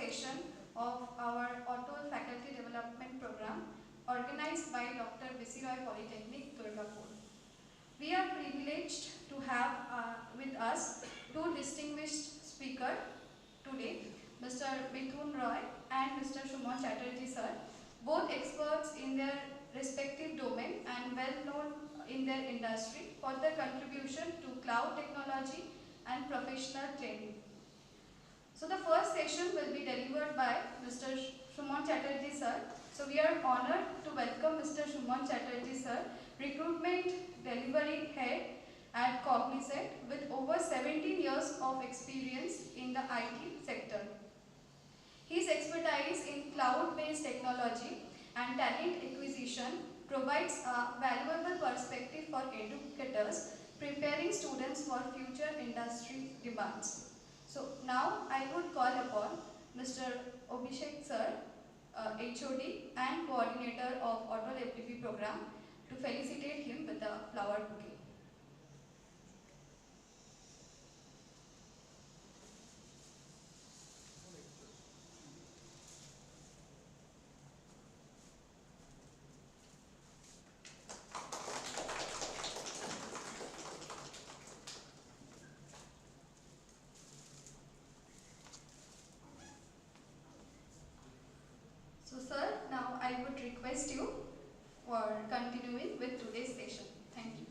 session of our ATAL Faculty Development Program organized by Dr. Polytechnic, Durgapur. We are privileged to have with us two distinguished speakers today, Mr. Mithun Roy and Mr. Shumon Chatterjee sir, both experts in their respective domain and well known in their industry for their contribution to cloud technology and professional training. So the first session will be delivered by Mr. Shumon Chatterjee sir. So we are honored to welcome Mr. Shumon Chatterjee sir, Recruitment Delivery Head at Cognizant with over 17 years of experience in the IT sector. His expertise in cloud-based technology and talent acquisition provides a valuable perspective for educators preparing students for future industry demands. So now I would call upon Mr. Abhishek sir, HOD and coordinator of ATAL FDP program to felicitate him with a flower bouquet. So sir, now I would request you for continuing with today's session. Thank you.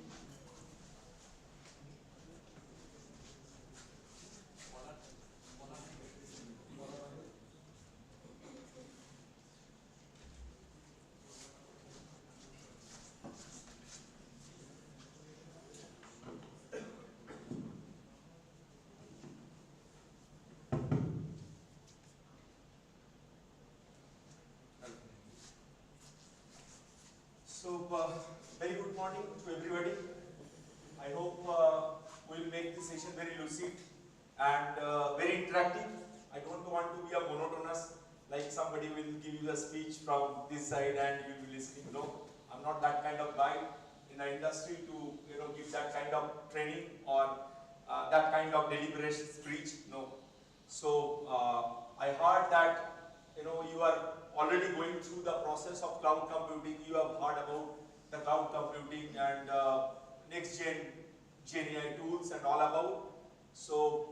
So, very good morning to everybody. I hope we'll make this session very lucid and very interactive. I don't want to be a monotonous, like somebody will give you the speech from this side and you'll be listening. No, I'm not that kind of guy in the industry to give that kind of training or that kind of deliberation speech. No. So I heard that you are already going through the process of cloud computing. You have heard about the cloud computing and next gen AI tools and all about. So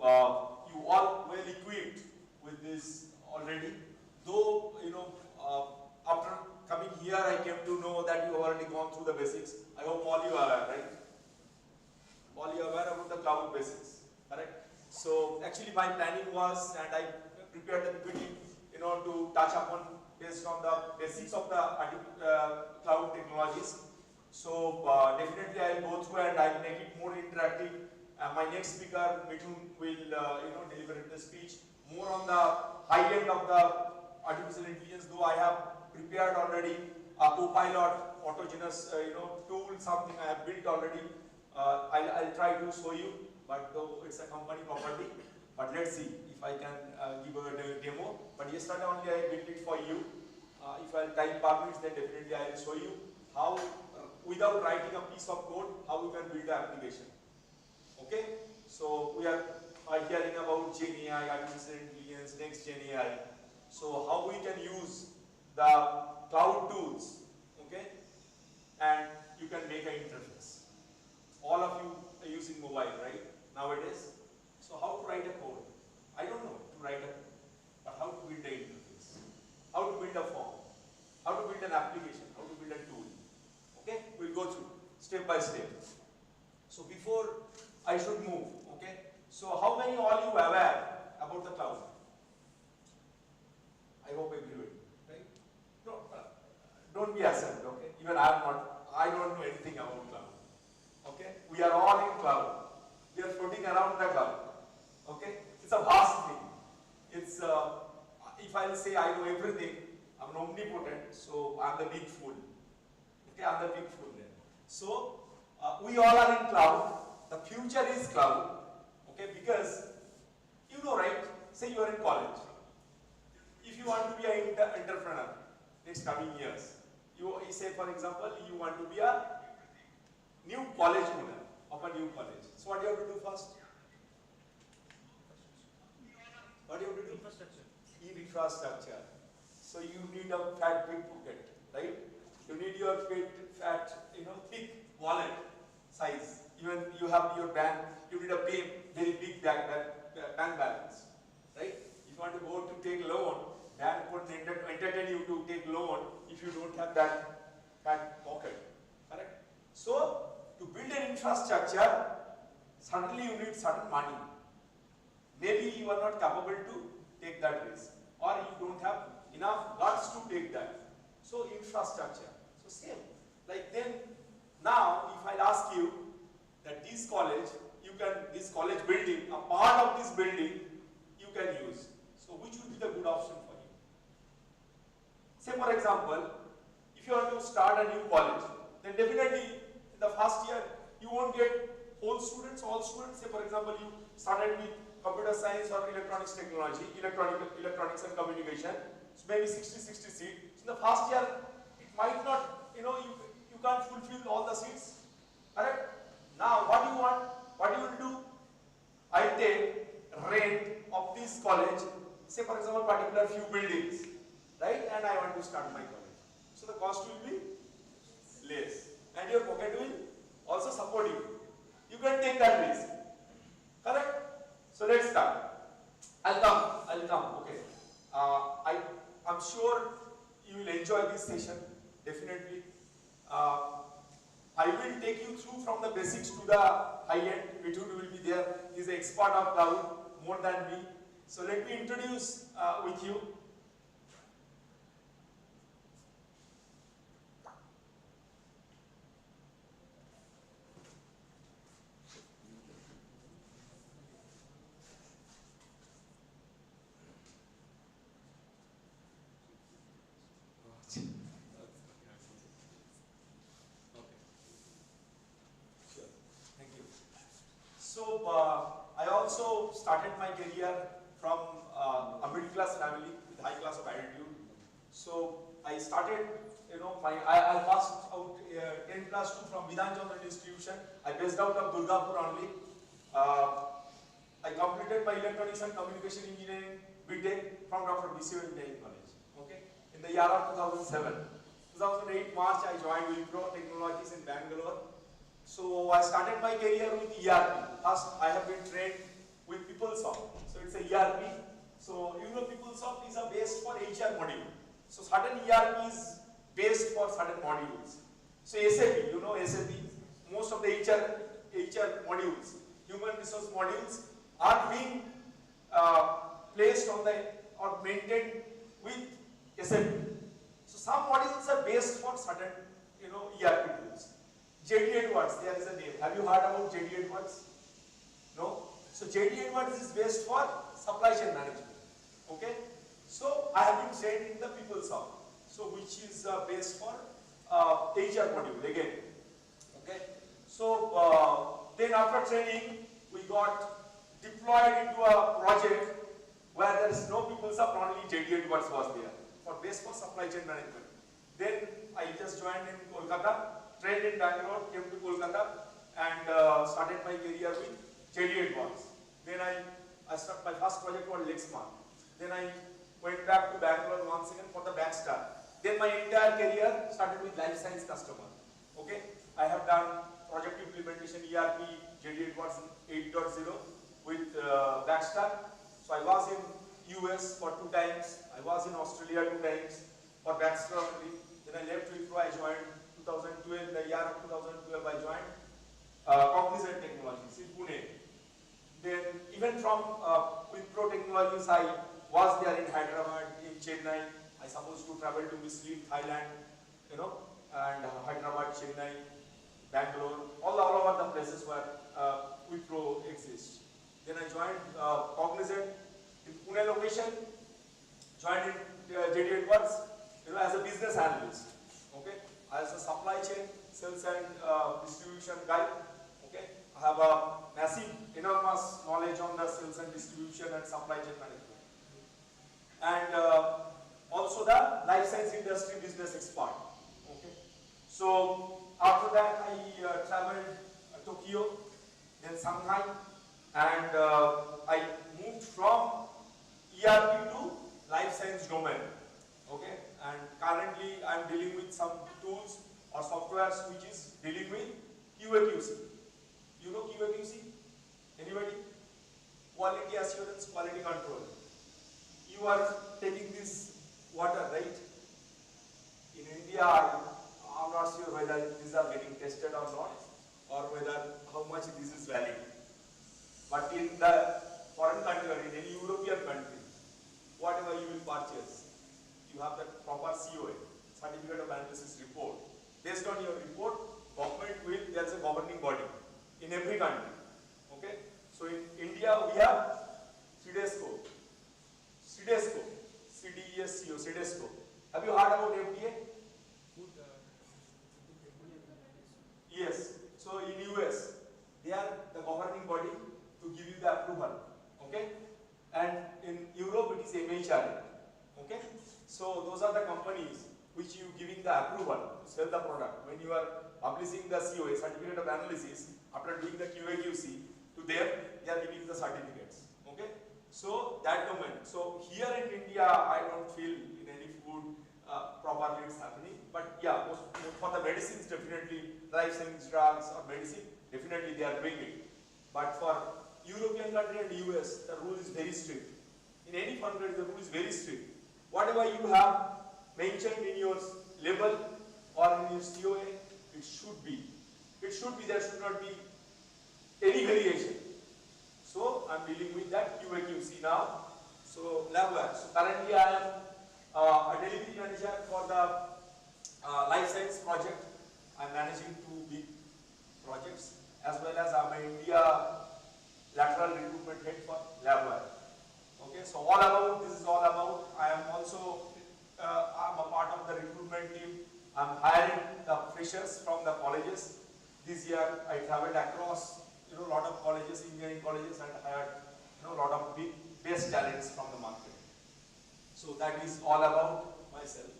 you all well equipped with this already. Though after coming here, I came to know that you have already gone through the basics. I hope all you are aware, right? All you are aware about the cloud basics, correct? So actually, my planning was, and I prepared the PPT, to touch upon based on the basics of the cloud technologies. So definitely I'll go through and I'll make it more interactive. My next speaker, Mithun, will deliver the speech more on the high end of the artificial intelligence. Though I have prepared already a Copilot autogenous tool, something I have built already. I'll try to show you, but though it's a company property. But let's see if I can give a demo. But yesterday only I built it for you. If time permits, then definitely I will show you how, without writing a piece of code, how you can build the application. Okay? So we are hearing about Gen AI, artificial intelligence, next Gen AI. So how we can use the cloud tools, okay? And you can make an interface. All of you are using mobile, right? Nowadays. So how to write a code? I don't know to write a code, but how to build an interface, how to build a form, how to build an application, how to build a tool. Okay, we'll go through step by step. So before I should move, okay. So how many all you aware about the cloud? I hope everybody, right? No, don't be ashamed, okay? Even I don't know anything about cloud. Okay, we are all in cloud. We are floating around the cloud. Okay, it's a vast thing. It's if I'll say I know everything, I'm omnipotent, so I'm the big fool. Okay, I'm the big fool there. So we all are in cloud. The future is cloud. Okay, because right? Say you are in college. If you want to be an entrepreneur next coming years, you say for example you want to be a new college owner of a new college. So what do you have to do first? What do you have to do? in infrastructure. So you need a fat big pocket, right? You need your fat, thick wallet size. Even you have your bank, you need a very big bank balance, right? If you want to go to take loan, bank won't entertain you to take loan if you don't have that fat pocket, correct? So to build an infrastructure, suddenly you need certain money. Maybe you are not capable to take that risk, or you don't have enough guts to take that. So infrastructure. So same. Like then, now if I ask you that this college building, a part of this building, you can use. So which would be the good option for you? Say for example, if you want to start a new college, then definitely in the first year you won't get all students. Say for example, you started with computer science or electronics technology, electronics and communication, so maybe 60 seats. So in the first year, it might not, you can't fulfill all the seats, correct? Now, what do you want? What you will do? I take rent of this college, say for example, particular few buildings, right? And I want to start my college. So the cost will be less, and your pocket will also support you. You can take that risk, correct? So let's start. I'll come. Okay. I'm sure you will enjoy this session, definitely. I will take you through from the basics to the high end. Bidhannagar will be there. He is an expert of cloud, more than me. So let me introduce with you. So I also started my career from a middle class family with high class of attitude. So I started, I passed out 10+2 from Bidhannagar institution. I based out of Durgapur only. I completed my electronics and communication engineering BTech from Dr. BCO Engineering College. Okay, in the year of 2007. 2008 March I joined Wipro Technologies in Bengal. So I started my career with ERP. First I have been trained with PeopleSoft. So it's a ERP. So PeopleSoft is a based for HR module. So certain ERP is based for certain modules. So SAP, SAP, most of the HR modules, human resource modules are being placed on or maintained with SAP. So some modules are based for certain ERP tools. JD Edwards, there is a name. Have you heard about JD Edwards? No? So JD Edwards is based for supply chain management. Okay? So I have been trained in the PeopleSoft, so which is based for HR module again. Okay? So then after training, we got deployed into a project where there is no PeopleSoft, only JD Edwards was there for based for supply chain management. Then I just joined in Kolkata. Trained in Bangalore, came to Kolkata, and started my career with JD Edwards. Then I started my first project called Lexmark. Then I went back to Bangalore once again for the Backstar. Then my entire career started with life science customer. Okay, I have done project implementation ERP JD Edwards 8.0 with Backstar. So I was in US for 2 times. I was in Australia 2 times for Backstar only. Then I left Wipro. I joined 2012, the year of 2012, I joined CloudED Technologies in Pune. Then even from Wipro Technologies, I was there in Hyderabad, in Chennai. I supposed to travel to mislead Thailand, and Hyderabad, Chennai, Bangalore, all over the places where Wipro exists. Then I joined CloudED in Pune location, joined in JD Edwards, as a business analyst. Okay. As a supply chain, sales and distribution guy, okay, I have a massive, enormous knowledge on the sales and distribution and supply chain management, and also the life science industry business expert. Okay, so after that I traveled Tokyo, then Shanghai, and I moved from ERP to domain. Okay, and currently I am dealing with some tools or softwares which is dealing with QA/QC. You know QA/QC? Anybody? Quality assurance, quality control. You are taking this water, right? In India, I'm not sure whether these are getting tested or not, or whether how much this is valid. But in the foreign country or in any European country, whatever you will purchase, you have that proper COA, Certificate of Analysis report. Based on your report, government will, there's a governing body in every country. Okay? So in India, we have CDESCO, CDESCO. Have you heard about FDA? Yes. So in US, they are the governing body to give you the approval. Okay? And in Europe, it is MHRA. Okay? So those are the companies which you giving the approval to sell the product. When you are publishing the COA, Certificate of Analysis, after doing the QA/QC, to them, they are giving the certificates. Okay? So that domain. So here in India, I don't feel in any food properly it's happening. But yeah, for the medicines, definitely, life science drugs or medicine, definitely they are doing it. But for European country and US, the rule is very strict. In any foreign country, the rule is very strict. Whatever you have mentioned in your label or in your COA, it should be. It should be, there should not be any variation. So I'm dealing with that QA/QC now. So lab work. So currently I am a delivery manager for the life science project. I'm managing 2 big projects, as well as I'm an India lateral recruitment head for lab work. Okay, so all about, this is all about, I am also, I'm a part of the recruitment team. I'm hiring the freshers from the colleges. This year I traveled across, a lot of colleges, engineering colleges, and hired, a lot of big, best talents from the market. So that is all about myself.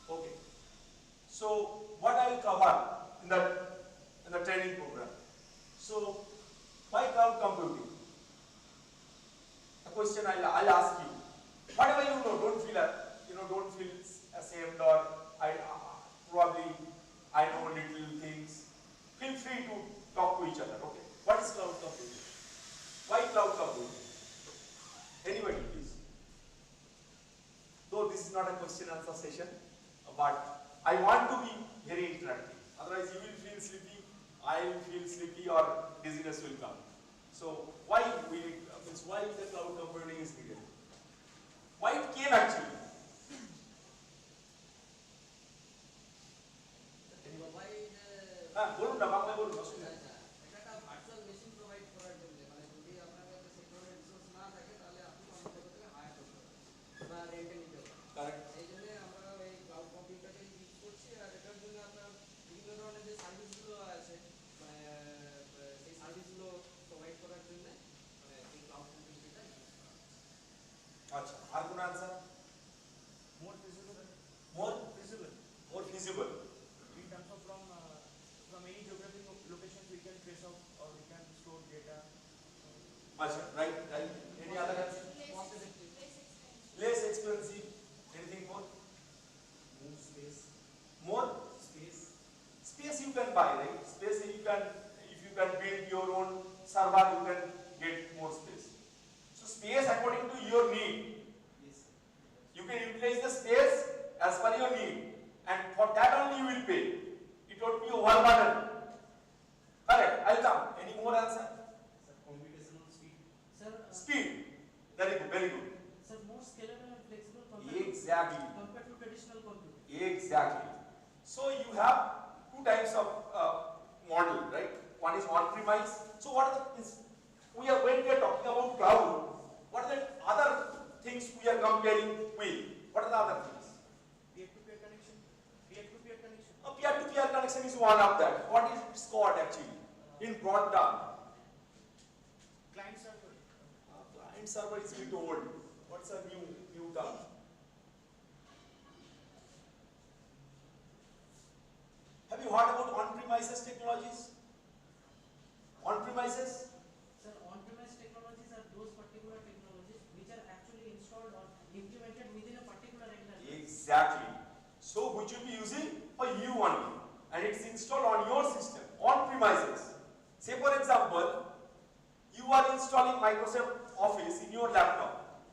Okay. So what I will cover in the training program. So why cloud computing? A question I'll ask you. Whatever you know, don't feel ashamed, or probably I know little things. Feel free to talk to each other. Okay. What is cloud computing? Why cloud computing? Anybody, please. Though this is not a question answer session, but I want to be very interactive. Otherwise, you will feel sleepy, I will feel sleepy, or dizziness will come. So why the cloud computing is needed? Why it came actually? বলুন না, বাংলা বলুন, অসুবিধা নেই। একটা virtual machine provide করার জন্য, মানে যদি আপনার কাছে সেই ধরনের রিসোর্স না থাকে, তাহলে আপনি অন্য কোথাও থেকে হায়ার করতে পারেন বা রেন্টে নিতে পারেন। কারেক্ট। এই জন্য আমরা এই ক্লাউড কম্পিউটারকে ইউজ করছি। আর এটার জন্য আপনার বিভিন্ন ধরনের যে সার্ভিসগুলো আছে, সেই সার্ভিসগুলো প্রোভাইড করার জন্য এই ক্লাউড কম্পিউটারটা ইউজ করা হয়। আচ্ছা, আর কোন answer? More feasible. More Feasible. more feasible. In terms of from any geographic locations we can trace out or we can store data. Achha, right. Any other answer? Cost effective. Less expensive. Anything more? More space. More Space. space you can buy, right? Space you can, if you can build your own server, you can get more space. So space according to your need. Yes. You can utilize the space as per your need, and for that only you will pay. It won't be overburden. Correct. I'll come. Any more answer? Sir, computational speed. Sir, Speed. Very good. Very good. sir, more scalable and flexible compared Exactly. to traditional computing. Exactly. So you have 2 types of model, right? One is on-premise. So what are when we are talking about cloud, what are the other things we are comparing with? What are the other things? Peer-to-peer connection. Peer-to-peer connection. A peer-to-peer connection is one of that. What is it called actually? In broad term. Client server. Client server is a bit old. What's a new term? Have you heard about on-premises technologies? On-premises? implemented within a particular environment. Exactly. So which will be using for you only, and it's installed on your system on premises. Say for example, you are installing Microsoft Office in your laptop.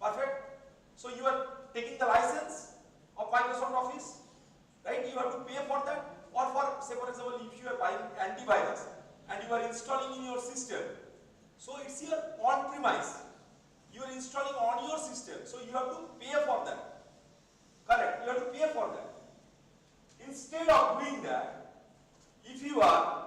Perfect. So you are taking the license of Microsoft Office, right? You have to pay for that. Or for, say for example, if you are buying antivirus and you are installing in your system, so it's your on-premise. You are installing on your system, so you have to pay for that. Correct? You have to pay for that. Instead of doing that, if you are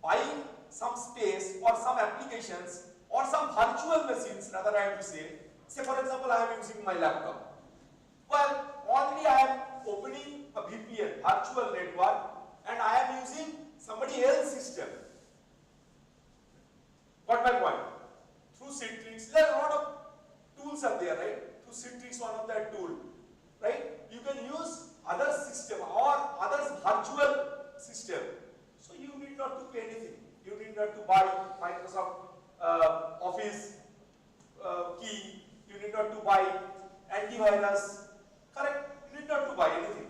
buying some space or some applications or some virtual machines, rather I have to say for example, I am using my laptop. Well, already I am opening a VPN, virtual network, and I am using somebody else's system. Got my point? Through Citrix, there are a lot of tools are there, right? Through Citrix, one of that tool, right? You can use other system or others virtual system. So you need not to pay anything. You need not to buy Microsoft Office key. You need not to buy antivirus. Correct? You need not to buy anything.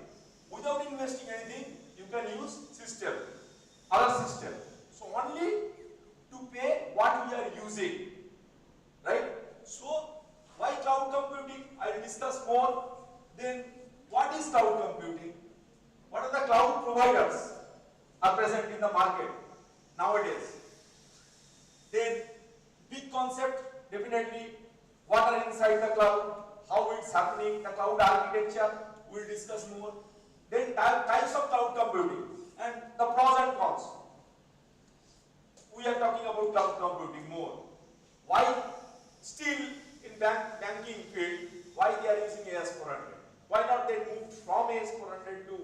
Without investing anything, you can use system, other system. So only to pay what we are using, right? So why cloud computing? I will discuss more. Then what is cloud computing? What are the cloud providers are present in the market nowadays? Then big concept, definitely what are inside the cloud, how it's happening, the cloud architecture, we will discuss more. Then types of cloud computing and the pros and cons. We are talking about cloud computing more. Why still in banking field, why they are using AS400? Why not they moved from AS400 to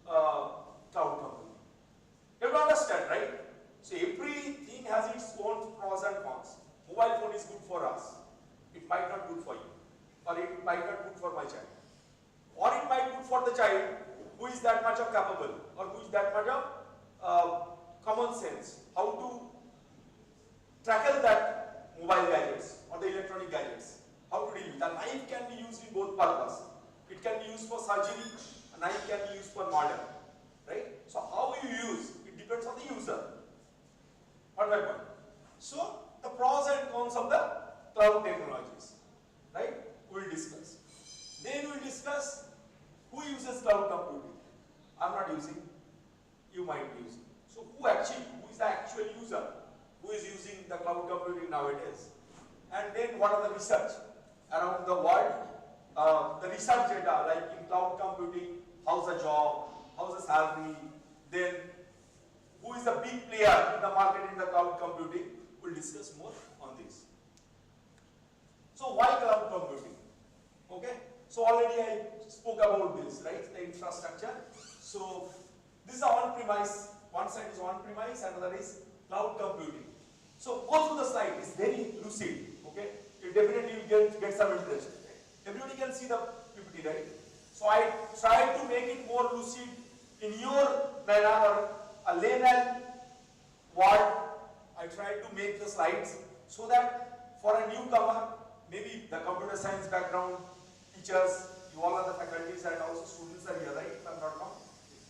cloud computing? You have to understand, right? So everything has its own pros and cons. Mobile phone is good for us. It might not good for you. Or it might not good for my child. Or it might good for the child who is that much of capable or who is that much of common sense. How to tackle that mobile gadgets or the electronic gadgets. How to deal with that. Knife can be used in both purposes. It can be used for surgery, a knife can be used for murder. Right? So how you use, it depends on the user. What my point? So the pros and cons of the cloud technologies. Right? We will discuss. Then we will discuss who uses cloud computing. I am not using, you might be using. So who is the actual user who is using the cloud computing nowadays? And then what are the research around the world? The research data like in cloud computing, how's the job, how's the salary, then who is the big player in the market in the cloud computing? We'll discuss more on this. So why cloud computing? Okay, so already I spoke about this, right? The infrastructure. So this is on-premise. One side is on-premise, another is cloud computing. So go through the slide. It's very lucid. Okay, you definitely will get some interest. Everybody can see the PPT, right? So I tried to make it more lucid in your manner or a layman word. I tried to make the slides so that for a newcomer, maybe the computer science background, teachers, you all are the faculties and also students are here, right? If I'm not wrong.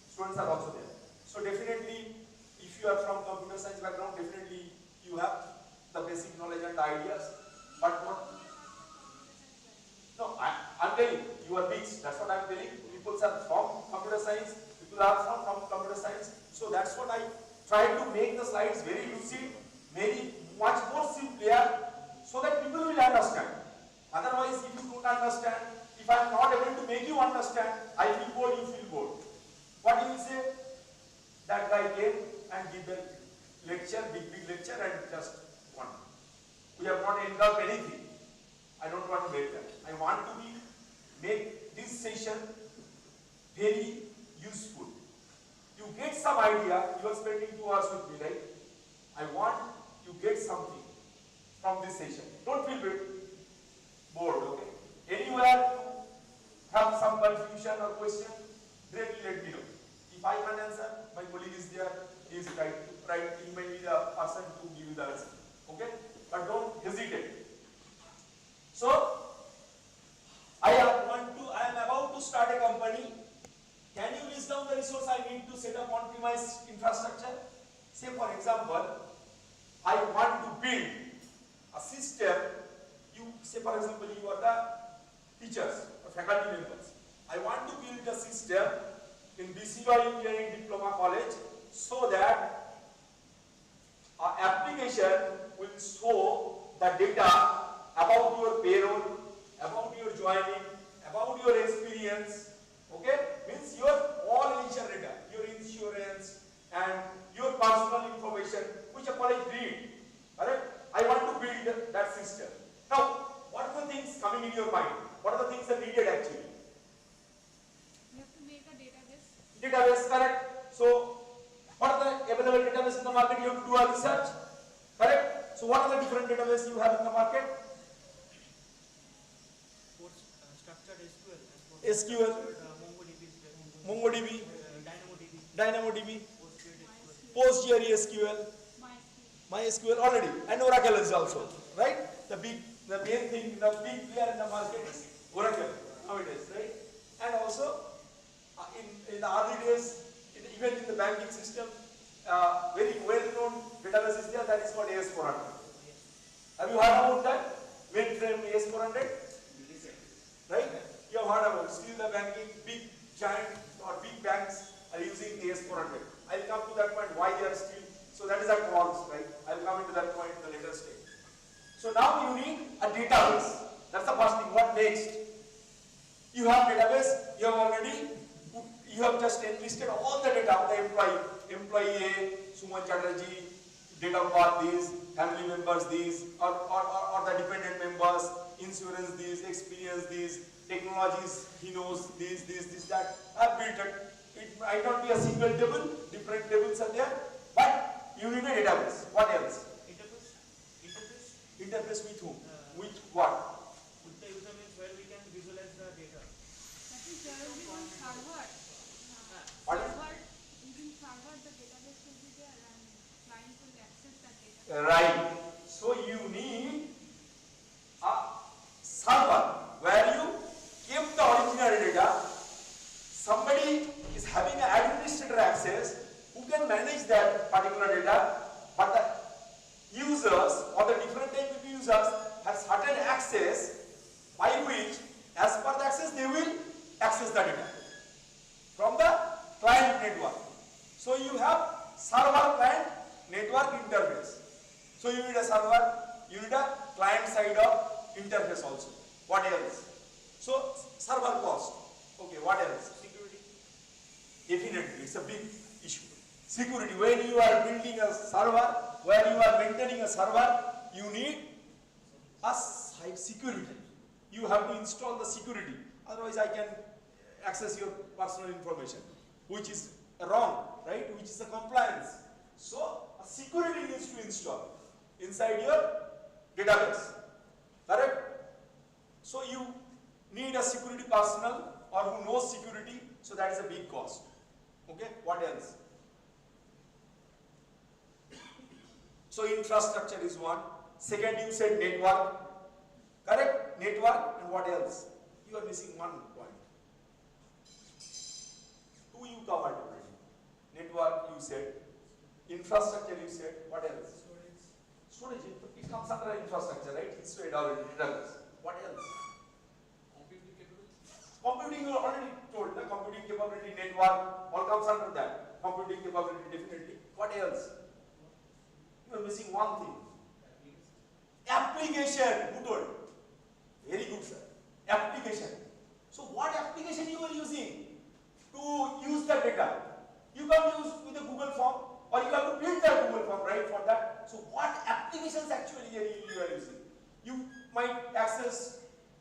Students are also there. So definitely, if you are from computer science background, definitely you have the basic knowledge and ideas. But what? No, I'm telling you, you are mixed. That's what I'm telling. People are from computer science, people are from computer science. So that's what I tried to make the slides very lucid, very much more simpler, so that people will understand. Otherwise, if you don't understand, if I am not able to make you understand, I feel bored, you feel bored. What do you say? That guy came and give the lecture, big lecture, and just one. We have not engulfed anything. I don't want to make that. I want to make this session very useful. You get some idea, you are spending 2 hours with me, right? I want you get something from this session. Don't feel bored, okay? Anywhere you have some confusion or question, directly let me know. If I can't answer, my colleague is there, he is right. He may be the person to give you the answer. Okay? But don't hesitate. So, Say for example, I want to build a system. You say for example, you are the teachers or faculty members. I want to build a system in BCY Engineering Diploma College so that our application will show the data about your payroll, about your joining, about your experience. Okay, means your all initial data, your insurance and your personal information which a college need. Alright, I want to build that system. Now, what are the things coming in your mind? What are the things that are needed actually? You have to make a database. Database, correct. So, what are the available database in the market? You have to do a research, correct. So, what are the different databases you have in the market? Structured SQL. SQL, MongoDB is there. MongoDB, DynamoDB. DynamoDB, PostgreSQL, MySQL already, and Oracle is also, right? The main thing, the big player in the market is Oracle nowadays, right? And also, in the early days, even in the banking system, very well-known database is there, that is called AS400. Have you heard about that? Mainframe AS400? Right? You have heard about, still the banking, big giant or big banks are using AS400. I will come to that point, why they are still, so that is at once, right? I will come into that point in the later stage. So now you need a database. That's the first thing. What next? You have database, you have just enlisted all the data of the employee A, Suman Chatterjee, date of birth these, family members these, or the dependent members, insurance these, experience these, technologies he knows these, that. I have built it. It might not be a single table, different tables are there, but you need a database. What else? Interface with whom? With what? With the user means where we can visualize the data. I think there will be one server. What is- Using server, the database will be there and client will access that data. Right. So you need a server where you keep the original data. Somebody is having an administrator access who can manage that particular data, but the users or the different type of users have certain access by which, as per the access, they will access the data from the client network. So you have server client network interface. So you need a server, you need a client side of interface also. What else? So server cost. Okay, what else? Security. Definitely, it's a big issue. Security. When you are building a server, where you are maintaining a server, you need a site security. You have to install the security. Otherwise, I can access your personal information, which is wrong, right? Which is a compliance. So, a security needs to install inside your database. Correct? So, you need a security personnel or who knows security. So, that is a big cost. Okay? What else? So, infrastructure is one. Second, you said network. Correct? Network, and what else? You are missing one point. Two you covered already. Network, you said. Infrastructure, you said. What else? Storage. It comes under infrastructure, right? It's said already. What else? Computing capability. Computing, you already told. The computing capability, network, all comes under that. Computing capability, definitely. What else? You are missing one thing. Application. Who told? Very good, sir. Application. So what application you are using to use the data? You can use with a Google form, or you have to build the Google form, right, for that. So what applications actually you are using? You might access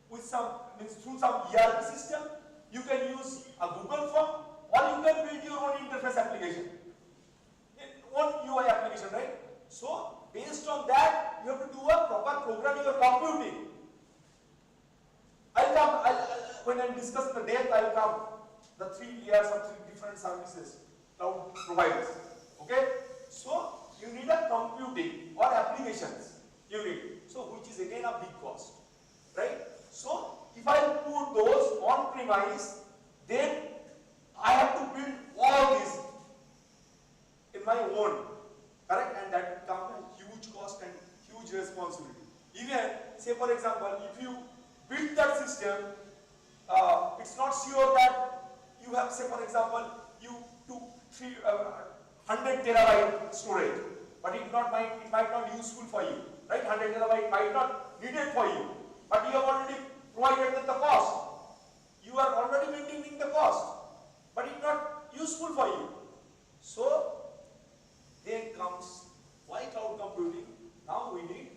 with through some ERP system. You can use a Google form, or you can build your own interface application, own UI application, right? So based on that, you have to do a proper programming or computing. When I discuss the depth, I will come the 3 layers of 3 different services cloud providers. Okay? So you need a computing or applications. You need. So which is again a big cost. Right? So if I put those on premise, then I have to build all these in my own. correct? And that comes at huge cost and huge responsibility. Even, say for example, if you build that system, it's not sure that you have, say for example, you took 100 terabyte storage, but it might not useful for you, right? 100 terabyte might not needed for you, but you have already provided the cost. You are already maintaining the cost, but it's not useful for you. So then comes why cloud computing? Now we need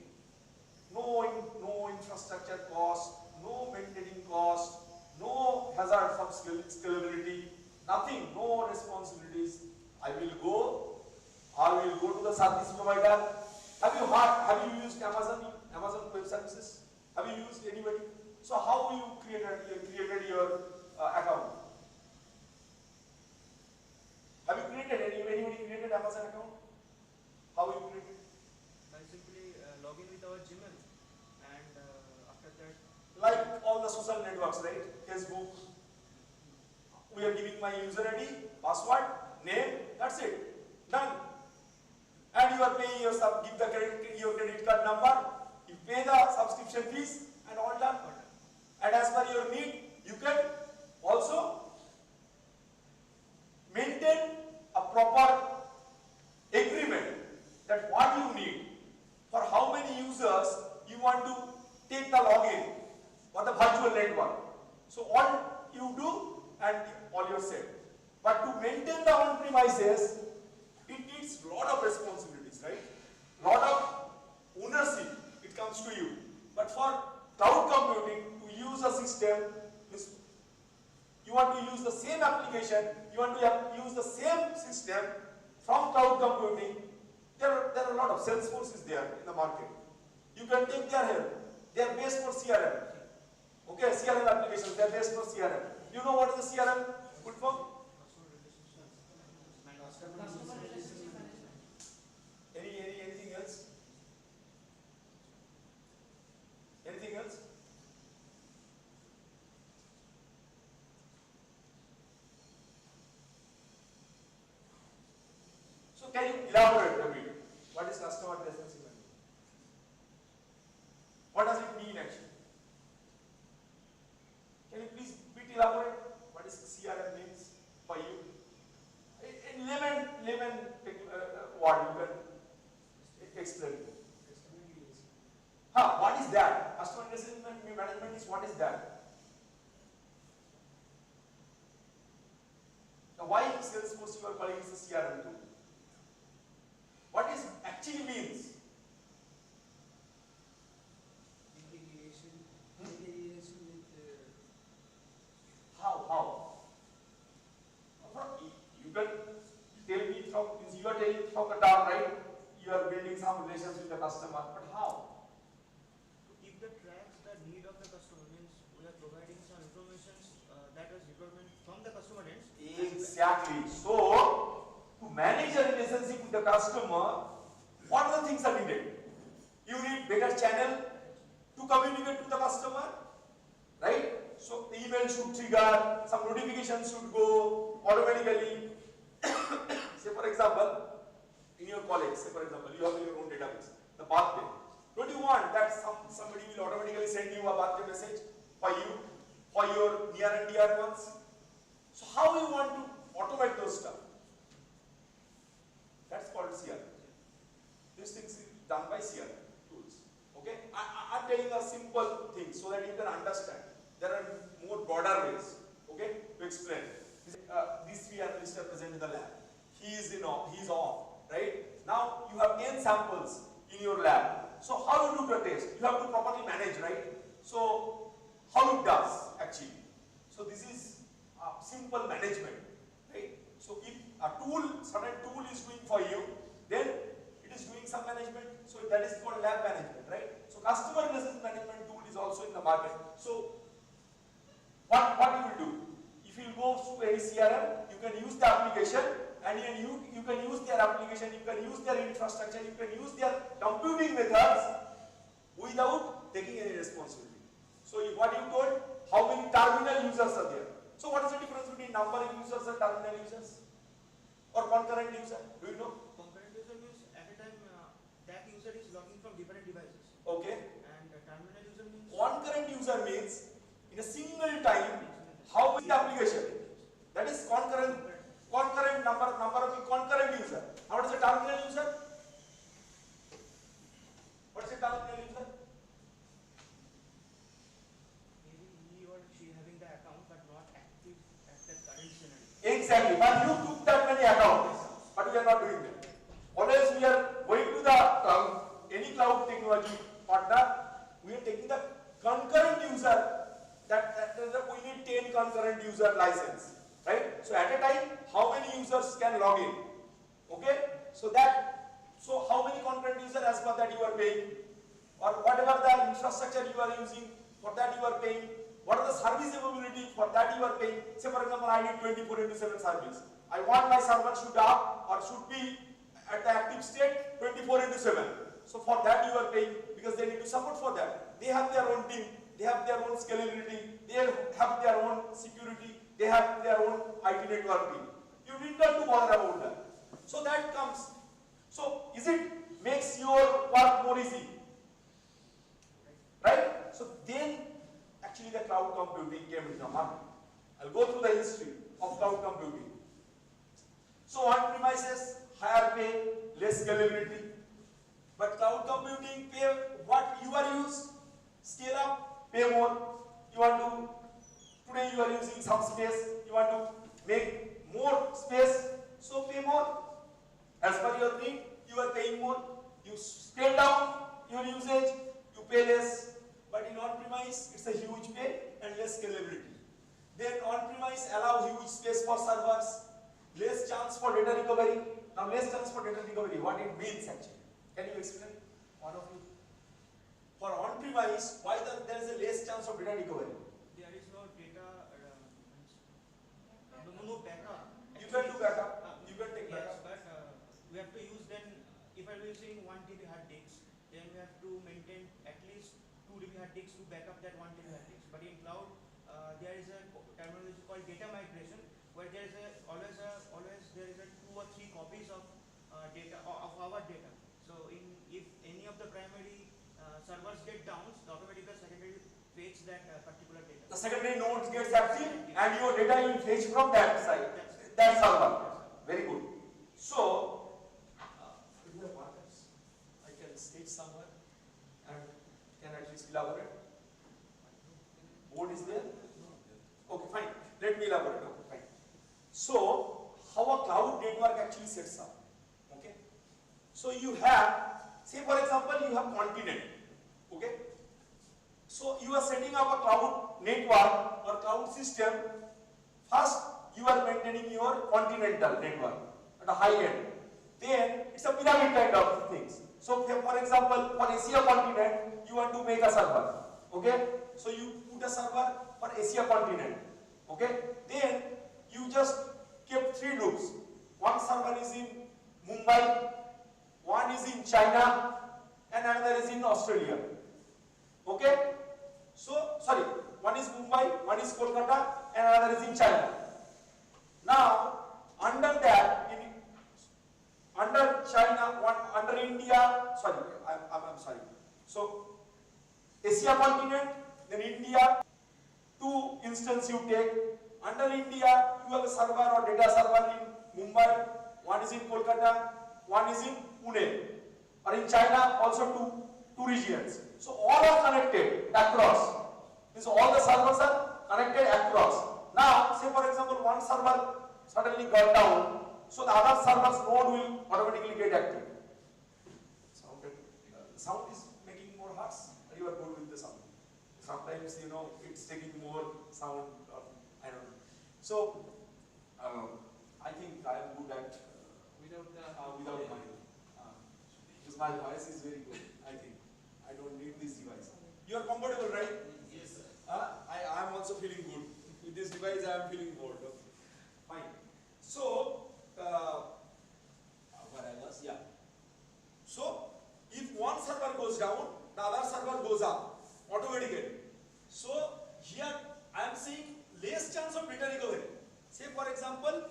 no infrastructure cost, no maintaining cost, no hazard of scalability, nothing, no responsibilities. I will go to the service provider. Have you used Amazon Web Services? Have you used anybody? So how you created your account? Have you created anybody created Amazon account? How you created? I simply log in with our Gmail, and after that, Like all the social networks, right? Facebook. We are giving my user ID, password, name. That's it. Done. And you are paying your your credit card number. You pay the subscription fees, and all done. And as per your need, you can also maintain a proper agreement that what you need, for how many users you want to take the login for the virtual network. So all you do and all you're set. But to maintain the on-premises, it needs lot of responsibilities, right? Lot of ownership, it comes to you. But for cloud computing, to use a system, you want to use the same application, you want to use the same system from cloud computing. There are a lot of Salesforce is there in the market. You can take their help. They are based for CRM. Okay, CRM applications, they are based for CRM. You know what is the CRM? Full form? Anything else? Anything else? So can you elaborate a bit? What is customer relationship management? What does it mean actually? Can you please bit elaborate what is CRM means for you? In layman word you can explain. What is that? Customer relationship management is what is that? Now why Salesforce you are calling it a CRM tool? What is actually means? Integration with How? You can tell me from, you are telling from the top, right? You are building some relations with the customer, but how? to keep the tracks, the need of the customer means we are providing some information that is requirement from the customer ends. Exactly. So, to manage a relationship with the customer, what are the things are needed? You need better channel to communicate to the customer, right? So, the email should trigger, some notifications should go automatically. Say for example, in your college, say for example, you have your own database, the pathway. Don't you want that somebody will automatically send you a pathway message for you, for your near and dear ones? So how you want to automate those stuff? That's called CRM. These things is done by CRM tools. Okay? I'm telling a simple thing so that you can understand. There are more broader ways, okay, to explain. These three analysts are present in the lab. He is off, right? Now you have 10 samples in your lab. So how you do the test? You have to properly manage, right? So how it does actually? So this is simple management, right? So if a certain tool is doing for you, then it is doing some management. So that is called lab management, right? So customer relationship management tool is also in the market. So what you will do? If you go through any CRM, you can use the application, and you can use their application, you can use their infrastructure, you can use their computing methods without taking any responsibility. So what you told, how many terminal users are there? So what is the difference between numbering users and terminal users? Or concurrent user? Do you know? Concurrent user means at a technology partner, we are taking the concurrent user, that we need 10 concurrent user license, right? So at a time, how many users can log in? Okay? So how many concurrent users, as per that you are paying, or whatever the infrastructure you are using, for that you are paying. What are the service availability, for that you are paying. Say for example, I need 24/7 service. I want my server should up or should be at the active state 24/7. So for that you are paying, because they need to support for that. They have their own team, they have their own scalability, they have their own security, they have their own IT network team. You need not to bother about that. So that comes. So is it makes your work more easy? Right? So then actually the cloud computing came into the market. I'll go through the history of cloud computing. So on premises, higher pay, less scalability. But cloud computing pay what you are used, scale up, pay more. You want to, today you are using some space, you want to make more space, so pay more. As per your need, you are paying more. You scale down your usage, you pay less. But in on-premise, it's a huge pay and less scalability. Then on-premise allow huge space for servers, less chance for data recovery. Now less chance for data recovery, what it means actually? Can you explain? One of you. For on-premise, why there is a less chance of data recovery? There is no data, no backup. You can do backup. You can take Yes, backup. but we have to use then, if I am using 1 TB hard disks, then we have to maintain at least 2 TB hard disks to back up that 1 TB hard disk. But in cloud, there is a terminology called data migration, where there is always there is 2 or 3 copies of data of our data. So if any of the primary servers get down, automatically the secondary fetch that particular data. The secondary nodes gets active and your data will fetch from that side, that server. Very good. So, do you have markers? I can state somewhere and can at least elaborate. Board is there? Okay, fine. Let me elaborate. Okay, fine. So, how a cloud network actually sets up. Okay. So you have, say for example, you have continent. Okay. So you are setting up a cloud network or cloud system. First, you are maintaining your continental network at a high end. Then it's a pyramid kind of things. So for example, for Asia continent, you want to make a server. Okay. So you put a server for Asia continent. Okay. Then you just kept 3 loops. One server is in Mumbai, one is in China, and another is in Australia. Okay? So, sorry, one is Mumbai, one is Kolkata, and another is in China. Now, under that, under China, under India, sorry, I'm sorry. So, Asia continent, then India, 2 instances you take. Under India, you have a server or data server in Mumbai, one is in Kolkata, one is in Pune, or in China also two regions. So all are connected across. Means all the servers are connected across. Now, say for example, one server suddenly got down, so the other server's node will automatically get active. Sound is making more harsh, or you are good with the sound? Sometimes, you know, it's taking more sound, I don't know. So, I think I am good at without mic. Because my voice is very good, I think. I don't need this device. You are comfortable, right? Yes, sir. I am also feeling good. With this device, I am feeling bored. Okay. Fine. So, where I was? Yeah. So, if one server goes down, the other server goes up automatically. So, here I am seeing less chance of data recovery. Say for example,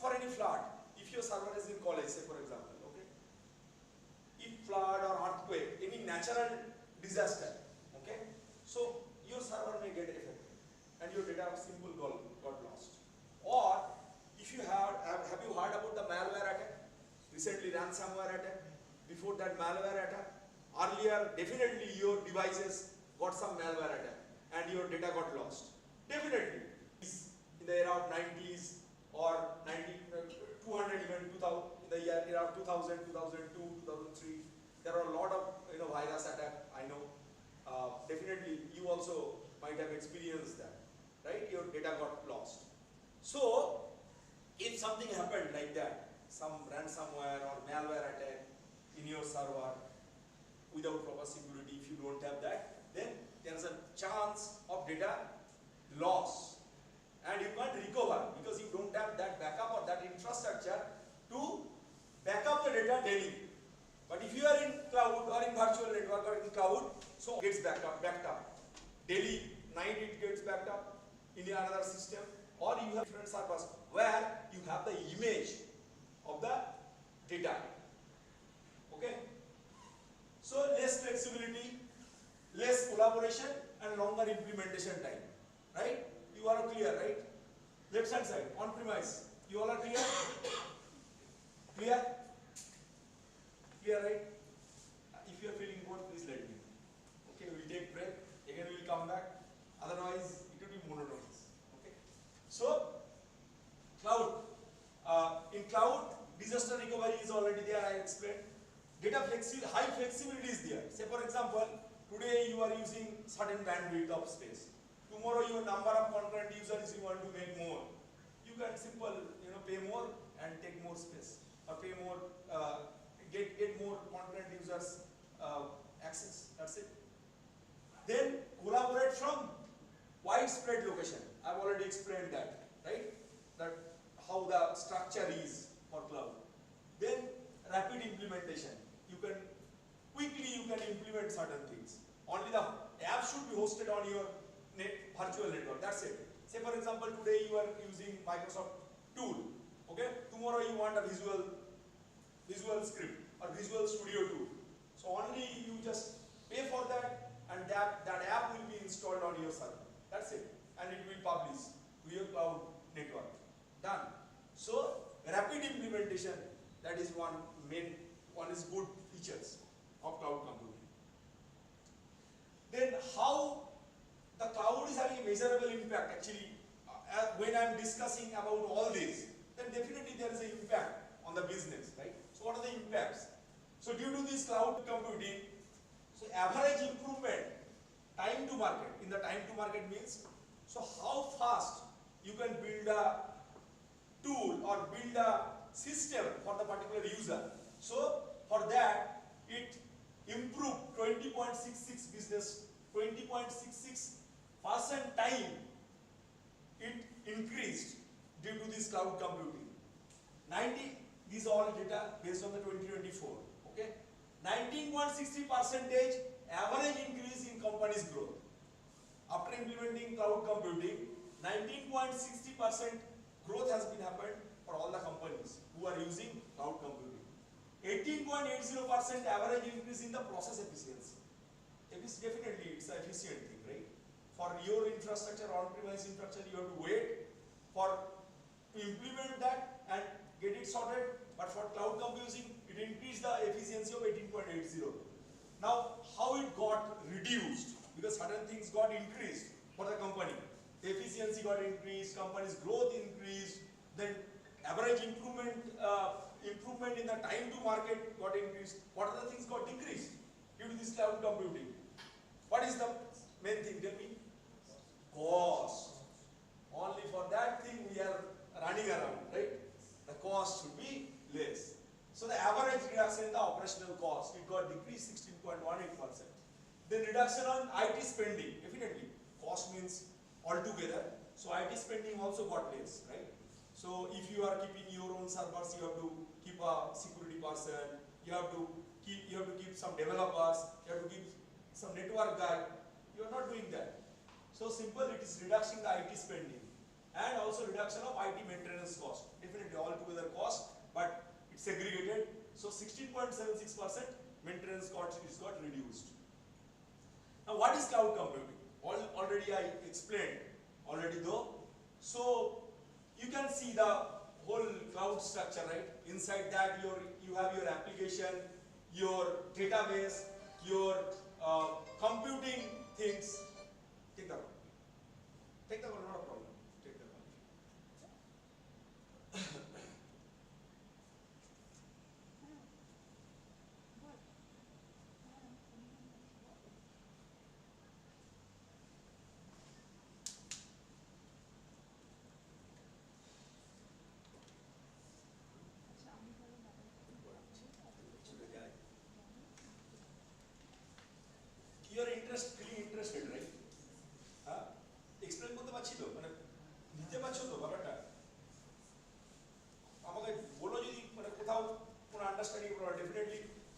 for any flood, if your server is in college, say for example, okay, if flood or earthquake, any natural disaster, okay, so your server may get affected and your data simple got lost. Or if you have you heard about the malware attack? Recently ransomware attack. Before that malware attack, earlier definitely your devices got some malware attack and your data got lost. Definitely. In the era of 90s or 200 even 2000, in the era of 2000, 2002, 2003, There are a lot of virus attack. I know. Definitely, you also might have experienced that, right? Your data got lost. So, if something happened like that, some ransomware or malware attack in your server without proper security, if you don't have that, then there is a chance of data loss, and you can't recover because you don't have that backup or that infrastructure to back up the data daily. But if you are in cloud or in virtual network or in cloud, so it gets backed up. Daily, night it gets backed up in another system, or you have different servers where you have the image of the data. Okay? So less flexibility, less collaboration, and longer implementation time. Right? You are clear, right? Left hand side, on premise. You all are clear? Clear? Clear, right? If you are feeling bored, please let me know. Okay, we will take break. Again, we will come back. Otherwise, it will be monotonous. Okay. So, cloud. In cloud, disaster recovery is already there. I explained. High flexibility is there. Say, for example, today you are using certain bandwidth of space. Tomorrow, your number of concurrent users you want to make more. You can pay more and take more space, or pay more. Get more concurrent users access. That's it. Then collaborate from widespread location. I've already explained that, right? That how the structure is for cloud. Then rapid implementation. You can implement certain things. Only the app should be hosted on your virtual network. That's it. Say for example, today you are using Microsoft tool. Okay. Tomorrow you want a visual script or Visual Studio tool. So only you just pay for that, and that app will be installed on your server. That's it. And it will publish to your cloud network. Done. So rapid implementation, that is one is good features of cloud computing. Then how the cloud is having a measurable impact actually. When I am discussing about all this, then definitely there is an impact on the business, right? So what are the impacts? So due to this cloud computing, so average improvement, time to market. In the time to market means, so how fast you can build a tool or build a system for the particular user. So for that, it improved 20.66% time it increased due to this cloud computing. These are all data based on the 2024. Okay, 19.60% average increase in company's growth. After implementing cloud computing, 19.60% growth has been happened for all the companies who are using cloud computing. 18.80% average increase in the process efficiency. Definitely it's an efficient thing, right? For your infrastructure, on-premise infrastructure, you have to wait to implement that and get it sorted. But for cloud computing, it increased the efficiency of 18.80. Now, how it got reduced? Because certain things got increased for the company. The efficiency got increased, company's growth increased, then average improvement in the time to market got increased. What other things got decreased due to this cloud computing? What is the main thing? Tell me. Cost. Only for that thing we are running around, right? The cost should be less. So the average reduction in the operational cost, it got decreased 16.18%. Then reduction on IT spending, definitely. Cost means altogether. So IT spending also got less, right? So if you are keeping your own servers, you have to keep a security person, you have to keep some developers, you have to keep some network guy. You are not doing that. So simple, it is reducing the IT spending and also reduction of IT maintenance cost. Definitely altogether cost, but it's segregated. So 16.76% maintenance cost is got reduced. Now what is cloud computing? Already I explained already though. So you can see the whole cloud structure, right? Inside that you have your application, your database, your computing things. Take that one. Take that one, not a problem. Take that one.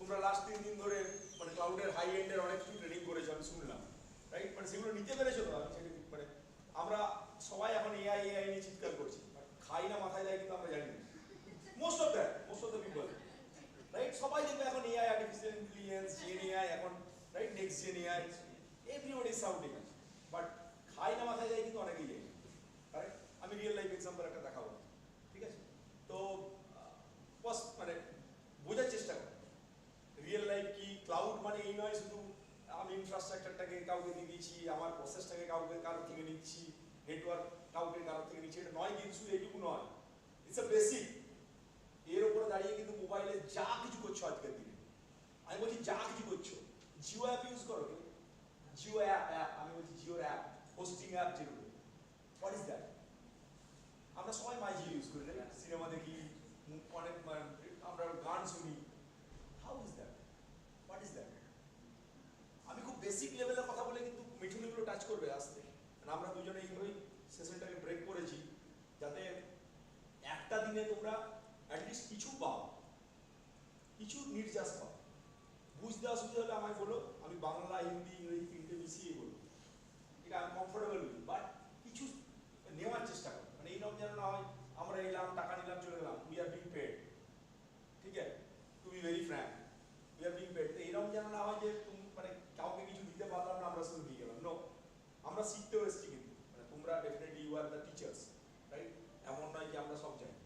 তোমরা last 3 দিন ধরে মানে ক্লাউডের high এন্ডের অনেক কিছু training করেছো আমি শুনলাম, right? মানে সেগুলো নিতে পেরেছো তো? আমি সেটা মানে আমরা সবাই এখন এআই নিয়ে চিৎকার করছি, খাই না মাথায় দেয় কিন্তু আমরা জানি না। Most of the people, right? সবাই দেখবে এখন AI, artificial intelligence, gen AI এখন, right? Next gen AI, everybody is sounding, but খাই না মাথায় দেয় কিন্তু অনেকেই জানি, রাইট? আমি রিয়েল লাইফ এক্সাম্পল একটা দেখাবো, ঠিক আছে? তো মানে বোঝার চেষ্টা করো রিয়েল লাইফ কি। ক্লাউড মানে এই নয় শুধু আমি ইনফ্রাস্ট্রাকচারটাকে কাউকে দিয়ে দিচ্ছি, আমার প্রসেসটাকে কারোর থেকে নিচ্ছি, নেটওয়ার্ক কাউকে কারোর থেকে নিচ্ছি, এটা নয় কিন্তু, এইটুকু নয়। It's a basic. এর উপরে দাঁড়িয়ে কিন্তু মোবাইলে যা কিছু করছো আজকের দিনে, আমি বলছি যা কিছু করছো, জিও অ্যাপ ইউজ করো, জিও অ্যাপ, আমি বলছি জিওর অ্যাপ, হোস্টিং অ্যাপ যেগুলো, হোয়াট ইজ দ্যাট? আমরা সবাই মাই জিও ইউজ করি, সিনেমা দেখি, অনেক আমরা গান শুনি। How is that? What is that? আমি খুব বেসিক লেভেলের কথা বলে কিন্তু মিঠুনিগুলো টাচ করবে আসতে। আমরা দুজনে এইভাবেই সেশনটাকে ব্রেক করেছি যাতে একটা দিনে তোমরা অ্যাটলিস্ট কিছু পাও, কিছু নির্যাস পাও। বুঝতে অসুবিধা হলে আমায় বলো, আমি বাংলা, হিন্দি, ইংরেজি তিনটে মিশিয়ে বলবো, এটা আমি কমফোর্টেবল উইথ, বাট কিছু নেওয়ার চেষ্টা করো। মানে এইরকম যেন না হয় আমরা এলাম, টাকা নিলাম, চলে গেলাম, উই আর বিং পেড, ঠিক আছে? To be very frank, we are being paid. তো এইরকম যেন না হয় যে তুমি মানে কাউকে কিছু দিতে পারলাম না, আমরা শুধু দিয়ে গেলাম। নো, আমরা শিখতেও এসেছি কিন্তু, মানে তোমরা definitely you are the teachers, right? এমন নয় যে আমরা সব জানি,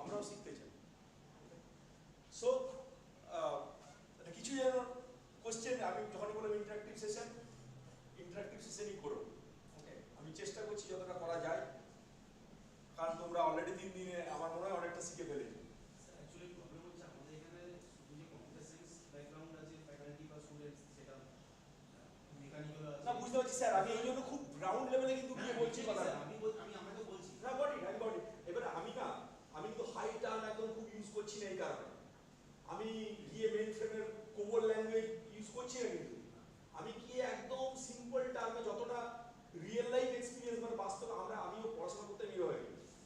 আমরাও শিখতে চাই। সো কিছু যেন কোশ্চেন, আমি যখনই বললাম ইন্টারাক্টিভ সেশনই করো, ওকে? আমি চেষ্টা করছি যতটা করা যায়, কারণ তোমরা অলরেডি 3 দিনে আমার মনে হয় অনেকটা শিখে ফেলেছো। অ্যাকচুয়ালি প্রবলেম হচ্ছে আমাদের এখানে শুধু যে কম্পিউটার সায়েন্স ব্যাকগ্রাউন্ড আছে ফ্যাকাল্টি বা স্টুডেন্টস, সেটা মেকানিক্যাল আছে না, বুঝতে পারছি স্যার, আমি এই জন্য খুব গ্রাউন্ড লেভেলে কিন্তু গিয়ে বলছি কথা। আমি আমাকে বলছি না, বডি এবারে আমি কিন্তু হাই টার্ম একদম খুব ইউজ করছি না, এই কারণে আমি গিয়ে মেইন ফ্রেমের কোবল ল্যাঙ্গুয়েজ ইউজ করছি না, কিন্তু আমি গিয়ে একদম সিম্পল টার্মে যতটা রিয়েল লাইফ এক্সপিরিয়েন্স মানে বাস্তবে আমিও পড়াশোনা করতে এইভাবে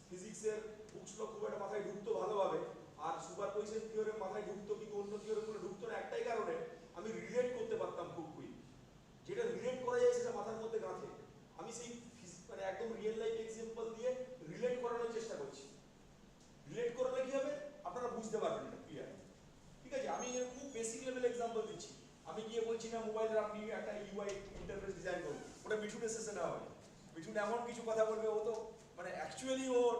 ফিজিক্সের বুকসগুলো খুব একটা মাথায় ঢুকতো ভালোভাবে, আর সুপারপজিশন থিওরেম মাথায় ঢুকতো, কিন্তু অন্য থিওরেমগুলো ঢুকতো না একটাই কারণে, আমি রিলেট করতে পারতাম খুব কুইক। যেটা রিলেট করা যায় সেটা মাথার মধ্যে গাঁথে। আমি সেই মানে একদম রিয়েল লাইফ এক্সাম্পল দিয়ে রিলেট করানোর চেষ্টা করছি। রিলেট করালে কি হবে, আপনারা বুঝতে পারবেন না ক্লিয়ার, ঠিক আছে? আমি খুব বেসিক লেভেল এক্সাম্পল দিচ্ছি। আমি গিয়ে বলছি না মোবাইলের আপনি একটা ইউআই ইন্টারফেস ডিজাইন করুন, ওটা মিঠুনের সেশনে হবে। মিঠুন এমন কিছু কথা বলবে, ও তো মানে অ্যাকচুয়ালি ওর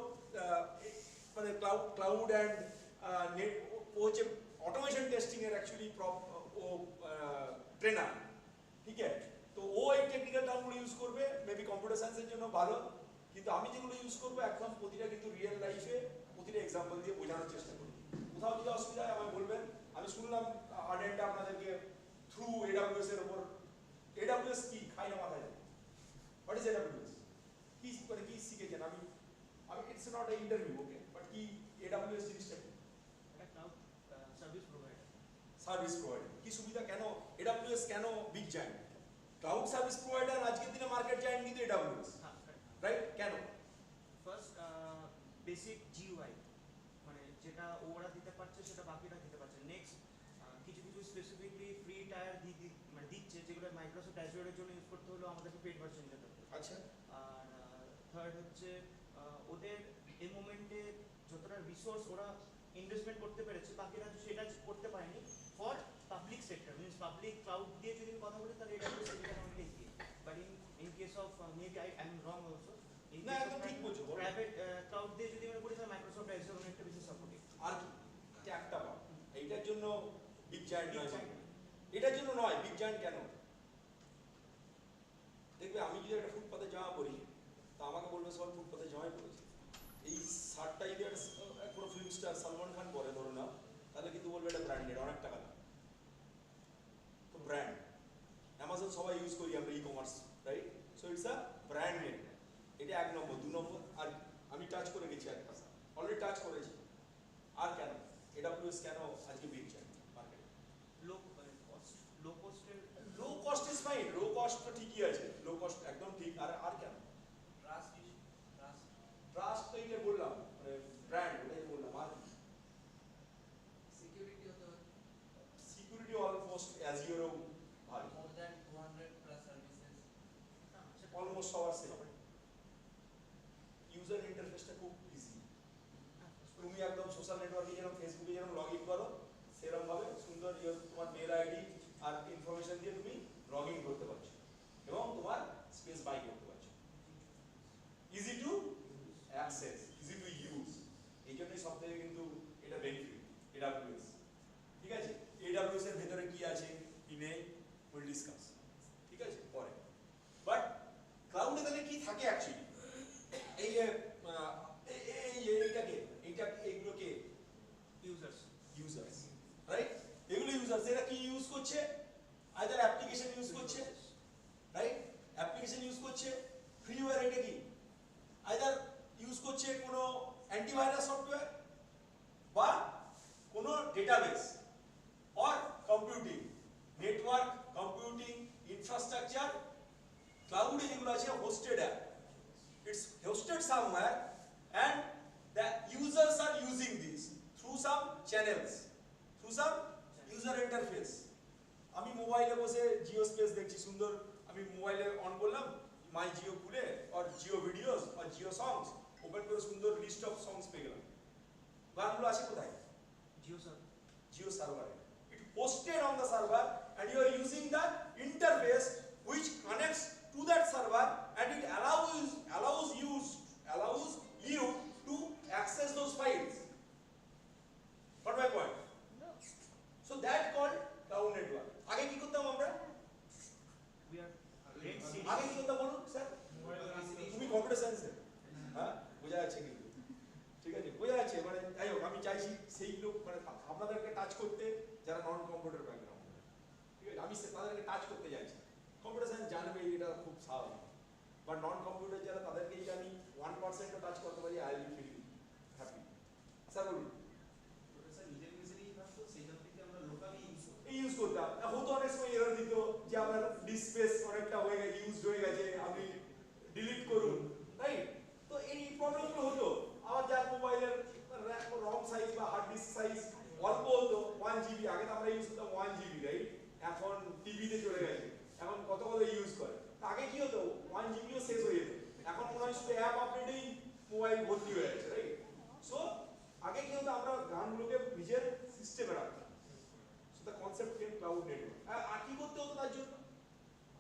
মানে ক্লাউড অ্যান্ড নেট, ও হচ্ছে অটোমেশন টেস্টিং এর অ্যাকচুয়ালি ও ট্রেনার, ঠিক আছে? তো ও এই টেকনিক্যাল টার্মগুলো ইউজ করবে, মেবি কম্পিউটার সায়েন্সের জন্য ভালো, কিন্তু আমি যেগুলো ইউজ করবো একদম প্রতিটা কিন্তু রিয়েল লাইফে প্রতিটা এক্সাম্পল দিয়ে বোঝানোর চেষ্টা করি। কোথাও যদি অসুবিধা হয় আমায় বলবেন। আমি শুনলাম আর্ডেন্টটা আপনাদেরকে থ্রু এডাব্লিউএস এর উপর, এডাব্লিউএস কি খাই না মাথায়, হোয়াট ইজ এডাব্লিউএস, কি মানে কি শিখেছেন? আমি it's not a interview, okay, but কি এডাব্লিউএস জিনিসটা কি? এটা cloud service provider. Service provider. কি সুবিধা, কেন এডাব্লিউএস, কেন big giant? Cloud service provider আজকের দিনে মার্কেট জায়ান্ট কিন্তু এডাব্লিউএস, রাইট? কেন? ফার্স্ট বেসিক জিইউআই, মানে যেটা ওরা দিতে পারছে সেটা বাকিরা দিতে পারছে। নেক্সট কিছু স্পেসিফিকলি ফ্রি টায়ার মানে দিচ্ছে, যেগুলো মাইক্রোসফট অ্যাজুরের জন্য ইউজ করতে হলো আমাদেরকে পেড ভার্সন যেতে হবে। আচ্ছা। আর থার্ড হচ্ছে ওদের এই মোমেন্টে যতটা রিসোর্স ওরা ইনভেস্টমেন্ট করতে পেরেছে, বাকিরা সেটা করতে পারেনি for public sector. Means public cloud দিয়ে যদি কথা বলি তাহলে এটা অনেকটাই এগিয়ে, but in case of maybe I am wrong also, না একদম ঠিক বলছো। প্রাইভেট ক্লাউড দিয়ে যদি আমরা বলি তাহলে মাইক্রোসফট অ্যাজুর অনেকটা বেশি সাপোর্টিভ। আর কি একটা পাও, এইটার জন্য বিগ জায়ান্ট নয়, এটার জন্য নয় বিগ জায়ান্ট কেন? দেখবে আমি যদি একটা ফুটপাতে জামা পরি, তা আমাকে বলবে সব ফুটপাতে জামাই পরেছে। এই শার্টটা যদি কোনো ফিল্ম স্টার সালমান খান পরে ধরো না, তাহলে কিন্তু বলবে এটা ব্র্যান্ডেড, অনেক টাকা দাম। তো ব্র্যান্ড, অ্যামাজন সবাই ইউজ করি আমরা, e commerce, right? So it's a brand name. এটা 1 নম্বর। 2 নম্বর, আর আমি টাচ করে গেছি একটা, অলরেডি টাচ করেছি। আর কেন এডাব্লিউএস কেন আজকে বিগ জায়ান্ট মার্কেটে? Low cost, low cost is fine, low cost তো ঠিকই আছে, লো কস্ট একদম ঠিক। আর কেন? ট্রাস্ট তো এইটা বললাম, মানে ব্র্যান্ড, ওটাই বললাম। আর সিকিউরিটি হতে হবে। অলমোস্ট অ্যাজিওরও ভালো, more than 200 plus services. Almost সবার সেম। ইউজার ইন্টারফেসটা খুব ইজি, তুমি একদম সোশ্যাল নেটওয়ার্কে যেরকম ফেসবুকে যেরকম লগ ইন করো সেরকম ভাবে সুন্দর তোমার মেল আইডি আর ইনফরমেশন দিয়ে তুমি লগ ইন করতে পারছো এবং তোমার স্পেস বাই করতে পারছো। Easy to access, easy to use, এই জন্যই সব থেকে কিন্তু এটা বেনিফিট AWS। ঠিক আছে, AWS এর ভেতরে কি আছে কি নেই উইল ডিসকাস, ঠিক আছে পরে। বাট ক্লাউডে তাহলে কি থাকে অ্যাকচুয়ালি, এই যে এইগুলোকে ইউজার্স, রাইট? এগুলো ইউজার্স, এরা কি ইউজ করছে? আইদার অ্যাপ্লিকেশন ইউজ করছে, রাইট? অ্যাপ্লিকেশন ইউজ করছে, ফ্রিওয়্যার এটা কি আইদার ইউজ করছে কোনো অ্যান্টিভাইরাস সফটওয়্যার বা কোনো database or computing, network computing infrastructure. ক্লাউডে যেগুলো আছে hosted app, it's hosted somewhere and the users are using this through some channels, through some user interface. আমি মোবাইলে বসে জিও স্পেস দেখছি সুন্দর, আমি মোবাইলে অন করলাম মাই জিও খুলে আর জিও ভিডিওস আর জিও সংস ওপেন করে সুন্দর লিস্ট অফ সংস পেয়ে গেলাম। গানগুলো আছে কোথায়? জিও সার্ভারে। It hosted on the server and you are using the interface which connects to that server and it allows you to access those files. Got my point? No. So that called cloud network. আগে কি করতাম আমরা? We are আগে কি করতাম বলুন sir? তুমি computer সায়েন্সে, হ্যাঁ বোঝা যাচ্ছে কিন্তু, ঠিক আছে বোঝা যাচ্ছে। মানে যাই হোক, আমি চাইছি সেই লোক মানে আপনাদেরকে টাচ করতে যারা নন কম্পিউটার ব্যাকগ্রাউন্ড, ঠিক আছে আমি তাদেরকে টাচ করতে চাইছি। কম্পিউটার সায়েন্স জানবে এটা খুব স্বাভাবিক, বাট নন কম্পিউটার যারা তাদেরকেই আমি 1%ও টাচ করতে পারি, I will feel happy. Sir বলুন। ইউজ করতাম, হয়তো অনেক সময় এরর দিত যে আপনার ডিস্ক স্পেস অনেকটা হয়ে গেছে, ইউজড হয়ে গেছে, আপনি ডিলিট করুন, রাইট? তো এই প্রবলেমগুলো হতো। আবার যার মোবাইলের রম সাইজ বা হার্ড ডিস্ক সাইজ অল্প হতো 1 GB, আগে তো আমরা ইউজ করতাম 1 GB, রাইট? এখন টিভিতে চলে গেছে, এখন কত ইউজ করে। আগে কি হতো 1 GBও শেষ হয়ে যেত, এখন মনে হয় শুধু অ্যাপ আপডেটেই মোবাইল ভর্তি হয়ে যাচ্ছে, রাইট? সো আগে কি হতো আমরা গানগুলোকে নিজের সিস্টেমে রাখতাম। So the concept came cloud network. আর কি করতে হতো তার জন্য?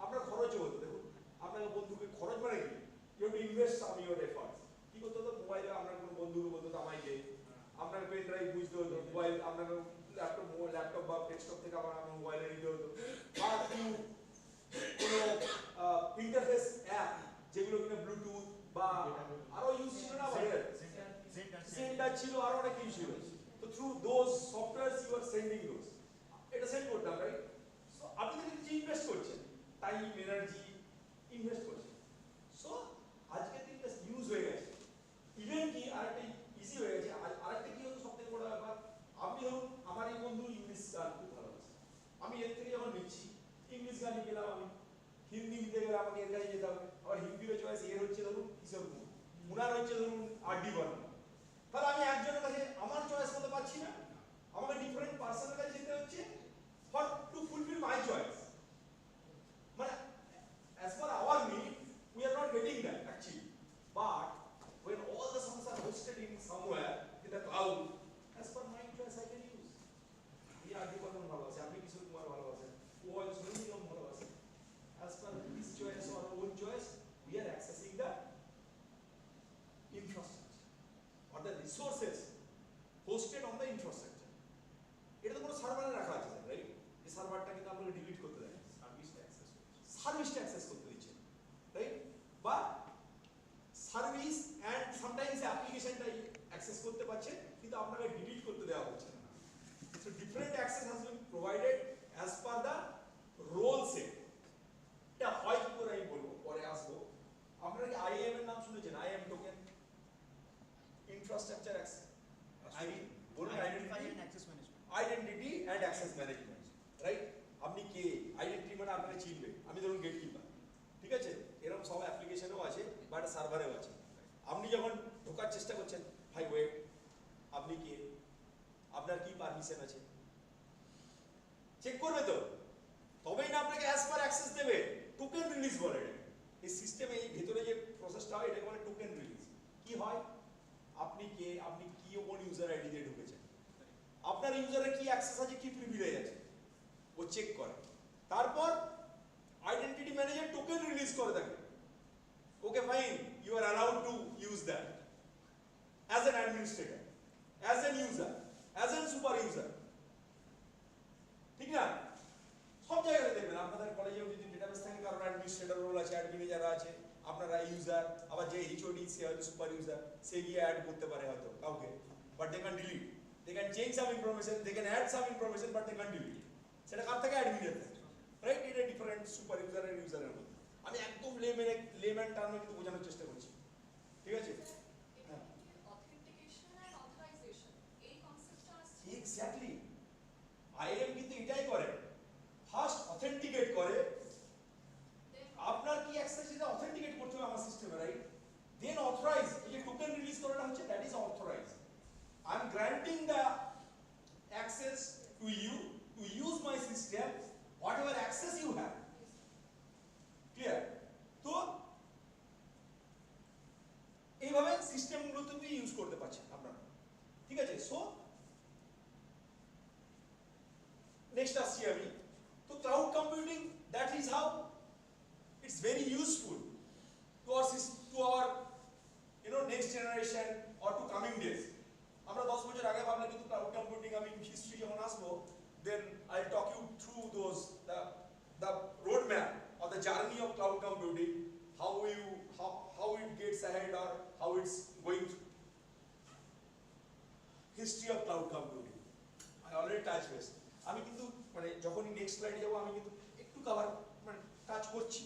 আপনার খরচও হতো। দেখুন আপনার বন্ধুকে খরচ মানে কি, you have to invest some your efforts. কি করতে হতো? মোবাইলে আপনার কোনো বন্ধুকে বলতে হতো আমায় দে, আপনার পেন ড্রাইভ বুঝতে হতো, মোবাইল আপনার ল্যাপটপ বা ডেস্কটপ থেকে আমার মোবাইলে নিতে হতো, বা কোনো ইন্টারফেস অ্যাপ যেগুলো কিনা ব্লুটুথ বা আরো ইউজ ছিল না, সেন্ডার ছিল, আরো অনেক কিছু ছিল। তো through those softwares you are sending those, এটা সেন্ড করতাম, রাইট? সো আপনি যদি কিছু ইনভেস্ট করছেন, টাইম এনার্জি ইনভেস্ট করছেন। সো আজকে দিনটা ইউজ হয়ে গেছে। ইভেন কি আরেকটা ইজি হয়ে গেছে, আরেকটা কি হতো সবথেকে বড় ব্যাপার, আপনি ধরুন আমার এই বন্ধু ইংলিশ গান খুব ভালোবাসে, আমি এর থেকে যখন নিচ্ছি ইংলিশ গানই গেলাম, আমি হিন্দি নিতে গেলে আমাকে এর কাছে যেতে হবে, আবার হিন্দির চয়েস এর হচ্ছে ধরুন কিশোর কুমার, উনার হচ্ছে ধরুন R.D. বর্মন, তাহলে আমি একজনের কাছে আমার চয়েস মতো পাচ্ছি না, আমাকে ডিফারেন্ট পার্সনের কাছে যেতে হচ্ছে for two fulfil my choice. মানে as per our need we are not getting that actually, but when all the songs are hosted in somewhere in the cloud, as per my choice I can use. ये R.D. Barman ভালোবাসে, আপনি কিশোর কুমার ভালোবাসেন, ও সোনু নিগম ভালোবাসে, as per his choice or own choice we are accessing the infrastructure or the resources hosted on the infrastructure. এটা তো কোনো সার্ভারে রাখা আছে, রাইট? এই সার্ভারটা কিন্তু আপনাকে ডিলিট করতে দেয়, সার্ভিসটা অ্যাক্সেস করতে দিচ্ছে, রাইট? বা সার্ভিস এন্ড সামটাইমস অ্যাপ্লিকেশনটাই অ্যাক্সেস করতে পারছে কিন্তু আপনাকে ডিলিট করতে দেওয়া হচ্ছে না। So different access has been provided as per the role set. এটা হয় কি করে আমি বলবো, পরে আসবো। আপনারা কি IAM এর নাম শুনেছেন? IAM টোকেন, ইনফ্রাস্ট্রাকচার অ্যাক্সেস, বলুন identity and access management, right? আপনি কে, আইডেন্টিটি মানে আপনাকে চিনবে, আমি ধরুন গেটকিপার, ঠিক আছে? এরকম সব অ্যাপ্লিকেশনেও আছে বা একটা সার্ভারেও আছে। আপনি যখন ঢোকার চেষ্টা করছেন, ভাই ওয়েট, আপনি কে, আপনার কি পারমিশন আছে, চেক করবে তো? রিলিজ বলে এটাকে। এই সিস্টেমে এই ভেতরে যে প্রসেসটা হয় এটাকে বলে টোকেন রিলিজ। কি হয়, আপনি কে, আপনি কি কোন ইউজার আইডি দিয়ে ঢুকেছেন, আপনার ইউজারের কি অ্যাক্সেস আছে, কি প্রিভিলেজ আছে, ও চেক করে। তারপর আইডেন্টিটি ম্যানেজার টোকেন রিলিজ করে থাকে, okay fine, you are allowed to use that as an administrator, as an user, as an super user. ঠিক না? সব জায়গায় দেখবেন আপনাদের কলেজেও যদি ডেটাবেস থাকে, কারণ অ্যাডমিনিস্ট্রেটর রোল আছে, অ্যাডমিনে যারা আছে, আপনারা ইউজার, আবার যে এইচওডি সে হয়তো সুপার ইউজার, সে গিয়ে অ্যাড করতে পারে হয়তো কাউকে, but they can delete, they can change some information, they can add some information, but they can delete. সেটা কার থেকে? অ্যাডমিনের থেকে, রাইট? এটা ডিফারেন্ট সুপার ইউজার আর ইউজারের মধ্যে। আমি একদম লেম্যান টার্মে কিন্তু বোঝানোর চেষ্টা করছি, ঠিক আছে? হ্যাঁ, অথেন্টিকেশন এন্ড অথরাইজেশন এই কনসেপ্টটা আসছে। এক্স্যাক্টলি। আইএম কিন্তু এটাই করে, ফার্স্ট অথেন্টিকেট করে, আপনার কি অ্যাক্সেস এটা অথেন্টিকেট করতে হবে আমার সিস্টেমে, রাইট? দেন অথরাইজ, এই যে টোকেন রিলিজ করাটা হচ্ছে, that is authorize. I am granting the access to you to use my system, whatever access you have. Clear? তো এইভাবে সিস্টেমগুলো তুমি ইউজ করতে পারছেন আপনারা, ঠিক আছে? সো নেক্সট আসছি আমি। তো cloud computing, that is how it's very useful to our next generation or to coming days. আমরা 10 বছর আগে ভাবলে কিন্তু ক্লাউড কম্পিউটিং, আমি হিস্ট্রি যখন আসবো, then I'll talk you through those the roadmap or the journey of cloud computing, how it gets ahead or how it's going through. History of cloud computing I already touched base. আমি কিন্তু মানে যখনই next স্লাইডে যাব আমি কিন্তু একটু cover মানে টাচ করছি।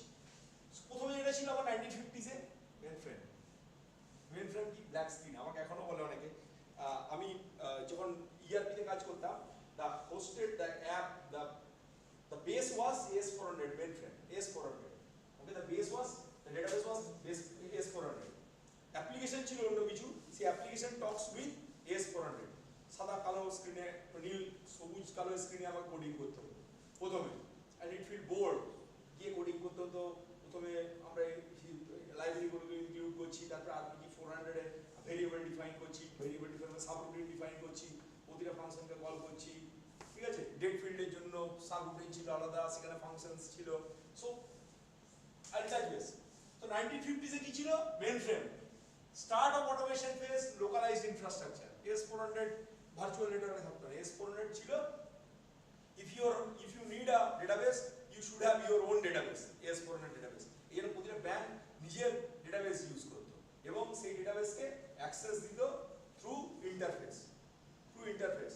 প্রথমে যেটা ছিল আমার 1950s এ মেইন ফ্রেম কি ব্ল্যাক স্ক্রিন, আমাকে এখনো বলে অনেকে। আমি যখন ERP তে কাজ করতাম, the hosted the app the base was AS400 mainframe, AS400, okay, the base was, the database was base AS400, application ছিল অন্য কিছু, সেই অ্যাপ্লিকেশন টক্স উইথ AS400। সাদা কালো স্ক্রিনে, নীল সবুজ কালো স্ক্রিনে আমার কোডিং করতে হতো প্রথমে, and it feel bored, গিয়ে কোডিং করতে হতো। প্রথমে আমরা লাইব্রেরিগুলোকে ইনক্লুড করছি, তারপর আরপিজি 400 এ ভেরিয়েবল ডিফাইন করছি, ভেরিয়েবল ডিফাইন সাবরুটিন ডিফাইন করছি, প্রতিটা ফাংশনকে কল করছি, ঠিক আছে? ডেট ফিল্ডের জন্য সাবরুটিন ছিল আলাদা, সেখানে ফাংশনস ছিল। সো আইল টাচ বেস। তো 1950s এ কি ছিল? Mainframe, start of automation phase, localised infrastructure. AS400 virtual নেটওয়ার্কে থাকতো না, AS400 ছিল if you need a database, you should have your own database, AS400 database। এর প্রতিটা ব্যাংক নিজের ডেটাবেস ইউজ করত এবং সেই ডেটাবেসকে অ্যাক্সেস দিত থ্রু ইন্টারফেস,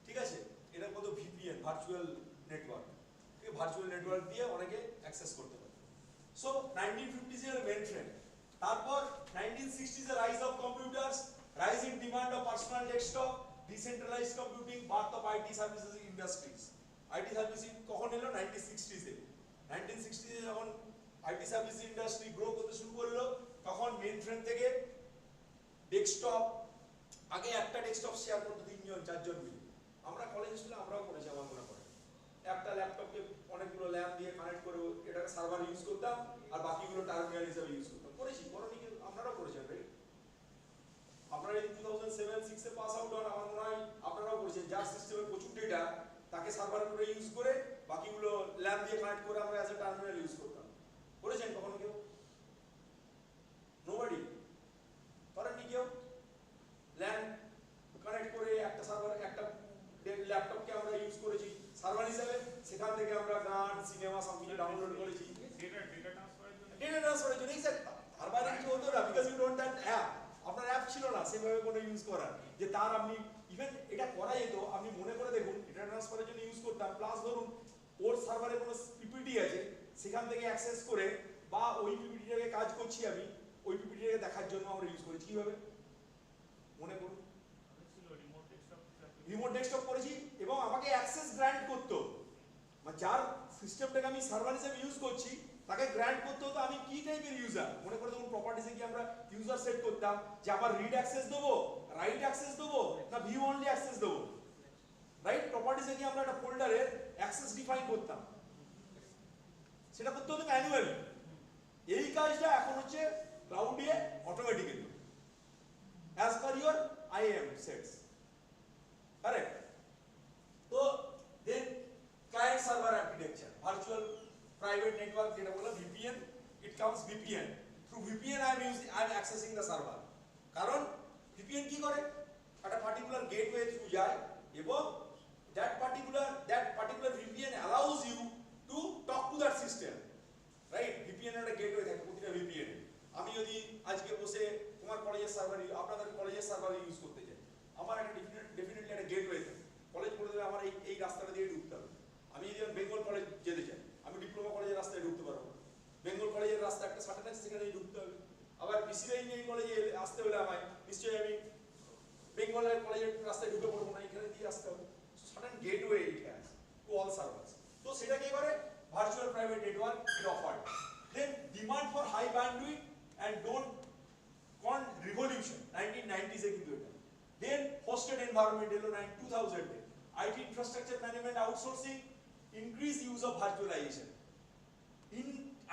ঠিক আছে? এটা কত VPN, ভার্চুয়াল নেটওয়ার্ক, ঠিক আছে? ভার্চুয়াল নেটওয়ার্ক দিয়ে অনেকে অ্যাক্সেস করতে পারে। সো 1950s এর মেইনফ্রেম। তারপর 1960s এর rise of computers, rising demand of personal desktop, decentralised computing, birth of IT services industries. IT servicing কখন এলো? 1960s এ। 1960s এ যখন IT সার্ভিস ইন্ডাস্ট্রি গ্রো করতে শুরু করলো, তখন মেইনফ্রেম থেকে ডেস্কটপ, আগে একটা ডেস্কটপ শেয়ার করতো 3 জন 4 জন মিলে। আমরা কলেজে ছিল, আমরাও করেছি, আমার মনে পড়ে। একটা ল্যাপটপকে অনেকগুলো ল্যাম্প দিয়ে কানেক্ট করে এটাকে সার্ভার ইউজ করতাম, আর বাকিগুলো টার্মিনাল হিসেবে ইউজ করতাম। করেছি, করনি কি? আপনারাও করেছেন, রাইট? আপনারা এই 2007-6 এ পাস আউট হন, আমার মনে হয় আপনারাও করেছেন। যার সিস্টেমে প্রচুর ডেটা, তাকে সার্ভার করে ইউজ করে বাকিগুলো ল্যাম্প দিয়ে কানেক্ট করে আমরা অ্যাজ এ টার্মিনাল ইউজ করতাম। করেছেন কখনো কেউ? নোবডি? করেননি কেউ? ল্যাম্প কানেক্ট করে একটা সার্ভার, একটা ল্যাপটপকে আমরা ইউজ করেছি সার্ভার হিসেবে, সেখান থেকে আমরা গান, সিনেমা সব কিছু ডাউনলোড করেছি ডেটা ট্রান্সফারের জন্য। এক্স্যাক্ট। আর বাইরে কিছু হতো না, because you don't have app, আপনার অ্যাপ ছিল না সেভাবে কোনো ইউজ করার, যে তার আপনি ইভেন এটা করা যেত। আপনি মনে করে দেখুন, ডেটা ট্রান্সফারের জন্য ইউজ করতাম, প্লাস ধরুন ওর সার্ভারে কোনো পিপিটি আছে, সেখান থেকে অ্যাক্সেস করে, বা ওই পিপিটিটাকে কাজ করছি আমি, ওই পিপিটিটাকে দেখার জন্য আমরা ইউজ করেছি। কিভাবে মনে করুন? রিমোট ডেস্কটপ করেছি, এবং আমাকে অ্যাক্সেস গ্র্যান্ট করতো, মানে যার সিস্টেমটাকে আমি সার্ভার হিসেবে ইউজ করছি তাকে গ্র্যান্ট করতে হতো আমি কি টাইপের ইউজার। মনে করে দেখুন প্রপার্টিসে কি আমরা ইউজার সেট করতাম যে আবার রিড অ্যাক্সেস দেবো, রাইট অ্যাক্সেস দেবো, না ভিউ অনলি অ্যাক্সেস দেবো, রাইট? প্রপার্টিসে কি আমরা একটা ফোল্ডারের অ্যাক্সেস ডিফাইন করতাম, সেটা করতে হতো ম্যানুয়ালি। এই কাজটা এখন হচ্ছে ক্লাউডে automatically as per your IAM sets, correct? So then client server architecture, virtual private network, যেটা বলা VPN, it comes VPN. Through VPN I am accessing the server. কারণ VPN কি করে, একটা পার্টিকুলার গেটওয়ে থ্রু যায় এবং that particular VPN allows you to talk to that system, right? VPN একটা gateway থাকে প্রতিটা VPN। আমি যদি আজকে বসে তোমার কলেজের সার্ভার, আপনাদের কলেজের সার্ভার ইউজ করতে চাই, আমার একটা ডেফিনেটলি একটা গেটওয়ে থাকে। কলেজ বলে দেবে আমার এই রাস্তাটা দিয়ে ঢুকতে হবে। আমি যদি বেঙ্গল কলেজ যেতে চাই, আমি ডিপ্লোমা কলেজের রাস্তায় ঢুকতে পারবো না। বেঙ্গল কলেজের রাস্তা একটা সার্টেন আছে, সেখানেই ঢুকতে হবে। আবার বিসিবি ইঞ্জিনিয়ারিং কলেজে আসতে হলে আমায় নিশ্চয়ই আমি বেঙ্গলের কলেজের রাস্তায় ঢুকে পড়বো না, এখানে দিয়ে আসতে হবে। Certain gateway it has to all servers. তো সেটা কি করে, virtual private network it offered. Then demand for high bandwidth and don't revolution 1990s এ কিন্তু এটা। then hosted environment এলো 2000 এ। IT infrastructure management outsourcing, increased use of virtualization in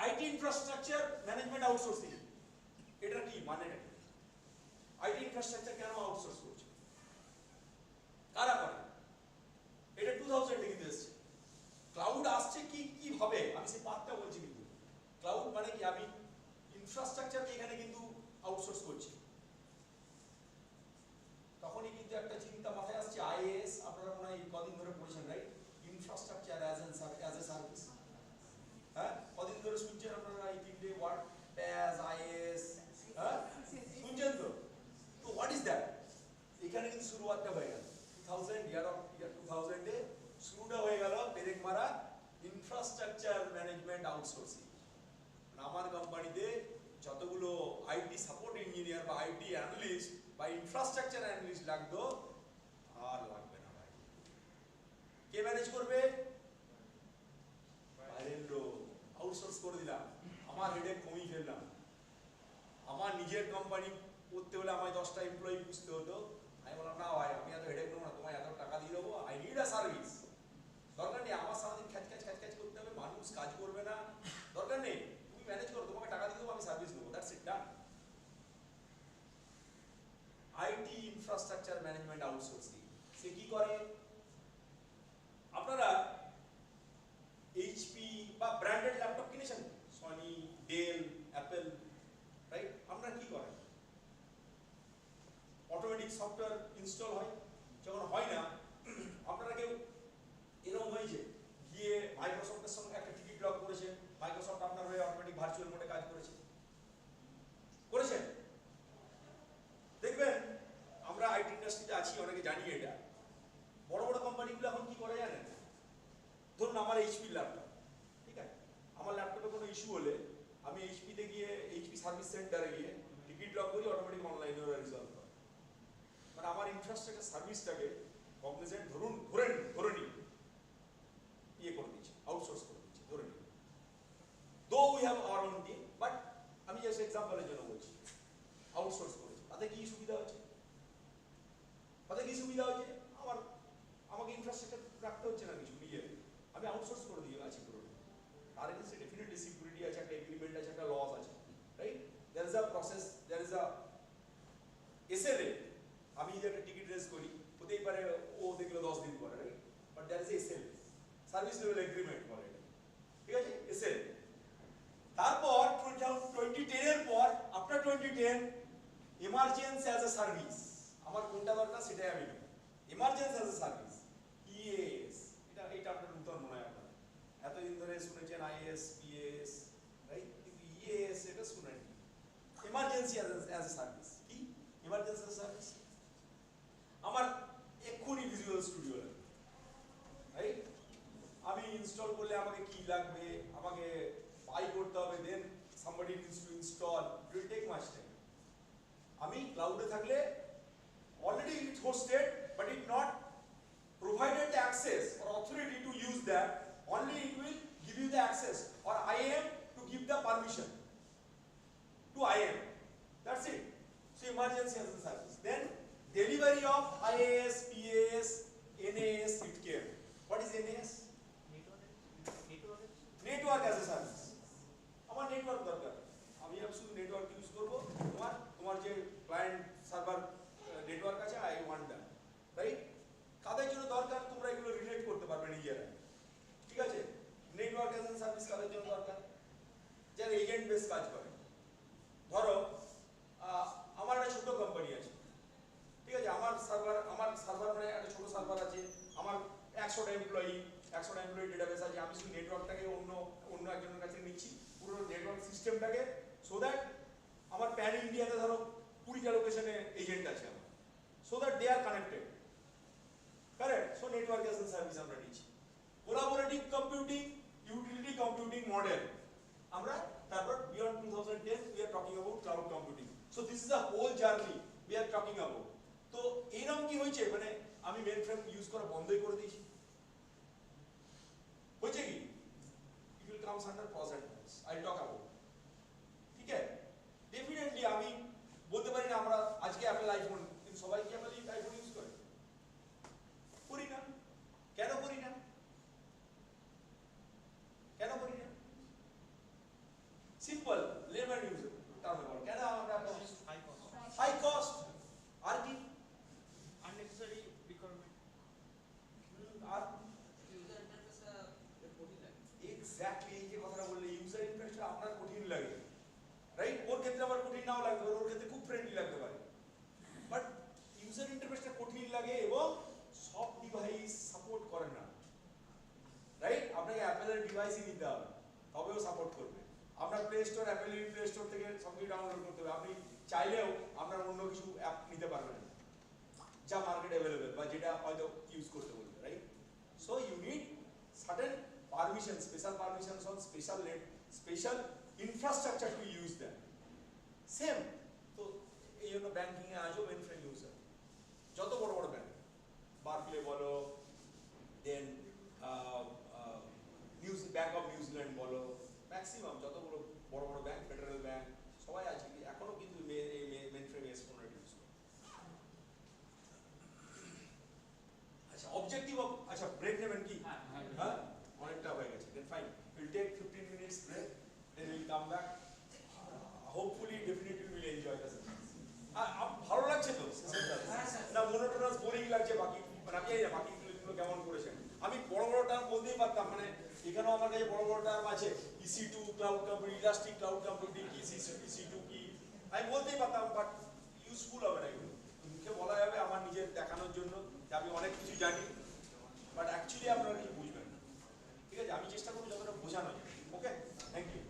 IT infrastructure management outsourcing। এটা কি মানে, IT infrastructure কেন outsource করছে, কারা করে, এটা 2000 এ কিন্তু এসেছে। ক্লাউড আসছে কি ভাবে, আমি সেই পাথটা বলছি। কিন্তু ক্লাউড মানে কি, আমি ইনফ্রাস্ট্রাকচারকে এখানে কিন্তু আউটসোর্স করছি। তখনই কিন্তু একটা চিন্তা মাথায় আসছে, আইএএস আপনারা মনে হয় কদিন ধরে পড়েছেন, right? Infrastructure as a service. হ্যাঁ, কদিন ধরে শুনছেন আপনারা এই তিনটে ওয়ার্ড, প্যাজ, আইএএস, হ্যাঁ শুনছেন তো? তো হোয়াট ইজ দ্যাট? এখানে কিন্তু শুরুয়াতটা হয়ে গেল 2000 এ শুরুটা হয়ে গেল ব্রেক মারা ইনফ্রাস্ট্রাকচার ম্যানেজমেন্ট আউটসোর্সিং। আমার কোম্পানিতে যতগুলো আইটি সাপোর্ট ইঞ্জিনিয়ার বা আইটি অ্যানালিস্ট বা ইনফ্রাস্ট্রাকচার অ্যানালিস্ট লাগতো, আর লাগবে না ভাই। কে ম্যানেজ করবে? বাইরের লোক, আউটসোর্স করে দিলাম। আমার হেডেক কমিয়ে ফেললাম। আমার নিজের কোম্পানি করতে হলে আমায় 10টা এমপ্লয়ি পুষতে হতো। আমি বললাম না ভাই, আমি এত হেডেক নেবো না, তোমায় এত টাকা দিয়ে দেবো, আই নিড আ সার্ভিস। দরকার নেই আমার সারাদিন খ্যাচ করতে হবে, মানুষ কাজ করবে না, দরকার নেই, তুমি ম্যানেজ করো, তোমাকে টাকা দিয়ে দেবো, আমি সার্ভিস দেবো, that's it, done. IT infrastructure management outsourcing. সে কি করে, আপনারা এইচপি বা ব্র্যান্ডেড ল্যাপটপ কিনেছেন, সনি, ডেল, অ্যাপেল, রাইট? আপনারা কি করেন, অটোমেটিক সফটওয়্যার ইনস্টল হয়। যখন হয় না, আপনারা কেউ এরকম হয়েছে গিয়ে মাইক্রোসফটের সঙ্গে একটা টিকিট লগ করেছেন, মাইক্রোসফট আপনার হয়ে অটোমেটিক ভার্চুয়াল মোডে কাজ করেছেন? দেখবেন আমরা আইটি ইন্ডাস্ট্রিতে আছি, অনেকে জানি এটা। বড় বড় কোম্পানিগুলো এখন কি করে জানেন? ধরুন আমার এইচপি ল্যাপটপ, ঠিক আছে, আমার ল্যাপটপে কোনো ইস্যু হলে আমি এইচপিতে গিয়ে এইচপি সার্ভিস সেন্টারে গিয়ে টিকিট লগ করি, অটোমেটিক অনলাইনে ওরা রিজলভ করে। মানে আমার ইনফ্রাস্ট্রাকচার সার্ভিসটাকে কগনিজেন্ট ধরে নিই ইয়ে করে দিচ্ছে, আউটসোর্স করে দিচ্ছে, ধরে নিই। Though we have our own team, but আমি জাস্ট এক্সাম্পলের জন্য বলছি, আউটসোর্স করেছি। তাতে কি সুবিধা হচ্ছে? আমাকে ইনফ্রাস্ট্রাকচার রাখতে হচ্ছে না কিছু নিজে, আমি আউটসোর্স করে দিয়ে আছি পুরো। আর এগেইনস্টে ডেফিনেটলি সিকিউরিটি আছে, একটা এগ্রিমেন্ট আছে, একটা লস আছে, right? There is a process, there is a SLA. আমি যদি একটা টিকিট রেজ করি, হতেই পারে ও দেখলো 10 দিন পরে, right? But there is a SLA, service level agreement বলে, ঠিক আছে, এসএলএ। তারপর 2010 এর পর, after 2010, emergency as a service. আমার কোনটা দরকার সেটাই আমি নেব, emergency as a service, EAS. এটা আপনার নতুন মনে হয়, আপনার এতদিন ধরে শুনেছেন আইএস, পিএস, রাইট? কিন্তু ইএএস এটা শুনেন। এমার্জেন্সি অ্যাজ এ সার্ভিস কি? Emergency as a service. আমার এক্ষুনি ভিজুয়াল স্টুডিও লাগবে, রাইট? আমি ইনস্টল করলে আমাকে কি লাগবে, আমাকে বাই করতে হবে, দেন somebody needs to install, it will take much time. আমি ক্লাউডে থাকলে already it's hosted, but it not provided the access or authority to use that, only it will give you the access, or IAM to give the permission to IAM, that's it. So emergency as a service. Then delivery of IAS, PAS, NAS, it came. What is NAS? Network as a service. আমার network দরকার, কাজ করে। ধরো আমার একটা ছোট company আছে, ঠিক আছে, আমার সার্ভার মানে একটা ছোট সার্ভার আছে, আমার 100টা এমপ্লয়ি ডেটাবেস আছে, আমি শুধু নেটওয়ার্কটাকে অন্য একজনের কাছে নিচ্ছি, পুরো নেটওয়ার্ক সিস্টেমটাকে, সো দ্যাট আমার প্যান ইন্ডিয়াতে ধরো 20টা লোকেশনে এজেন্ট আছে আমার, so that they are connected, correct? So network as a service আমরা নিচ্ছি। Collaborative computing, utility computing model আমরা, তারপর beyond 2010 we are talking about cloud computing. So this is a whole journey we are talking about. তো এরকম কি হয়েছে, মানে আমি মেন ফ্রেম ইউজ করা বন্ধই করে দিয়েছি, হয়েছে কি? It will comes under pros and cons. I'll talk about. ঠিক আছে, ডেফিনেটলি আমি বলতে পারি না আমরা আজকে অ্যাপল আইফোন, কিন্তু সবাই কি অ্যাপল আইফোন ইউজ করে? করি না। কেন করি না? কেন করি না? সিম্পল লেবার ইউজ টার্মে বল, কেন আমরা হাই কস্ট, আর কি unnecessary requirement, আর ইউজার ইন্টারফেসটা কঠিন লাগে। এক্স্যাক্টলি এই যে কথাটা বললে, ইউজার ইন্টারফেসটা আপনার কঠিন লাগে, রাইট? ওর ক্ষেত্রে আবার কঠিন নাও লাগতে পারে, ওর ক্ষেত্রে খুব ফ্রেন্ডলি লাগতে পারে, বাট ইউজার ইন্টারফেসটা কঠিন লাগে এবং সব ডিভাইস সাপোর্ট করে না, রাইট? আপনাকে অ্যাপেলের ডিভাইসই নিতে হবে, তবেও সাপোর্ট করবে। আপনার প্লে স্টোর, অ্যাপেলের প্লে স্টোর থেকে সবকিছু ডাউনলোড করতে হবে, আপনি চাইলেও আপনার অন্য কিছু অ্যাপ নিতে পারবেন না যা মার্কেট অ্যাভেলেবেল বা যেটা হয়তো ইউজ করতে বলবে, right? So you need certain permission, special permissions on special infrastructure to use that. Same তো এই জন্য ব্যাংকিং এ আজও মেন ফ্রেম ইউজ হয়, যত বড় বড় ব্যাংক, বার্কলে বলো, দেন ব্যাংক অফ নিউজিল্যান্ড বলো, ম্যাক্সিমাম যত বড় বড় ব্যাংক, ফেডারেল ব্যাংক, সবাই আছে এখনো কিন্তু মেন ফ্রেম S400 ইউজ করে। আচ্ছা, অবজেক্টিভ অফ, আচ্ছা ব্রেক নেবেন কি? হ্যাঁ, অনেকটা হয়ে গেছে, then fine, will take 15 minutes break, then we'll come back. Hopefully definitely we'll enjoy the session. ভালো লাগছে তো সেশনটা? না মোনোটোনাস বোরিং লাগছে? বাকি মানে আমি জানি না বাকি গুলো কেমন করেছেন। আমি বড় বড় টার্ম বলতেই পারতাম, মানে এখানেও আমার কাছে বড় বড় টার্ম আছে, EC2 cloud computing, elastic cloud computing কি, EC2 কি, আমি বলতেই পারতাম, বাট ইউজফুল হবে না এগুলো, মুখে বলা যাবে আমার নিজের দেখানোর জন্য যে আমি অনেক কিছু জানি, বাট অ্যাকচুয়ালি আপনারা কি বুঝবেন, ঠিক আছে? আমি চেষ্টা করবো যতটা বোঝানো যায়। Okay, thank you.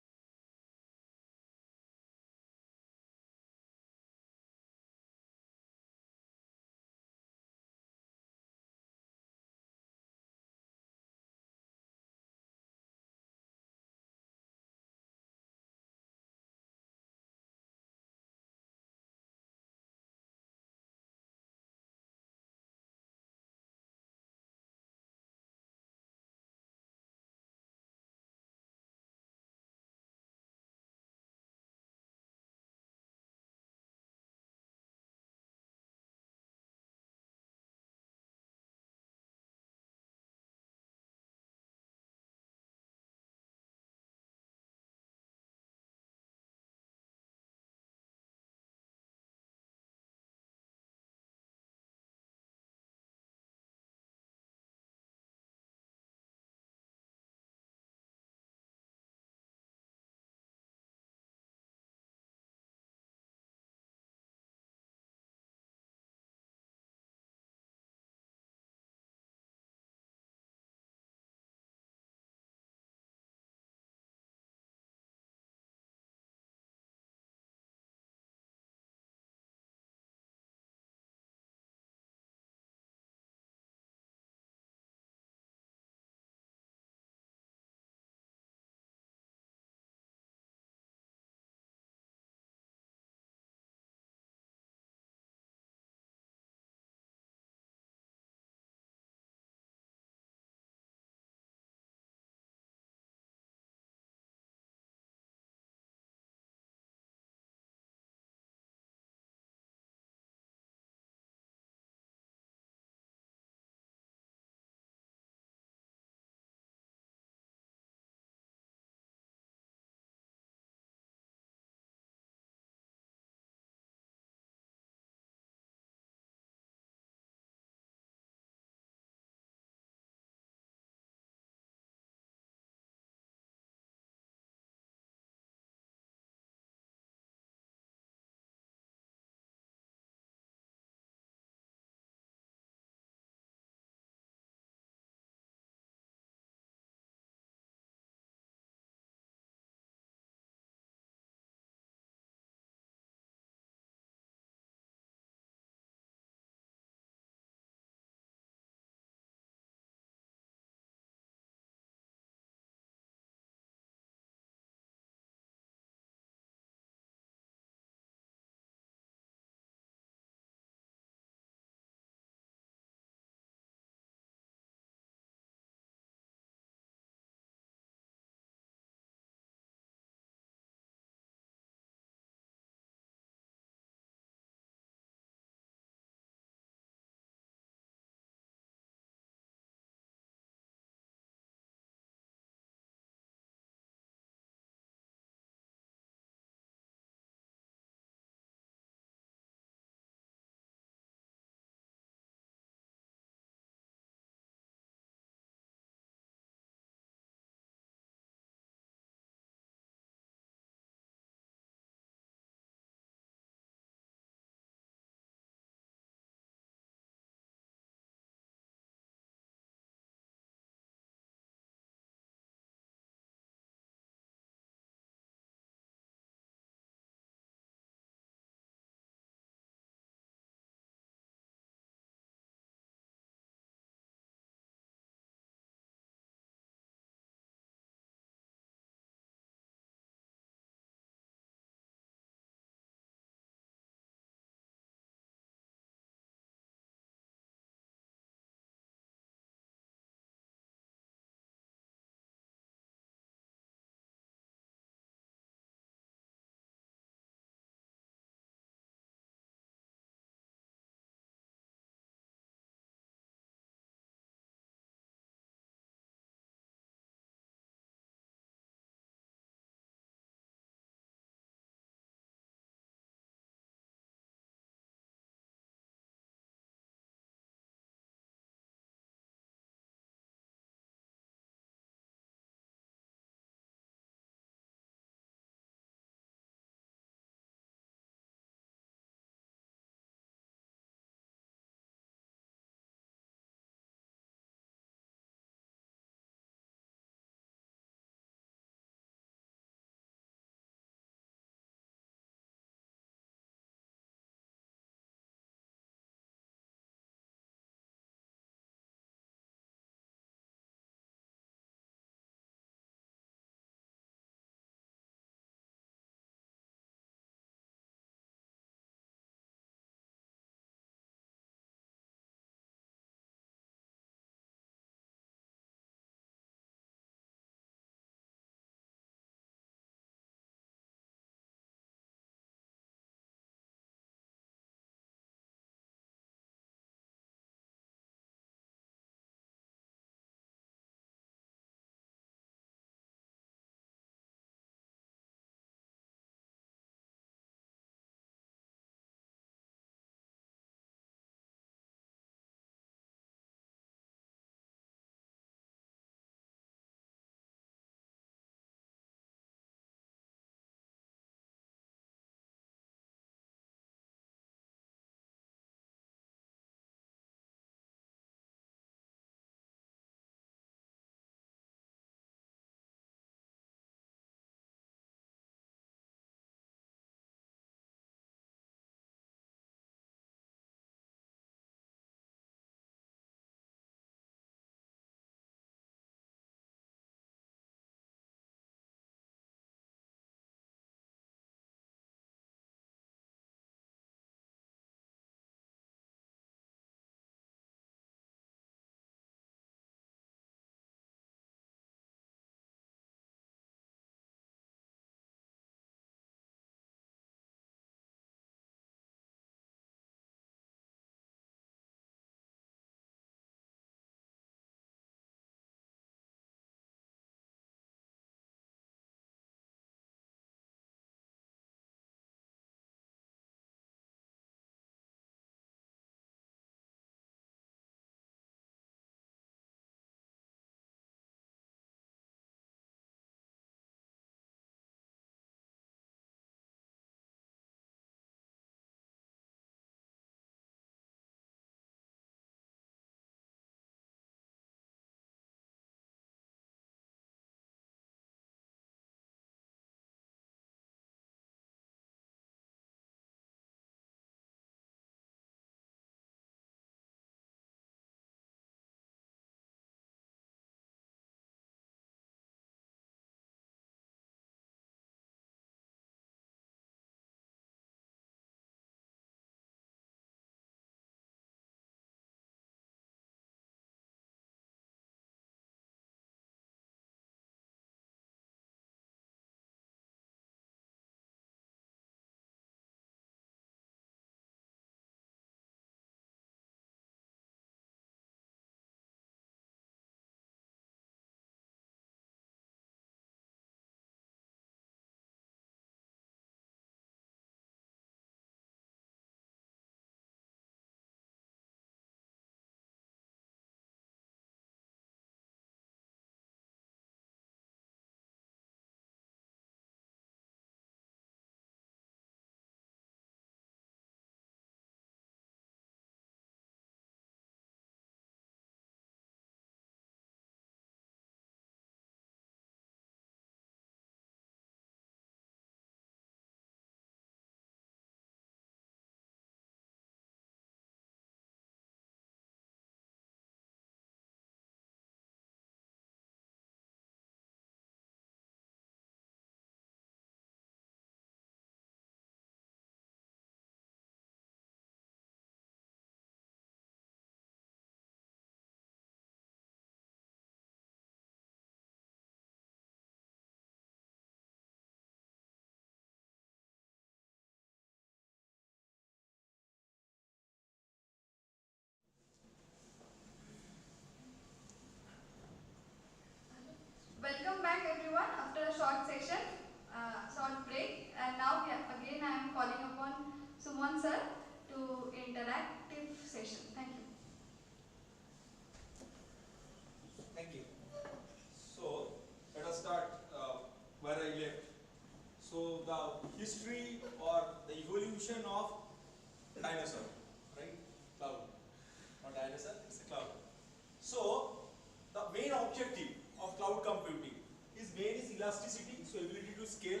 objective of cloud computing is main is elasticity, so ability to scale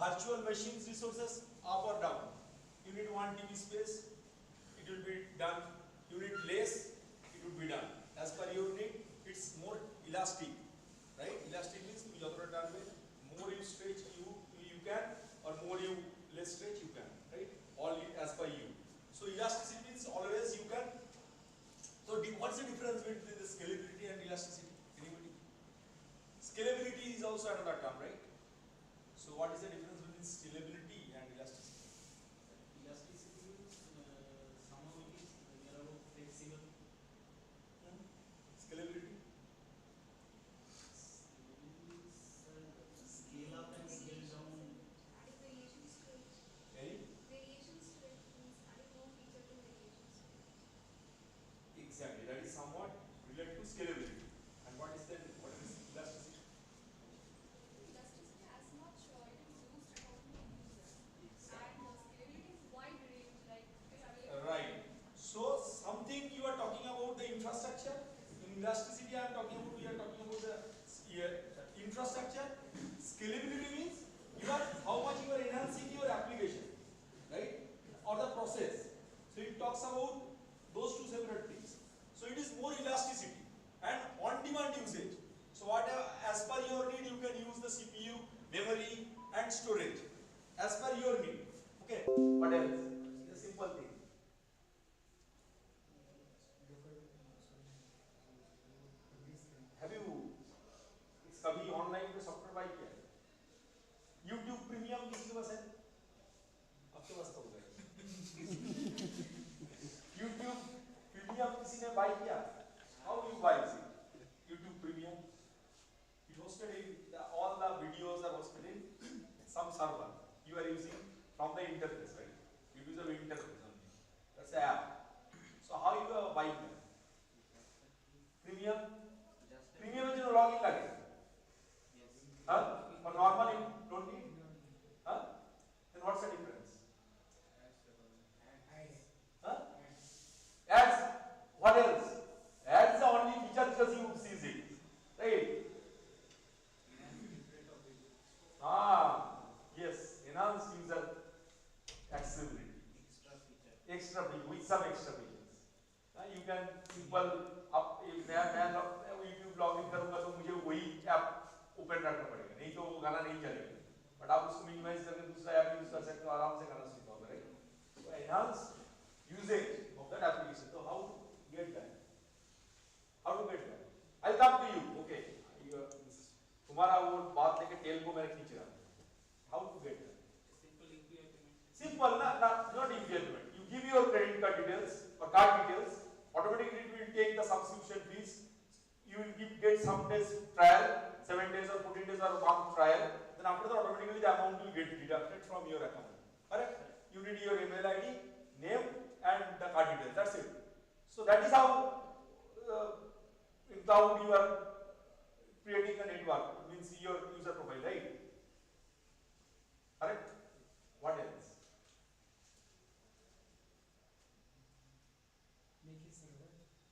virtual machines resources up or down. You need 1 TB space, it will be done. You need less, it will be done. As per your need, it's more elastic, right? Elastic means more you stretch you can, or more you less stretch you can, right? All as per you. So elasticity means always you can. So what's the difference between the scalability and elasticity? Anybody? Scalability is also another term, right? So what is the difference between scalability and elasticity? Elasticity means somehow it is flexible. Scalability? Scale up and scale down. Adding variations to it. Any? Variations to it means adding more feature to variations. Exactly. That is somewhat related to scalability. And what is elasticity? Elasticity as much it is used according to user. And scalability is wide range, like Right. So something you are talking about the infrastructure. In elasticity, we are talking about the infrastructure. Scalability means how much you are enhancing your application, right? Or the process. So it talks about those two separate things. So it is more elasticity and on-demand usage. So whatever as per your need, you can use the CPU, memory, and storage as per your need. Okay. What else? It's a simple thing. Have you कभी online पे software bye किया है? YouTube premium किसी के पास है? आपके पास तो होगा। YouTube प्रीमियम किसी ने बाय किया? How you buy it? YouTube premium. It hosted in all the videos are hosted in some server. You are using from the interface, right? You use the interface only. That's the app. So how you are buying it? Premium. Premium is no login lagega. Huh? For normal you don't need. Huh? Then what's the difference? Huh? Ads. What else? Ads is the only feature because you sees it. Right? Yes. Enhanced user accessibility. Extra feature with some extra features. You can simple up मैं YouTube login करूँगा तो मुझे वही app open रखना पड़ेगा, नहीं तो वो गाना नहीं चलेगा. बट आप उसको मिनिमाइज करके दूसरा ऐप यूज कर सकते हो, आराम से गाना सुन पाओगे, right? So enhance usage of that application. So how to get that? How to get that? I'll come to you. Okay. तुम्हारा वो बात लेके टेल को मैंने खींच रहा. How to get that? Simple UPI payment. Simple, not UPI payment. You give your credit card details or card details. Automatically it will take the subscription fees. You will get some days trial, 7 days or 14 days or month trial. Then after that, automatically the amount will get deducted from your account. Correct? You need your email ID, name, and the card details. That's it. So that is how in cloud you are creating a network. It means your user profile, right? Correct? What else?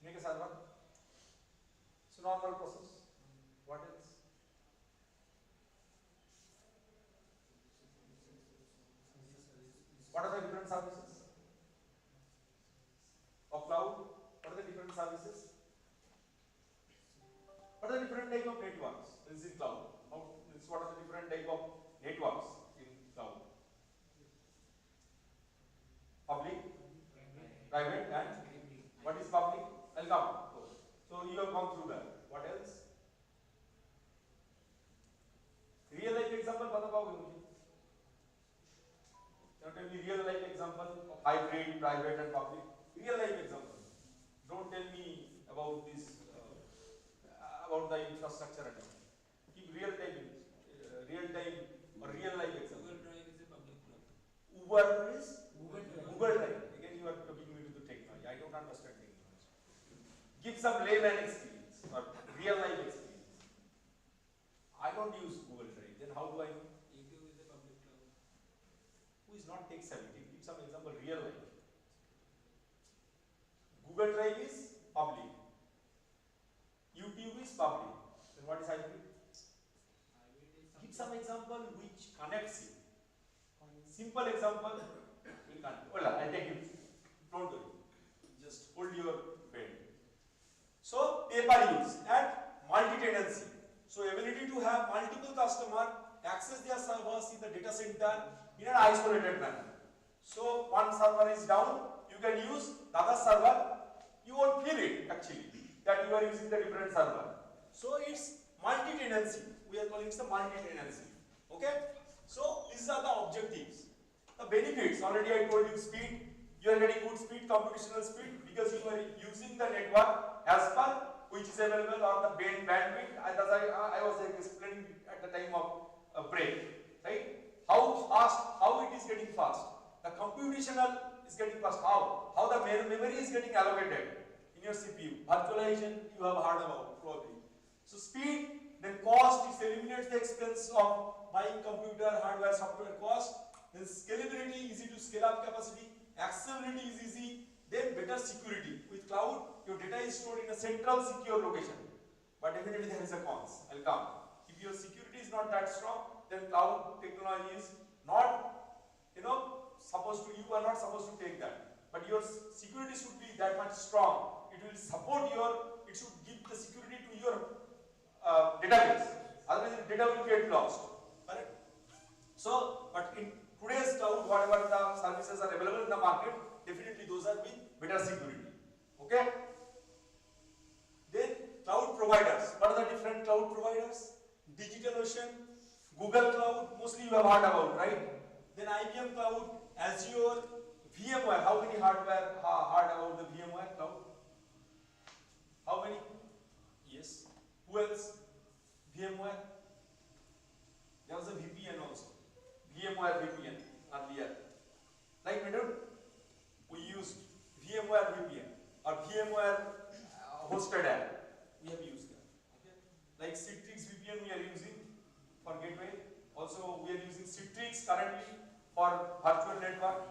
Make a server. So normal process. What else? What are the different services of cloud? What are the different services? What are the different type of networks in cloud? What are the different type of networks in cloud? Public, private, and what is public? I'll come. So you have gone through that. What else? Real life example बता पाओगे मुझे? Tell me real life example of hybrid, private, and public. Real life example. Don't tell me about this about the infrastructure and all. Keep real time or real life example. Google Drive is a public cloud. Uber is Google Drive. Again, you are talking me to the technology. I don't understand technology. Give some layman experience or real life experience. I don't use Google Drive. Then how do I know? YouTube is a public cloud. Who is not tech savvy? Give some example. Real life. Google Drive is public. YouTube is public. what is hybrid? IVT Give is some something. example which connects it. Simple example will connect. Well, I'll take it. Don't worry. Just hold your pen. So pay-per-use and multi-tenancy. So ability to have multiple customer access their servers in the data center in an isolated manner. So one server is down, you can use the other server. You won't feel it actually that you are using the different server. So it's multi-tenancy. We are calling it the multi-tenancy. Okay? So these are the objectives. The benefits, already I told you speed. You are getting good speed, computational speed, because you are using the network as per which is available or the bandwidth. As I was explaining at the time of break, right? How fast, how it is getting fast. The computational is getting fast. How the memory is getting allocated in your CPU. Virtualization you have heard about probably. So speed, then cost, it eliminates the expense of buying computer, hardware, software cost. Then scalability, easy to scale up capacity. Accessibility is easy. Then better security. With cloud, your data is stored in a central secure location. But definitely there is a cons. I'll come. If your security is not that strong, then cloud technology is not, supposed to, you are not supposed to take that. But your security should be that much strong. It will support your, it should give the security to your database. Otherwise the data will get lost. Correct? So, but in today's cloud, whatever the services are available in the market, definitely those are with better security. Okay? Then cloud providers. What are the different cloud providers? DigitalOcean, Google Cloud, mostly you have heard about, right? Then IBM Cloud, Azure, VMware. How many heard about the VMware Cloud? How many? Yes. Who else? VMware. There was a VPN also. VMware VPN earlier. Like Meghnad, we used VMware VPN or VMware hosted app. We have used that. Okay. Like Citrix VPN we are using for gateway. Also we are using Citrix currently for virtual network.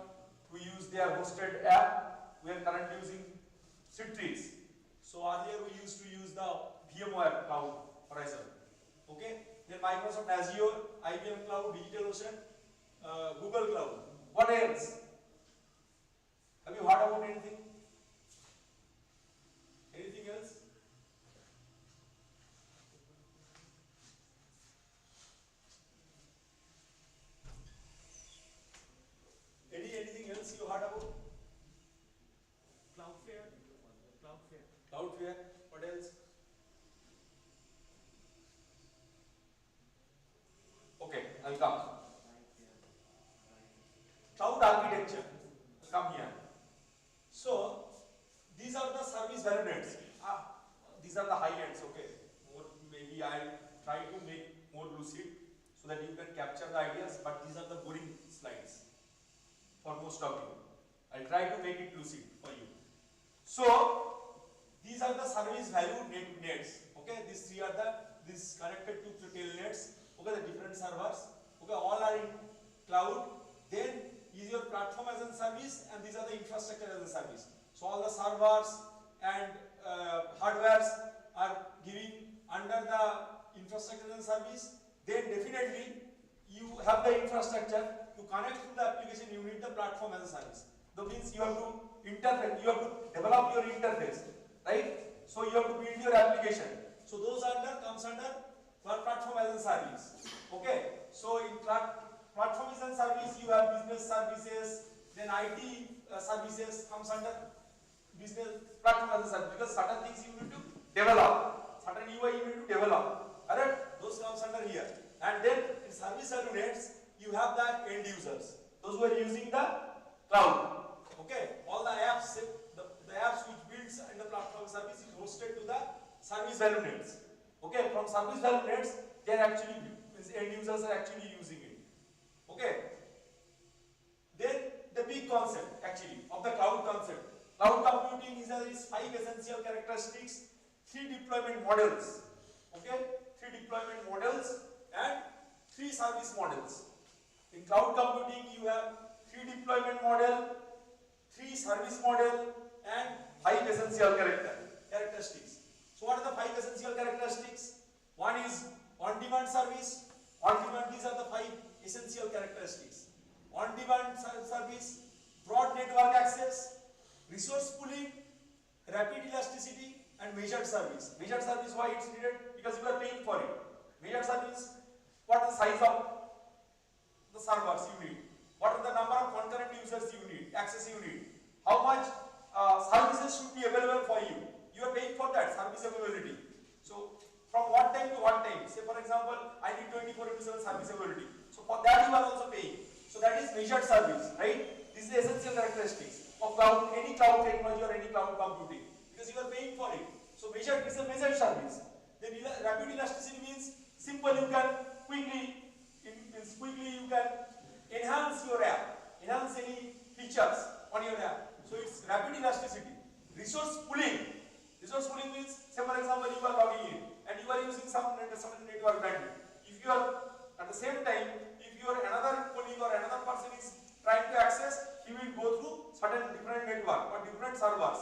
We use their hosted app. We are currently using Citrix. So earlier we used to use the VMware Cloud Horizon. Okay. Then Microsoft Azure, IBM Cloud, DigitalOcean, Google Cloud. What else? Have you heard about anything? Anything else? Anything else you heard about? Cloudflare. Cloudflare. What else? Okay, I'll come. Cloud architecture. I'll come here. So these are the service value nets. These are the high ends. Okay. Maybe I'll try to make more lucid so that you can capture the ideas. But these are the boring slides for most of you. I'll try to make it lucid for you. So these are the service value nets. Okay. These three are this connected to the telnets. Okay. The different servers. Okay. All are in cloud. Then is your platform as a service, and these are the infrastructure as a service. So all the servers and hardwares are giving under the infrastructure as a service. Then definitely you have the infrastructure to connect to the application. You need the platform as a service. That means you have to interface. You have to develop your interface, right? So you have to build your application. So those comes under platform as a service. Okay. So in platform as a service, you have business services, then IT services comes under business platform as a service, because certain things you need to develop, certain UI you need to develop. Alright, those comes under here. And then in service value nets, you have the end users, those who are using the cloud. Okay, all the apps, the apps which builds in the platform service is hosted to the service value nets. Okay, from service value nets, they are actually end users are actually using it. Okay. Then the big concept actually of the cloud concept. Cloud computing is 5 essential characteristics, 3 deployment models. Okay, 3 deployment models and 3 service models. In cloud computing, you have 3 deployment model, 3 service model, and 5 essential characteristics. So what are the 5 essential characteristics? One it's needed? Because you are paying for it. Measured service, what is the size of the servers you need? What are the number of concurrent users you need, access you need? How much services should be available for you? You are paying for that service availability. So from what time to what time? Say for example, I need 24/7 service availability. So for that you are also paying. So that is measured service, right? This is the essential characteristics of cloud, any cloud technology or any cloud computing, because you are paying for it. So measured is a measured service. Then rapid elasticity means simple. You can quickly you can enhance your app, enhance any features on your app. So it's rapid elasticity. Resource pooling. Resource pooling means, say for example, you are logging in and you are using some network bandwidth. If you are at the same time, if your another colleague or another person is trying to access, he will go through certain different network or different servers.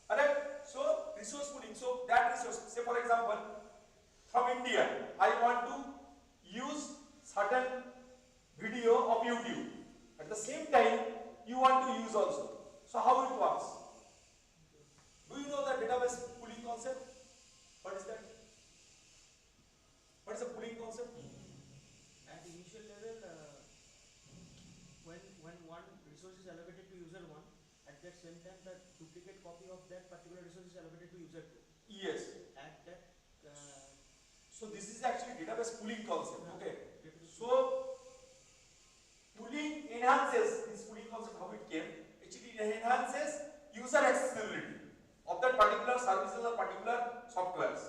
Correct? So resource pooling. So that resource, say for example, from India, I want to use certain video of YouTube. At the same time, you want to use also. So how it works? Do you know the database pooling concept? What is that? What is the pooling concept? At initial level, when one resource is allocated to user 1, at that same time the duplicate copy of that particular resource is allocated to user 2. Yes. At that, so this is actually database pooling concept. Okay. So pooling enhances this pooling concept. How it came? Actually, it enhances user accessibility of that particular services or particular softwares.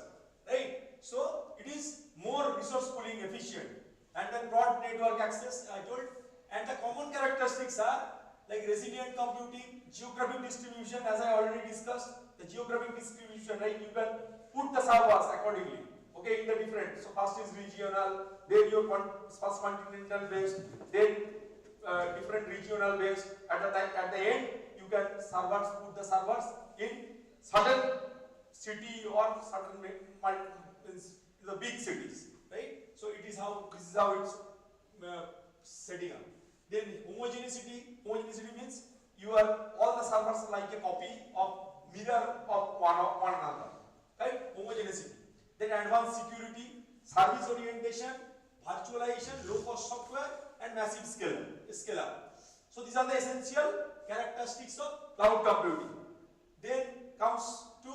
Right. So it is more resource pooling efficient, and then broad network access I told. And the common characteristics are like resilient computing, geographic distribution, as I already discussed. The geographic distribution, right? You can put the servers accordingly. Okay, in the different. So first is regional, then your first continental based, then different regional based. At the end, you can put the servers in certain city or certain the big cities, right? So this is how it's setting up. Then homogeneity means all the servers like a copy of mirror of one another, right? Homogeneity. Then advanced security, service orientation, virtualization, low cost software, and massive scale up. So these are the essential characteristics of cloud computing. Then comes to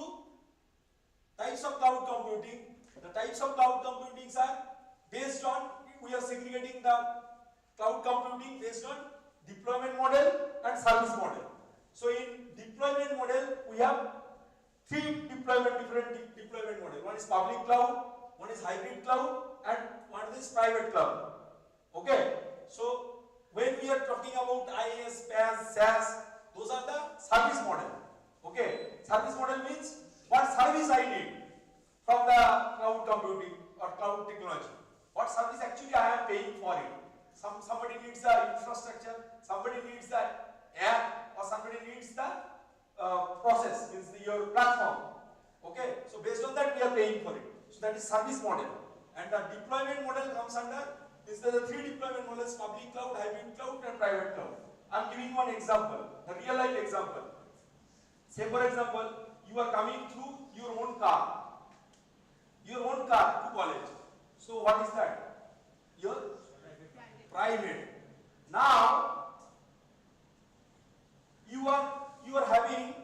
types of cloud computing. The types of cloud computing are based on, we are segregating the cloud computing based on deployment model and service model. So in deployment model, we have different deployment model. One is public cloud, one is hybrid cloud, and one is private cloud. Okay. So when we are talking about IaaS, PaaS, SaaS, those are the service model. Okay. Service model means what service I need from the cloud computing or cloud technology. What service actually I am paying for it. Somebody needs the infrastructure, somebody needs the app, or somebody needs the process, means your platform. Okay, so based on that we are paying for it. So that is service model. And the deployment model comes under, is the three deployment models: public cloud, hybrid cloud, and private cloud. I am giving one example, the real life example. Say for example, you are coming through your own car to college. So what is that? Your private. Now you are having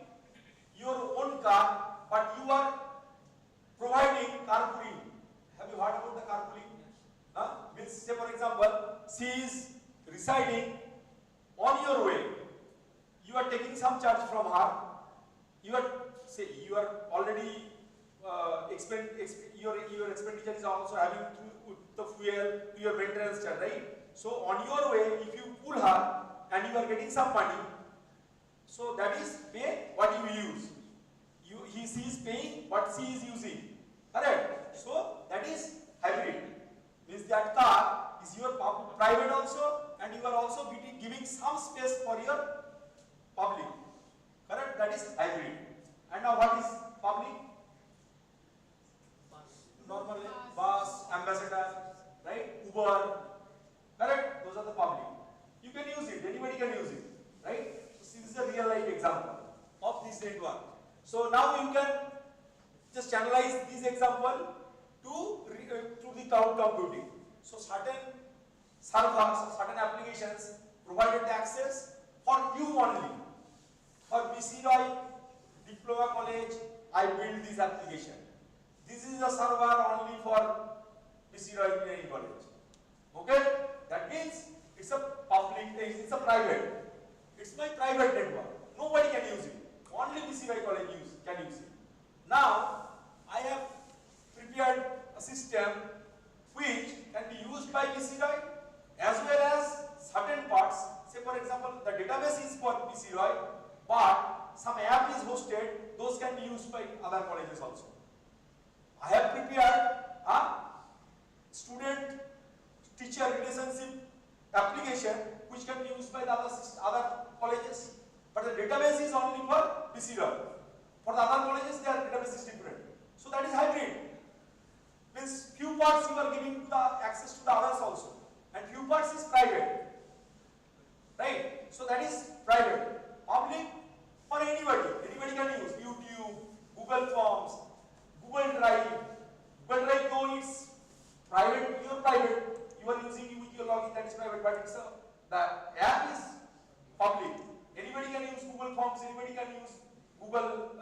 your own car, but you are providing carpooling. Have you heard about the carpooling? Means, say for example, she is residing on your way. You are taking some charge from her. You are already your expenditure is also having to the fuel, to your maintenance charge, right? So on your way, if you pull her and you are getting some money, so that is pay what you use. He is paying what she is using. Correct? So that is hybrid. Means that car is your private also, and you are also giving some space for your public. Correct? That is hybrid. And now what is public? Normally bus, ambassador, right? Uber. Correct? Those are the public. You can use it. Anybody can use it. Right? So this is a real life example of this network. So now you can just analyze this example cloud computing. So certain servers, certain applications provided the access for you only. For BC Roy Diploma College, I build this application. This is a server only for BC Roy Engineering College. Okay? That means it's a public, it's a private. It's my private network. Nobody can use it. Only BC Roy College can use it. Now, I have prepared a system which can be used by BC Roy as well as certain parts. Say for example, the database is for BC Roy, but some app is hosted, those can be used by other colleges also. I have prepared a student-teacher relationship application which can be used by the other colleges, but the database is only for BC Roy. For the other colleges, their database is different. So that is hybrid. Means few parts you are giving the access to the others also, and few parts is private. Right? So that is private. Public for anybody. Anybody can use YouTube, Google Forms, Google Drive. Google Drive though it's private, you are private. You are using it with your login, that is private, but it's the app is public. Anybody can use Google Forms, anybody can use Google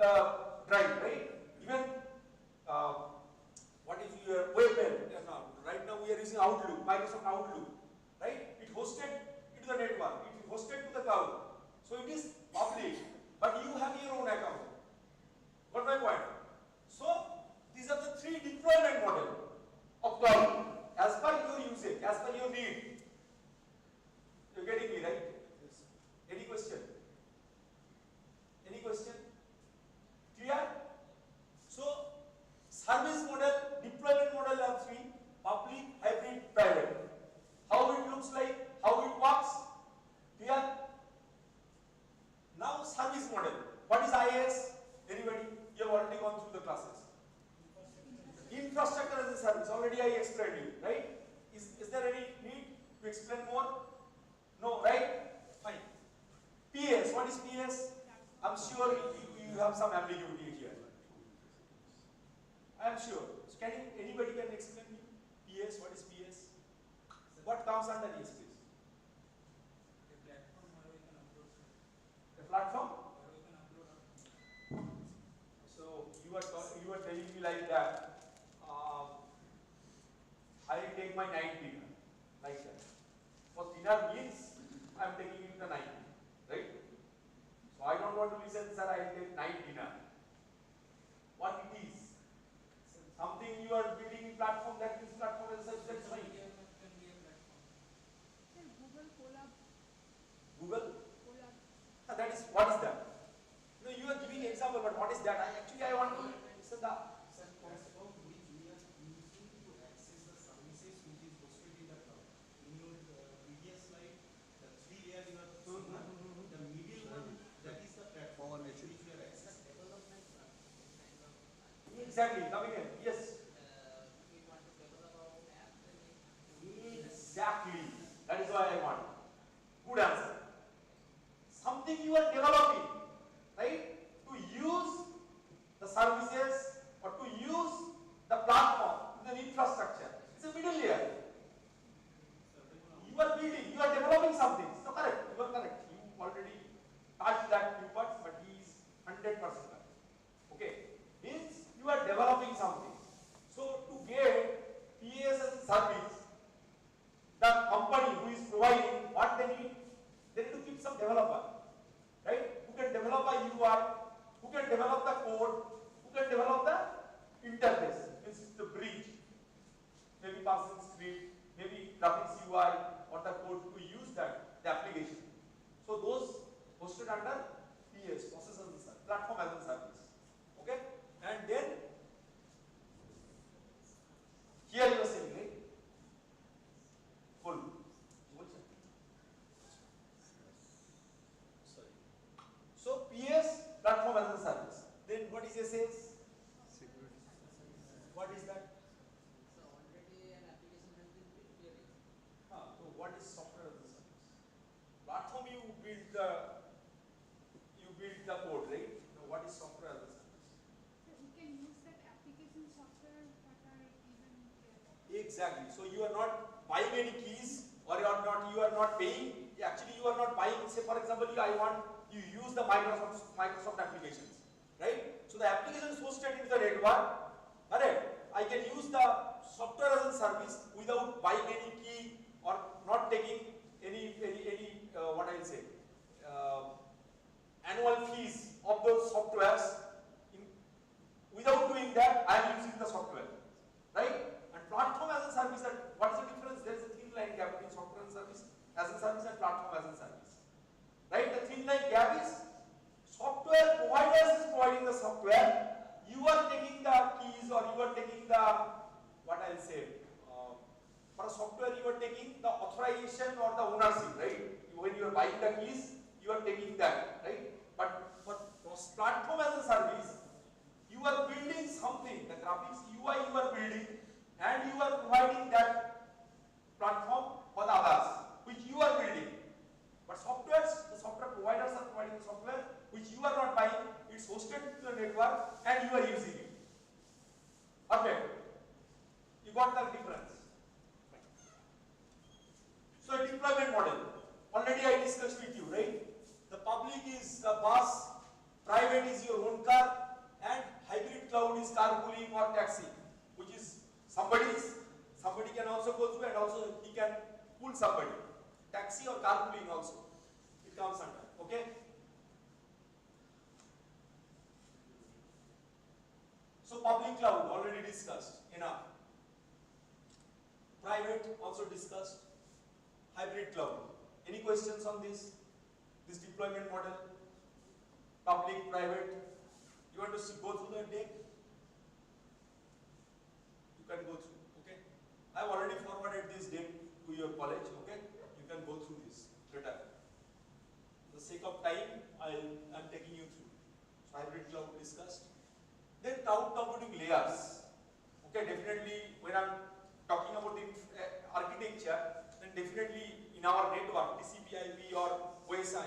Drive, right? Even what is your webmail? Right now we are using Outlook, Microsoft Outlook, right? It hosted into the network, it hosted to the cloud. So it is public, but you have your own account. Got my point? So these are the three deployment models of cloud as per your usage, as per your need. You're getting me, right? Yes. Any question? Any question? Clear? So service model, deployment model are three: public, hybrid, private. How it looks like, how it works. Clear? Now service model. What is IaaS? Anybody? You have already gone through the classes. Infrastructure as a service. Already I explained you, right? Is there any need to explain more? No, right? Fine. PS. What is PS? I'm sure you have some ambiguity here. I am sure. So anybody can explain me? PS. What is PS? What comes under this, please? A platform where we can upload. A platform? Where we can upload. So you are telling me like that. I will take my night dinner, like that. For dinner means I am taking it the night, right? So I don't want to listen, sir. I will take night dinner. What it is? Something you are building platform, that is platform as such. That's fine. Can be a platform. Sir, Google Colab. Google. Colab. That is what is that? No, you are giving example, but what is that? I want to listen the. Platform which we are using to access the services which is hosted in the cloud. In your previous slide, the three layers you have seen, the middle one, that is the platform which we are accessing. Development platform kind of. Exactly. Coming in. Yes. We want to develop our own app, then we Exactly. That is why I want. Good answer. Something you are developing, right? To use the services or to use the platform, the infrastructure. It's a middle layer. You are building, you are developing something. So correct, you are correct. You already touched that few parts, but he is 100% correct. Okay. Means you are developing something. So to get PS as a service, the company who is providing what they need to keep some developer, right? Who can develop a UI, who can develop the code, who can develop the interface, means the bridge, maybe passing script, maybe graphics UI or the code to use that, the application. So those hosted under PS, process as a service, platform as a service. Okay? And then here you are saying, right? Full. Sorry. So PS, platform as a service. Then what is SS? Security. What is that? so already an application has been built here. So what is software as a service? Platform you build the code, right? Now what is software as a service? So we can use that application software that are given here. Exactly. So you are not buying any keys, or you are not paying. Actually, you are not buying. Say for example, you use the Microsoft applications, right? So the application is hosted in the network. Correct. I can use the software as a service without buying any key or not taking any what I will say annual fees of those softwares. Without doing that, I am using the software, right? And platform as a service, what is the difference? There is a thin line gap between software and service as a service and platform as a service, right? The thin line gap is software providers is providing the software. You are taking the keys, or you are taking the what I'll say for a software, you are taking the authorization or the ownership, right? When you are buying the keys, you are taking that, right? But for platform as a service, you are building something, the graphics UI you are building, and you are providing that platform for the others, which you are building. But the software providers are providing the software which you are not buying, it's hosted to the network and you are using it. Okay. You got the difference. So a deployment model. Already I discussed with you, right? The public is the bus, private is your own car, and hybrid cloud is carpooling or taxi, which is somebody can also go through, and also he can pull somebody. Taxi or carpooling also, it comes under, okay? So public cloud already discussed, enough. Private also discussed. Hybrid cloud. Any questions on this deployment model? Public, private. You want to go through the deck? You can go through, okay? I have already forwarded this deck to your college, okay? You can go through this later. For the sake of time, I am taking you through. So hybrid cloud discussed. Then cloud computing layers. Okay, definitely when I'm talking about the architecture, then definitely in our network, TCP/IP or OSI,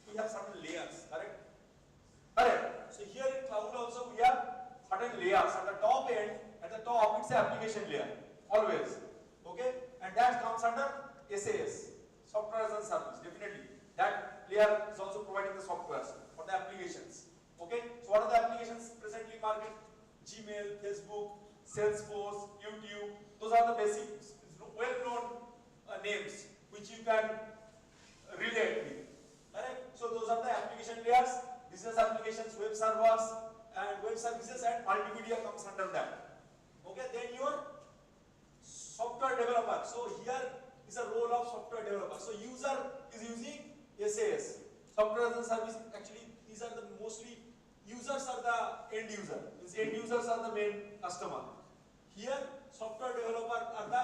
we have certain layers, correct? Correct. So here in cloud also we have certain layers. At the top end, at the top it's an application layer, always. Okay? And that comes under SAS, software as a service, definitely. That layer is also providing the software for the applications. Okay? So what are the applications presently market? Gmail, Facebook, Salesforce, YouTube. Those are the basic, well-known names which you can relate with. Correct? So those are the application layers. Business applications, web servers, and web services, and multimedia comes under that. Okay, then your software developer. So here is a role of software developer. So user is using SAS, software as a service. Actually, these are the mostly users are the end user. These end users are the main customer. Here, software developer are the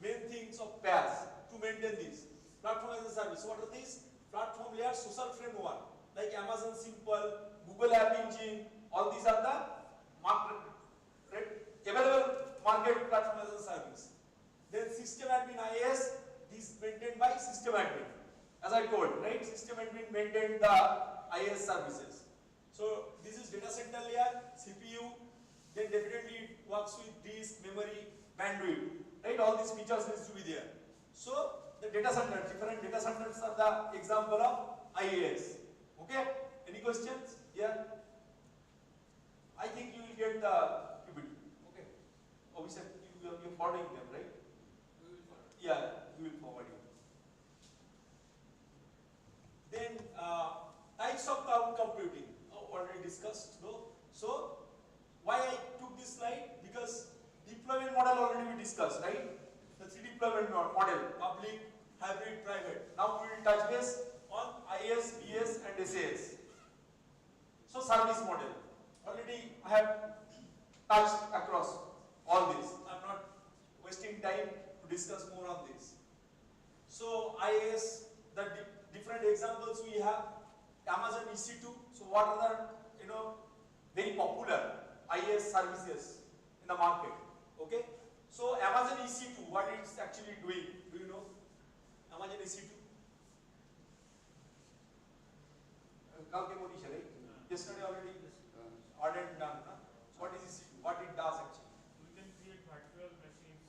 main things of pairs to maintain this platform as a service. What are these? Platform layer, social framework. Like Amazon Simple, Google App Engine, all these are the available market platform as a service. Then system admin IAS, this maintained by system admin. As I told, right? System admin maintained the IAS services. So this is data center layer, CPU, then definitely it works with disk, memory, bandwidth, right? All these features needs to be there. So the data center, different data centers are the example of IAS. Okay? Any questions here? I think you will get the PPT. Okay. Oh, we said you're forwarding them, right? We will follow. Yeah, we will forward you. Then types of cloud computing, already discussed. No? So why I took this slide? Because deployment model already we discussed, right? The three deployment model: public, hybrid, private. Now we will touch base on IaaS, BS, and SAS. So service model. Already I have touched across all this. I'm not wasting time to discuss more on this. So IaaS, the different examples we have. Amazon EC2. So what are the very popular IaaS services in the market? Okay. So Amazon EC2, what it's actually doing? Do you know? Amazon EC2. Right? Yesterday already ordered done. So what is EC2? What it does actually? We can create virtual machines.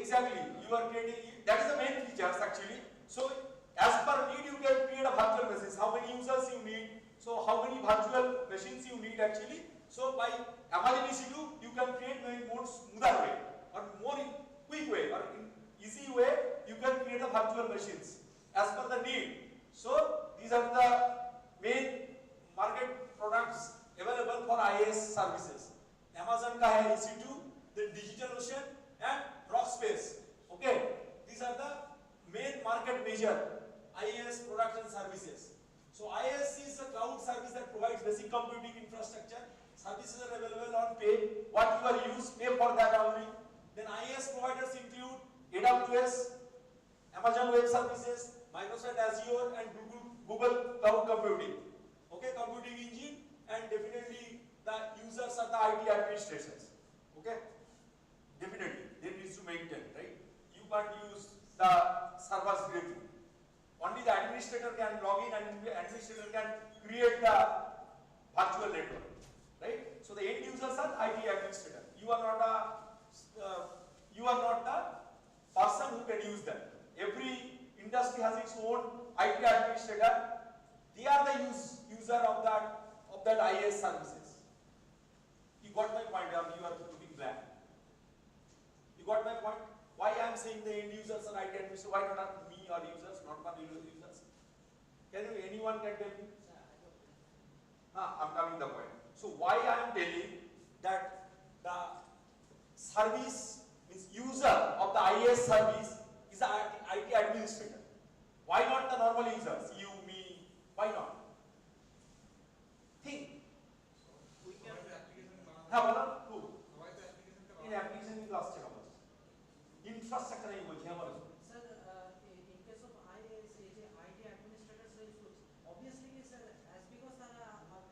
Exactly, you are creating, that is the main features actually. So as per need you can create a virtual machines, how many users you need, so how many virtual machines you need actually. So by Amazon EC2 you can create in a more smoother way or more quick way or in easy way you can create the virtual machines as per the need. So these are the main market products available for IaaS services. Amazon का है EC2, then DigitalOcean and Rockspace. Okay, these are the main market measure IaaS products and services. So IaaS is a cloud service that provides basic computing infrastructure. Services are available on pay. What you are used, pay for that only. Then IaaS providers include AWS, Amazon Web Services, Microsoft Azure, and Google Cloud Computing. Okay, computing engine, and definitely the users are the IT administrators. Okay, definitely they need to maintain, right? You can't use the servers directly. Only the administrator can log in and the administrator can create the virtual network, right? So the end users are IT administrator. You are not the person who can use them. Every industry has its own IT administrator. They are the user of that IaaS services. You got my point, or you are looking blank? You got my point? Why I am saying the end users are IT administrators? Why not me or users, not one users? Anyone can tell me? I'm coming the point. So why I am telling that the service means user of the IaaS service is the IT administrator. Why not the normal users? You, me, why not? Think. we can application हाँ बोला तू हमारे तो application का इन application की class चला बस infrastructure नहीं बोलते हमारे Sir, in case of IaaS, IT administrators, obviously, sir, as because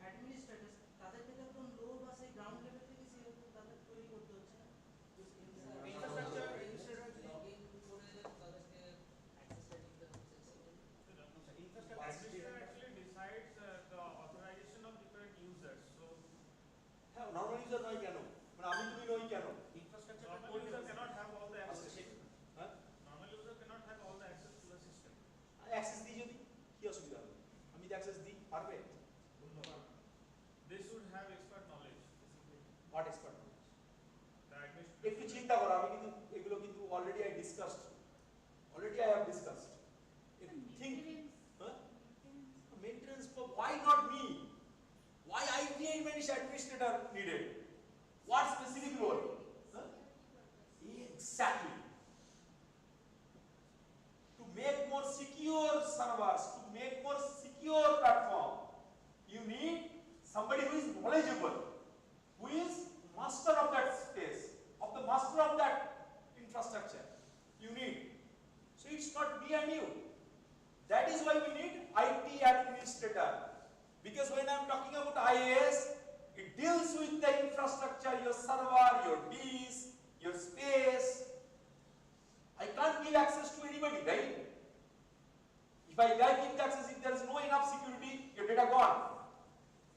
administrators, তাদেরকে তো একদম low বা সেই ground level থেকে তাদের তৈরি করতে হচ্ছে না। Infrastructure Login করে তাদেরকে access দিতে হচ্ছে। Infrastructure administrator actually decides the authorization of different users. So हाँ नॉर्मल यूजर नहीं क्या नो मतलब अभी तुम्ही नहीं क्या no infrastructure normal user cannot have all the access. हाँ Normal user cannot have all the access to the system. Access दी जो दी क्या सुविधा है अभी तो एक्सेस दी पार पे They should have expert knowledge. What expert The administrator एक तो चिंता करो अभी किंतु एगुलो किंतु already I have discussed think maintenance for why not me? Why IT administrator needed? What specific role? Huh? Exactly. To make more secure servers, to make more secure platform, you need somebody who is knowledgeable, who is master of that space, master of that infrastructure. You need. So it's not me and you. That is why we need IT administrator. Because when I'm talking about IaaS, it deals with the infrastructure, your server, your disk, your space. I can't give access to anybody, right? If I give access, if there is no enough security, your data gone.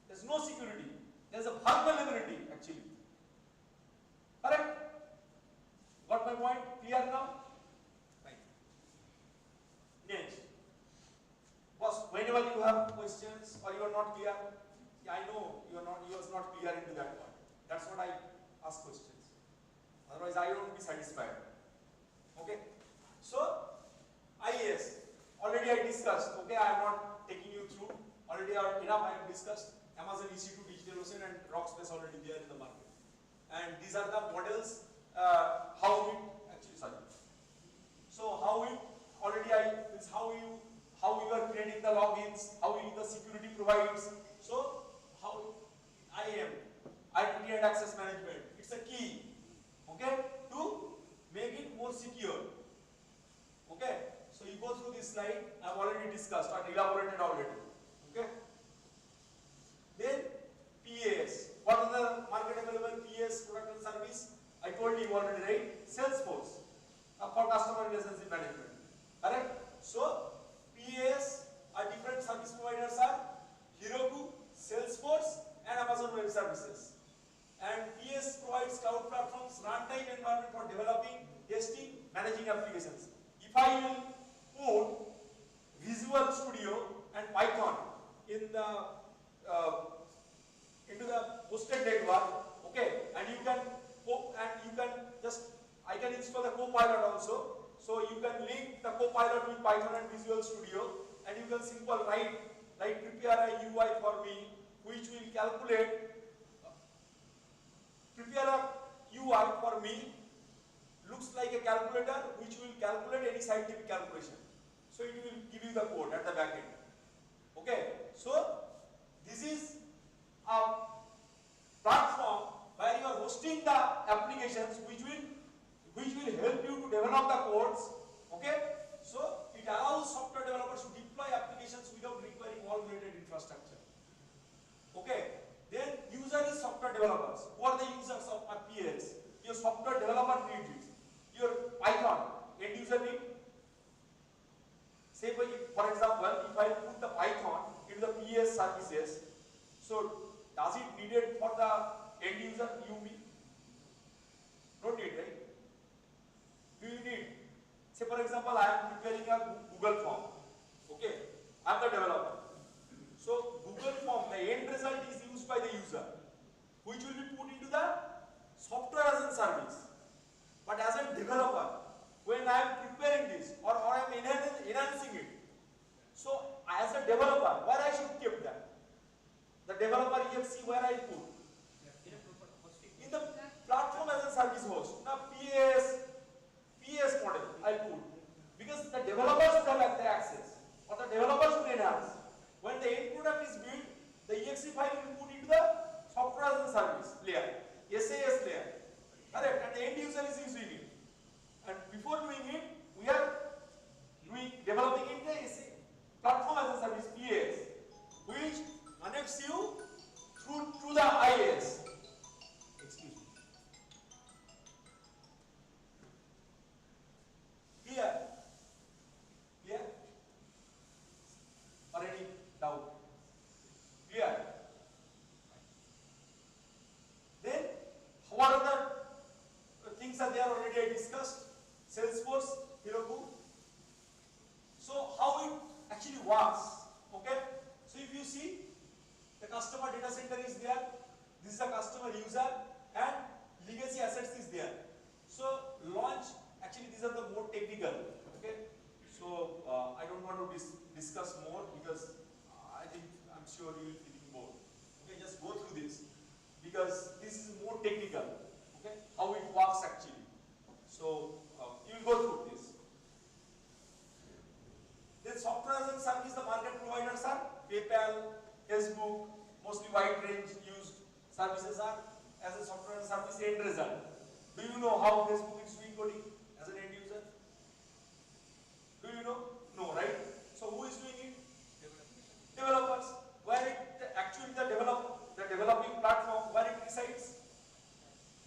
There's no security. There's a vulnerability actually. Correct? Got my point? Clear now? Right. Next. Boss, whenever you have questions or you are not clear, yeah, I know you are not clear into that point. That's what I ask questions. Otherwise, I won't be satisfied. Okay? So, IaaS. Already I discussed. Okay, I am not taking you through. Already enough I have discussed. Amazon EC2, DigitalOcean, and Rockspace already there in the market. And these are the models. How you are creating the logins, how you the security provides. So how IAM, Identity and Access Management, it's a key, okay, to make it more secure. Okay, so you go through this slide. I've already discussed or elaborated already. Okay. Then PAS. What are the market available PAS product and service? I told you already, right? Salesforce for customer relationship management. Correct? So PAS are different service providers are Heroku, Salesforce, and Amazon Web Services. And PAS provides cloud platforms, runtime environment for developing, testing, managing applications. If I will put Visual Studio and Python in the into the hosted network, okay, and you can just, I can install the Copilot also. So you can link the Copilot with Python and Visual Studio, and you can simple write like prepare a UI for me, which will calculate, prepare a UI for me, looks like a calculator which will calculate any scientific calculation. So it will give you the code at the back end. Okay, so this is a platform where you are hosting the applications which will help you to develop the codes. Okay, so it allows software developers to deploy applications without requiring all related infrastructure. Okay, then user is software developers. Who are the users of PAs? Your software developer needs it. Your Python end user need. Say for example, if I put the Python into the PS services, so does it needed for the end user me? Don't need, right? Do you need? Say for example, I am preparing a Google form. Okay, I am the developer. So Google form, the end result is used by the user, which will be put into the software as a service. But as a developer, when I am preparing this or I am enhancing it, so as a developer, where I should keep that? The developer exe where I put? In the platform as a service host. Now PS model I put. Because the developers should have the access, or the developers should enhance. When the end product is built, the exe file will be put into the software as a service layer, SAS layer. Correct? And the end user is using it. And before doing it, we are developing in the platform as a service PAS, which connects you through the IAS. Excuse me. Clear? Clear? Or any doubt? Clear? Then, what are the things are there already I discussed? Salesforce, Heroku. So how it actually works, okay? So if you see, the customer data center is there, this is a customer user, and legacy assets is there. So launch, actually these are the more technical, okay? So I don't want to discuss more because I'm sure you will be feeling bored. Okay, just go through this because this is more technical, okay? How it works actually. So you will go through this. Then software as a service, the market providers are PayPal, Facebook, mostly wide range used services are as a software as a service end result. Do you know how Facebook is doing coding as an end user? Do you know? No, right? So who is doing it? Developers. Where it actually the developing platform, where it resides?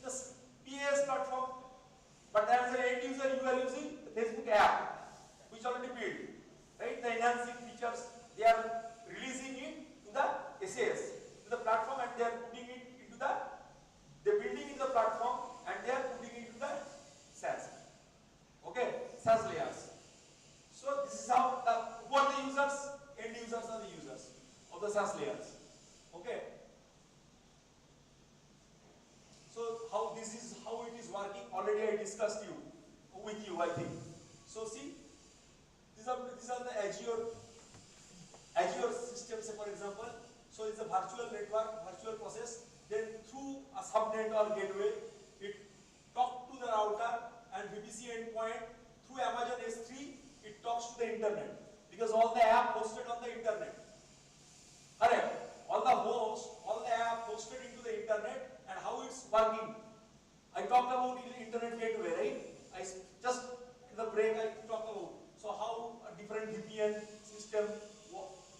The PAS platform. But as an end user, you are using the Facebook app, which already built. Right? The enhancing features, they are releasing it to the SAS, to the platform, and they are putting it into they're building in the platform and they are putting it into the SaaS. Okay? SaaS layers. So this is how who are the users? End users are the users of the SaaS layers. Okay? So how this is how it is working, already I discussed with you, I think. So see, these are the Azure system, say for example. So it's a virtual network, virtual process. Then through a subnet or gateway, it talks to the router and VPC endpoint. Through Amazon S3, it talks to the internet because all the app hosted on the internet. Correct? All the app hosted into the internet and how it's working. I talked about internet gateway, right? I just in the break I talked about. So how a different VPN system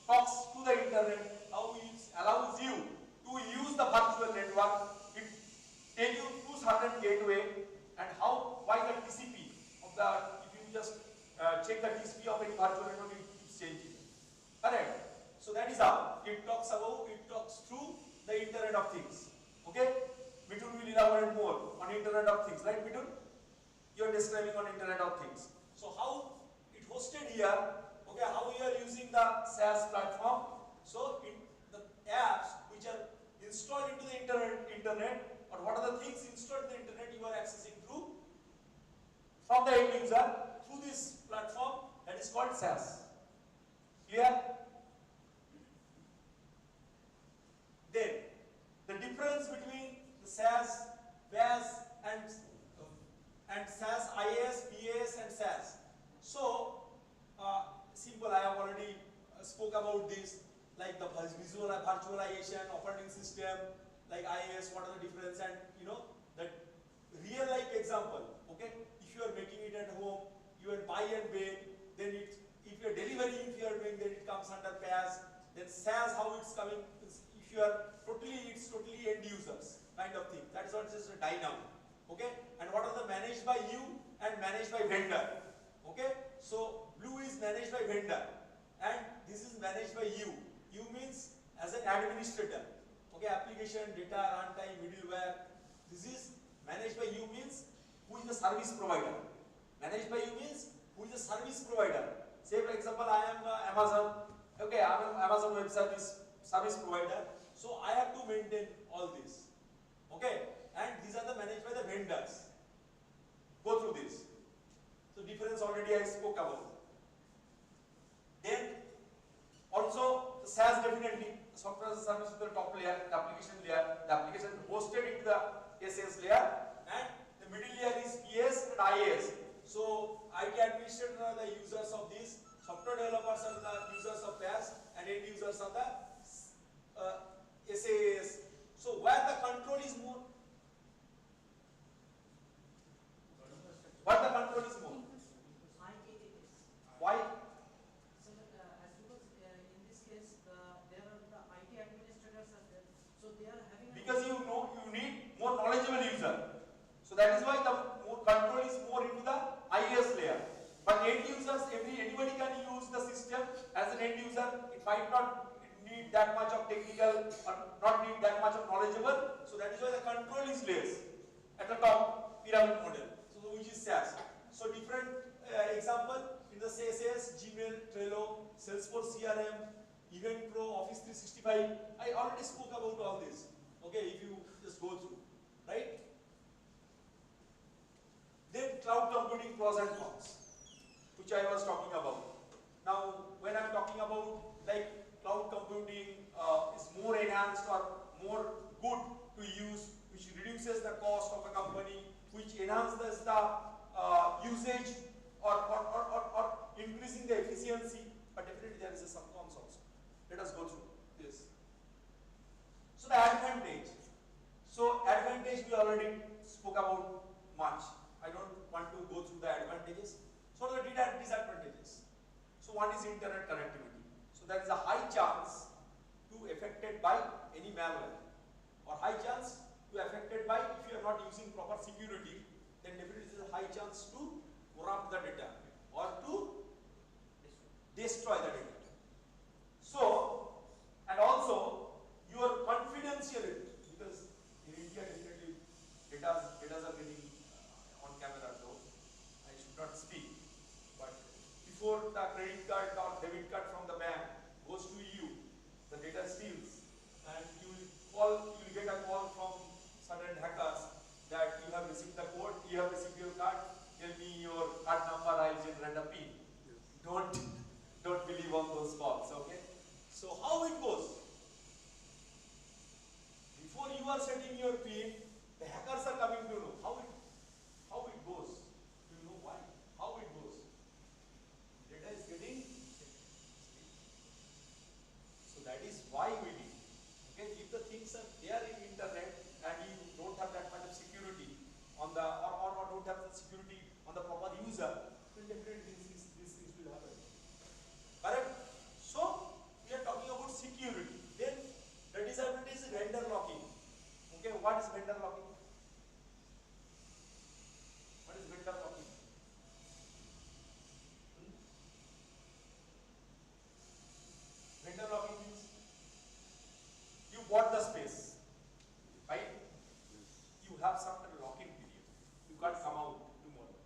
talks to the internet, how it allows you to use the virtual network, it takes you through certain gateway, and why the TCP of the, if you just check the TCP of any virtual network, it keeps changing. Correct? So that is how it talks through the Internet of Things. Okay? Midun will elaborate more on Internet of Things, right Midun? You are describing on Internet of Things. So how it hosted here, okay, how you are using the SaaS platform. So the apps which are installed into the internet, or what are the things installed in the internet you are accessing through from the end user through this platform, that is called SaaS. Clear? Then the difference between the SaaS, PaaS and SaaS, IaaS, PaaS and SaaS. So simple, I have already spoke about this, like the virtualization, operating system, like IaaS, what are the difference, and you know that real life example. Okay, if you are making it at home, you are buy and pay, then it, if you are delivering, if you are doing, then it comes under PaaS. Then SaaS, how it's coming, if you are it's totally end users kind of thing. That is not just a dynamo. Okay, and what are the managed by you and managed by vendor? Okay, so blue is managed by vendor and this is managed by you. You means as an administrator. Okay, application, data, runtime, middleware. This is managed by you means who is the service provider. Managed by you means who is the service provider. Say for example, I am Amazon. Okay, I am Amazon Web Service provider. So I have to maintain all this. Okay, and these are the managed by the vendors. Go through this. So difference already I spoke about. Then also the SaaS, definitely the software as a service with the top layer, the application hosted into the SaaS layer, and the middle layer is PS and IaaS. So IT administrators are the users of this, software developers are the users of PaaS, and end users are the SaaS. So where the control is more? Where the control is more? Why? So as because in this case there are the IT administrators are there, so they are having Because you know you need more knowledgeable user. So that is why the more control is more into the IaaS layer. But end users, anybody can use the system as an end user. It might not need that much of technical or not need that much of knowledgeable. So that is why the control is less at the top pyramid model. So which is SaaS. So different example in the SaaS, Gmail, Trello, Salesforce CRM, Event Pro, Office 365. I already spoke about all this. Okay, if you just go through, right? Then cloud computing pros and cons, which I was talking about. Now, when I'm talking about like cloud computing is more enhanced or more good to use, which reduces the cost of a company, which enhances the usage or increasing the efficiency, but definitely there is some cons also. Let us go through this. So the advantage. So advantage we already spoke about much. I don't want to go through the advantages. So the disadvantages. So one is internet connectivity. So there is a high chance to affected by any malware, or high chance to affected by, if you are not using proper security, then definitely there is a high chance to corrupt the data or to destroy the data. So, and also your confidentiality, because in India definitely data are getting on camera, so I should not speak. But before the credit card or debit card from the bank goes to you, the data steals, and you will get a call from certain hackers that you have received the code, you have received your card, tell me your card number, I'll generate a PIN. Don't believe on those calls, okay? So how it goes? Before you are setting your PIN, the hackers are coming to know how it goes. Do you know why? How it goes? Data is getting. So that is why we need. Okay, if the things are there in internet and you don't have that much of security on the or don't have the security on the proper user, then definitely these things will happen. Correct? So we are talking about security. Then the disadvantage is vendor locking. Okay, what is vendor locking? What is vendor locking? Vendor locking means you bought the space, right? You have some lock-in period. You can't come out tomorrow.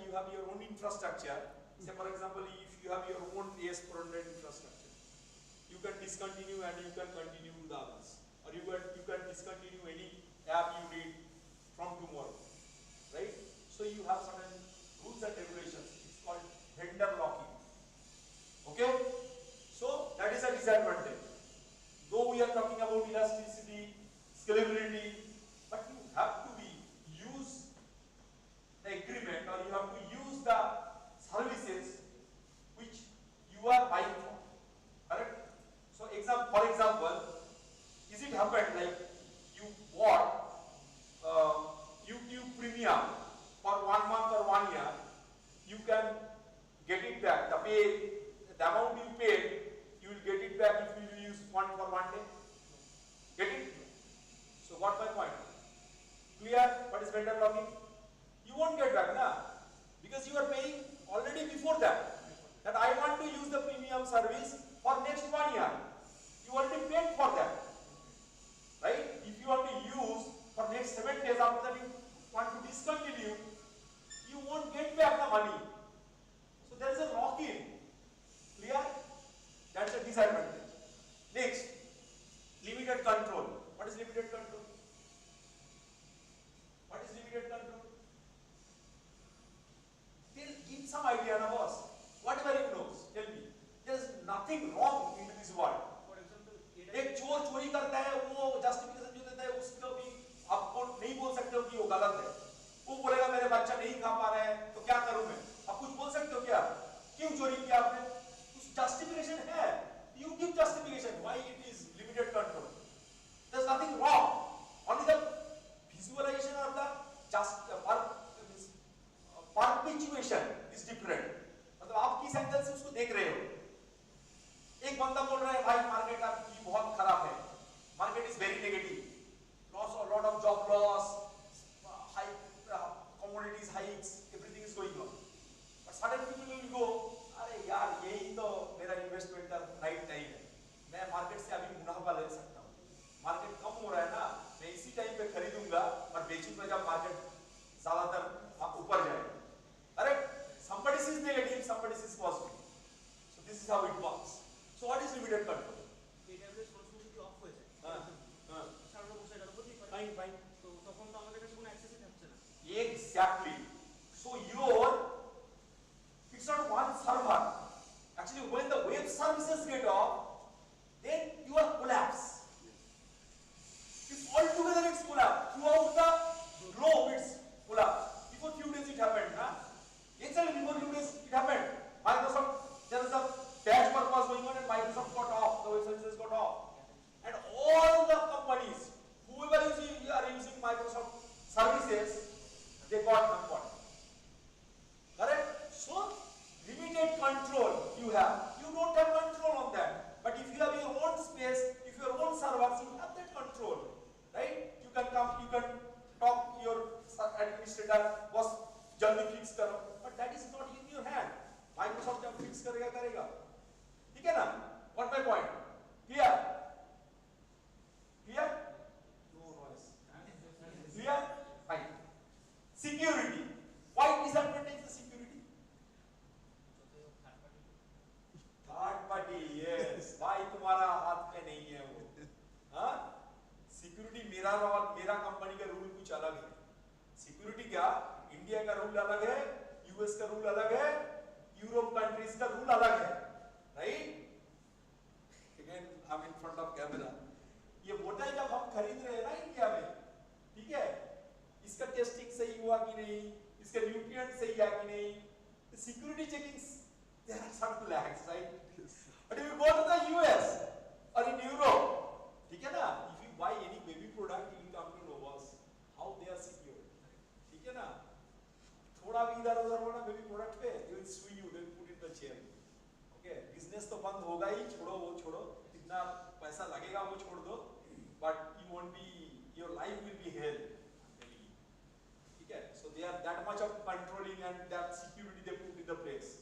you have your own infrastructure. Say for example, if you have your own AS400 infrastructure, you can discontinue and you can continue the others, or you can discontinue any app you read from tomorrow, right? So you have certain rules and regulations. It's called vendor locking. Okay? So that is a disadvantage. Though we are talking about elasticity, scalability, but you have to use the agreement, or you have to use the services which you are buying for. Correct? So for example, is it happened like you bought YouTube Premium for 1 month or 1 year, you can get it back. The amount you paid, you will get it back if you use one for 1 day. Get it? So what my point? Clear? What is vendor locking? You won't get back, na? Because you are paying already before that. That I want to use the premium service for next 1 year. You already paid for that. Right? If you want to use for next 7 days, after that you want to discontinue, you won't get back the money. So there is a lock-in. Clear? That's a disadvantage. Next, limited control. What is limited control? What is limited control? Give some idea, na boss. Whatever you know, tell me. There is nothing wrong in this world. For example, एक चोर चोरी करता है, वो justification जो देता है उसको भी आपको नहीं बोल सकते हो कि वो गलत है. वो बोलेगा मेरे बच्चा नहीं खा पा रहे हैं तो क्या करूं मैं? आप कुछ बोल सकते हो क्या? क्यों चोरी किया आपने? कुछ जस्टिफिकेशन है. You give justification why it is limited control. There's nothing wrong. Only the visualization of the perpetuation is different. मतलब आप किस एंगल से उसको देख रहे हो? एक बंदा बोल रहा है भाई मार्केट आपकी बहुत खराब है. Market is very negative. Loss a lot of job loss, high commodities hikes, everything is going on. But certain people will go, अरे यार यही तो मेरा इन्वेस्टमेंट का राइट टाइम है. मैं मार्केट से अभी मुनाफा ले सकता हूँ. मार्केट कम हो रहा है ना, मैं इसी टाइम पे खरीदूंगा और बेचूंगा जब मार्केट ज्यादातर ऊपर जाएगा. Correct? Somebody says negative, somebody says positive. So this is how it works. So what is limited control? AWS responsibility off হয়ে যায়। সার্ভার বসে এটার উপর ডিপেন্ড। Fine, fine. তো তখন তো আমাদের কাছে কোনো অ্যাক্সেসই থাকছে না। Exactly. So it's not one server. Actually, when the web services get off, then you are collapse. It's altogether it's collapse. Throughout the globe, it's collapse. Before few days it happened, huh? Exactly before few days it happened. Microsoft, there is a patchwork was going on and Microsoft got off. The web services got off. And all the companies, whoever are using Microsoft services, they got hampered. Correct? So, limited control you have. You don't have control on that. But if you have your own space, if your own servers, you have that control. Right? You can come, you can talk to your administrator, boss, jaldi fix karo. But that is not in your hand. Microsoft jab fix karega. ठीक है ना? What my point? Clear? Clear? No noise. Clear? Fine. Security. Why disadvantage the security? Third party, yes. Why तुम्हारा हाथ में नहीं है वो? हाँ? Security मेरा कंपनी का रूल कुछ अलग है. Security क्या? इंडिया का रूल अलग है, यूएस का रूल अलग है, यूरोप कंट्रीज का रूल अलग है. Right? Again, I'm in front of camera. ये बोतल जब हम खरीद रहे हैं ना इंडिया में, ठीक है? इसका टेस्टिंग सही हुआ कि नहीं, इसका न्यूट्रिएंट सही है कि नहीं, the security checkings, there are some lags, right? But if you go to the US or in Europe, ठीक है ना? If you buy any baby product, you will come to know us how they are secured, ठीक है ना? थोड़ा भी इधर उधर होना baby product पे, they will sue you, they will put in the jail. Okay, business तो बंद होगा ही, छोड़ो वो छोड़ो, जितना पैसा लगेगा वो छोड़ दो, but you won't be, your life will be hell. So they are that much of controlling and that security they put in the place.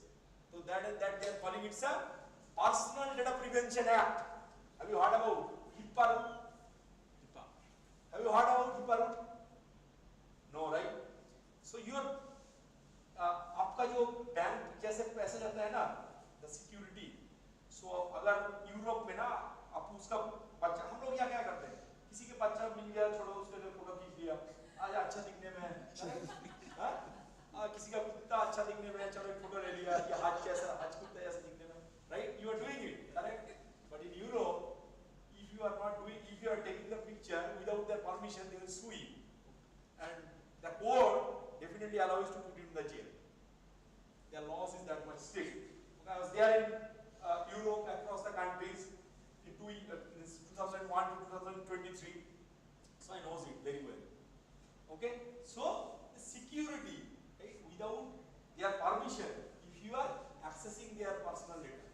So that they are calling it a Personal Data Prevention Act. Have you heard about HIPAA? Have you heard about HIPAA? No, right? So your आपका जो bank जैसे पैसे जाता है ना, the security, सो अगर Europe में ना आप उसका बच्चा, हम लोग यहाँ क्या करते हैं, किसी के बच्चा मिल गया, छोड़ो उसके लिए फोटो खींच लिया, आज अच्छा दिखने में है, किसी का कुत्ता अच्छा दिखने में, चलो एक फोटो ले लिया, कि हाथ कैसा, हाथ कुत्ता जैसा दिखने में, right, you are doing it, correct, but in Europe if you are not doing, if you are taking the picture without their permission, they will sue you, and the court definitely allows you to put you in the jail. Their laws is that much strict. Okay, I was there in Europe, across the countries in 2001 to 2023, so I knows it very well. Okay, so the security, right, without their permission, if you are accessing their personal data,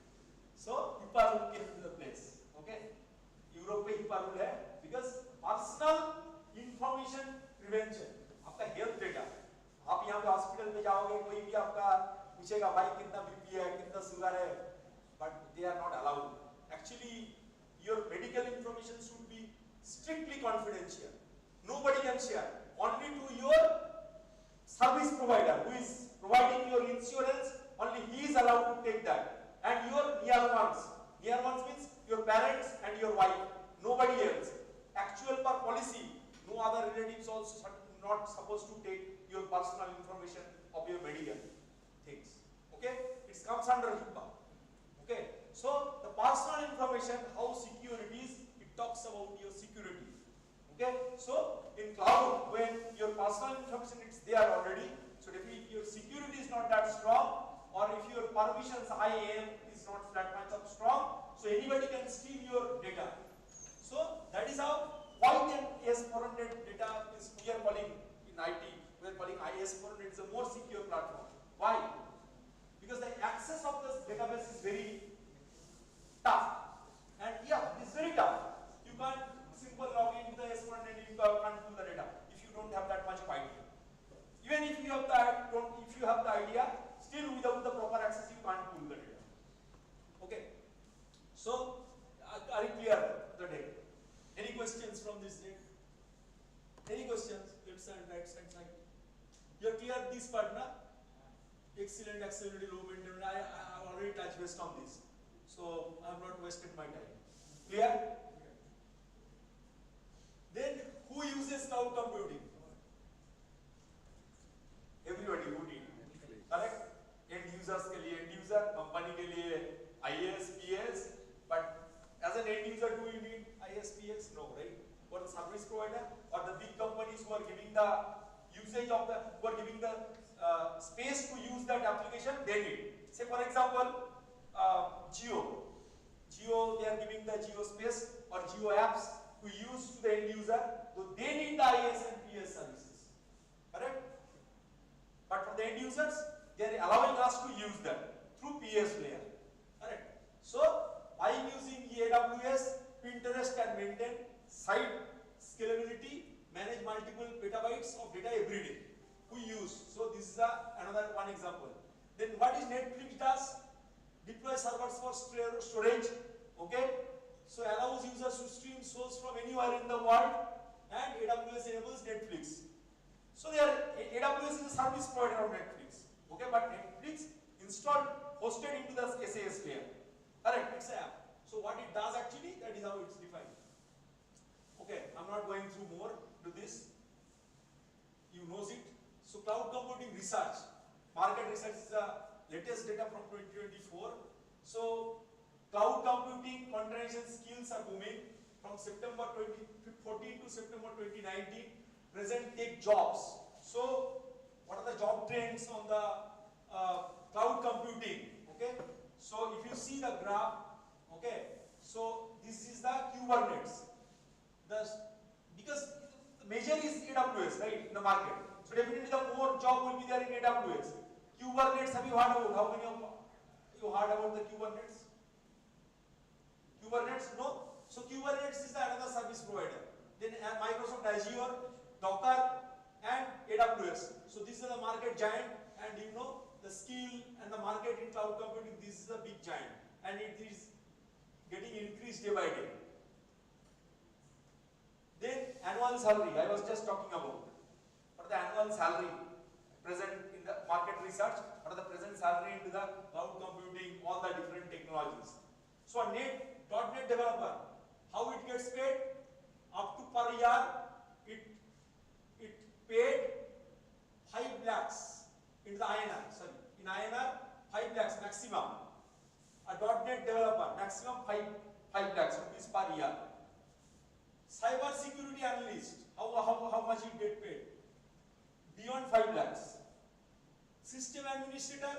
so HIPAA rule came into the place. Okay, Europe में HIPAA rule है, because personal information prevention, आपका health data, आप यहाँ पे hospital में जाओगे, कोई भी आपका पूछेगा भाई कितना बीपी है, कितना शुगर है, but they are not allowed. Actually, your medical information should be strictly confidential. Nobody can share, only to your service provider who is providing your insurance, only he is allowed to take that, and your near ones. Near ones means your parents and your wife, nobody else. Actual per policy, no other relatives also not supposed to take your personal information of your medical things. Okay, it comes under HIPAA. Okay, so the personal information, how secure it is, it talks about your security. Okay, so in cloud, when your personal information is there already, so definitely if your security is not that strong, or if your permissions IAM is not that much of strong, so anybody can steal your data. So that is how, why then AS400 data is, we are calling in IT, we are calling IS400 is a more secure platform. Why? Because the access of this database is very tough, and yeah, it's very tough. You can't simply log into the AS400 and you can't pull the data if you don't have that much of idea. Even if you have the idea, still without the proper access you can't pull the data. Okay, so are you clear today? Any questions from this day? Any questions? Left side, right side. You are clear this part, na? Excellent, accessibility, low maintenance. I already touched based on this, so I have not wasted my time. Clear? Then who uses cloud computing? Everybody who need, correct? End users के लिए end user, company के लिए IS, PS, but as an end user, do you need IS, PS? No, right? For the service provider or the big companies who are giving the usage of the, who are giving the space to use that application, they need. Say for example, Geo, they are giving the Geo space or Geo apps to use to the end user, so they need the IS and PS services, correct? But for the end users, they are allowing us to use that through PS layer, correct? So by using AWS, Pinterest can maintain site scalability, manage multiple petabytes of data every day. We use, so this is another one example. Then what is Netflix does? Deploy servers for storage, okay? So allows users to stream shows from anywhere in the world, and AWS enables Netflix. So AWS is a service provider of Netflix, okay? But Netflix installed, hosted into the SAS layer, correct? It's an app. So what it does actually, that is how it's defined. Okay, I'm not going through more to this. You knows it. So cloud computing research, market research is the latest data from 2024. So cloud computing containerization skills are booming from September 2014 to September 2019. Present tech jobs. So what are the job trends on the cloud computing? Okay. So if you see the graph, okay. So this is the Kubernetes. Because the major is AWS, right, in the market. So definitely the more job will be there in AWS. Kubernetes, have you heard about? How many of you heard about the Kubernetes? Kubernetes, no? So Kubernetes is another service provider. Then Microsoft Azure, Docker, and AWS. So this is the market giant, and you know the skill and the market in cloud computing, this is a big giant, and it is getting increased day by day. Then annual salary, I was just talking about. What the annual salary present in the market research, what are the present salary into the cloud computing, all the different technologies. So a .NET developer, how it gets paid? Up to per year, it paid 5 lakhs into the INR, sorry, in INR 5 lakhs maximum. A .NET developer, maximum 5 lakhs rupees per year. Cyber security analyst, how much it get paid? Beyond 5 lakhs. System administrator,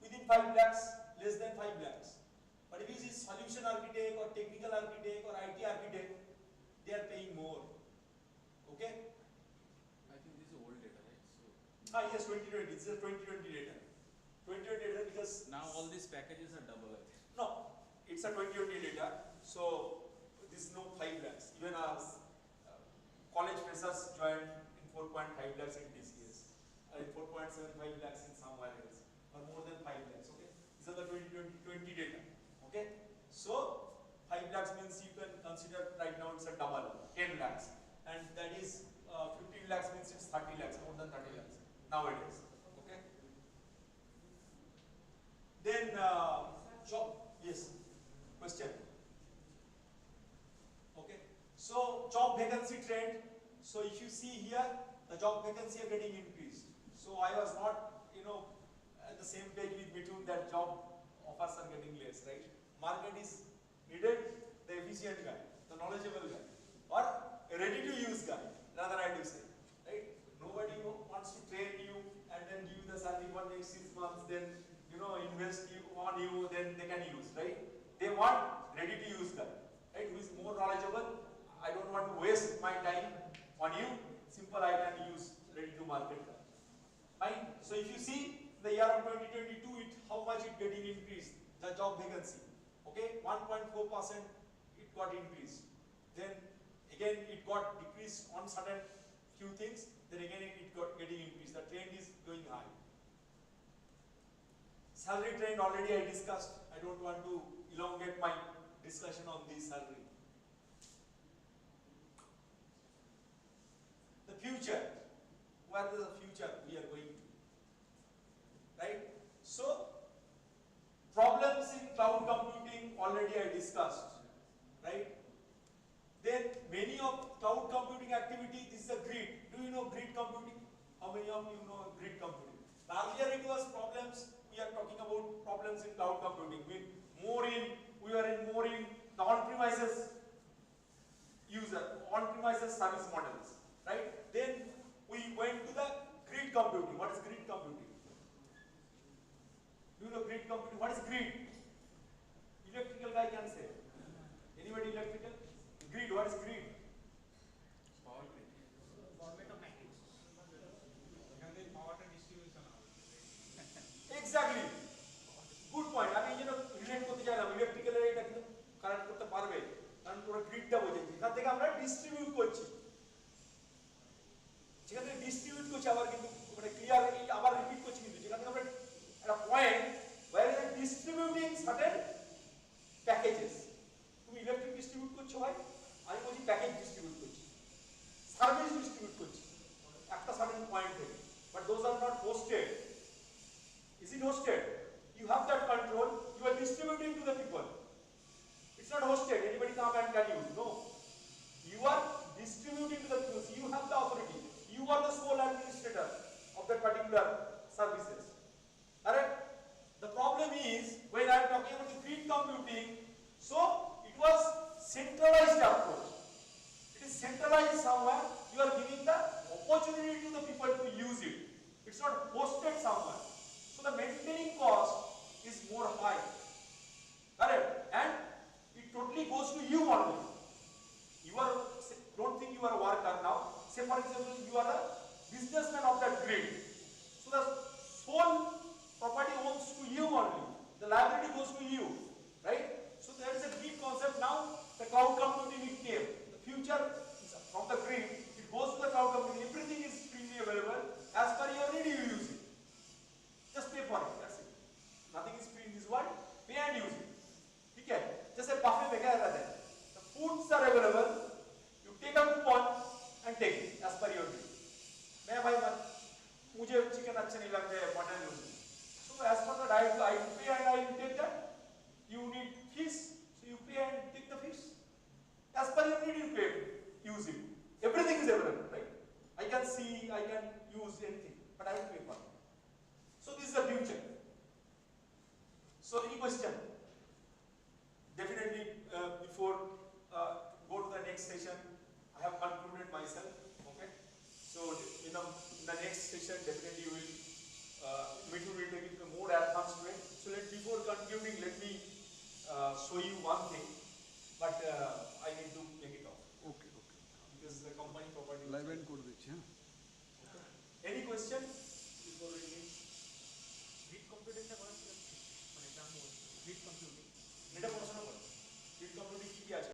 within 5 lakhs, less than 5 lakhs. But if it is solution architect or technical architect or IT architect, they are paying more. Okay? I think this is old data, right? So Yes, 2020. This is 2020 data. 2020 data because now all these packages are double, I think. no, it's a 2020 data. So this is no 5 lakhs. Even as college freshers joined in 4.5 lakhs in TCS, or in 4.75 lakhs in somewhere else, or more than 5 lakhs. Okay, these are the 2020 data. Okay, so 5 lakhs means you can consider right now it's a double, 10 lakhs, and that is 15 lakhs means it's 30 lakhs, more than 30 lakhs nowadays. Okay. Then job, yes, question. Okay, so job vacancy trend. So if you see here, the job vacancy are getting increased. So I was not, at the same page with Mithun that job offers are getting less, right? Market is needed the efficient guy, the knowledgeable guy, or a ready to use guy, rather I do say, right? Nobody wants to train you and then give you the salary for next 6 months, then invest on you, then they can use, right? They want ready to use guy, right? Who is more knowledgeable. I don't want to waste my time on you. Simple, I can use ready to market guy. Fine. So if you see the year of 2022, how much it getting increased, the job vacancy. Okay, 1.4% it got increased. Then again it got decreased on certain few things. Then again it got getting increased. The trend is going high. Salary trend already I discussed. I don't want to elongate my discussion on this salary. The future. Where is the future we are going to? Right? So, problems in cloud computing already I discussed. Right? Then many of cloud computing activity, this is a grid. Do you know grid computing? How many of you know grid computing? Earlier it was problems, we are talking about problems in cloud computing. We are in more in the on-premises on-premises service models. Right? Then we went to the grid computing. What is grid computing? Do you know grid computing? What is grid? Electrical guy can say. Anybody electrical? Grid, what is grid? Power grid. Format of matrix. Exactly. Good point. I mean, relate করতে চাইলাম electrical এটা কিন্তু current করতে পারবে কারণ পুরো গ্রিডটা বোঝাচ্ছি এখান থেকে আমরা ডিস্ট্রিবিউট করছি যেখান থেকে ডিস্ট্রিবিউট করছি আবার কিন্তু মানে ক্লিয়ার আবার রিপিট করছি কিন্তু যেখান থেকে আমরা একটা point where is distributing certain packages তুমি ইলেকট্রিক ডিস্ট্রিবিউট করছো ভাই আমি বলছি প্যাকেজ ডিস্ট্রিবিউট করছি সার্ভিস ডিস্ট্রিবিউট করছি একটা সার্টেন পয়েন্ট থেকে but those are not hosted Is it hosted? You have that control. You are distributing to the people. It's not hosted. Anybody come and can use. No. You are distributing to the people. You have the authority. You are the sole administrator of that particular services. Alright? The problem is when I am talking about the grid computing, so it was centralized approach. It is centralized somewhere. You are giving the opportunity to the people to use it. It's not hosted somewhere. So the maintaining cost is more high. Correct? And it totally goes to you only. Don't think you are a worker now. Say for example, you are a businessman of that grid. So the sole property owns to you only. The liability goes to you. Right? So there is a grid concept now. The cloud computing it came. The future is from the grid. It goes to the cloud computing. Everything is freely available. As per your need, you use it. Just pay for it. That's it. Nothing is free in this use anything, but I will pay for it. So this is the future. So any question? Definitely before go to the next session, I have concluded myself. Okay. So in the next session, definitely you will meeting will take it to a more advanced way. So before concluding, let me show you one thing, but I need to take it off. Okay. Because the company property. Live and code. Any question?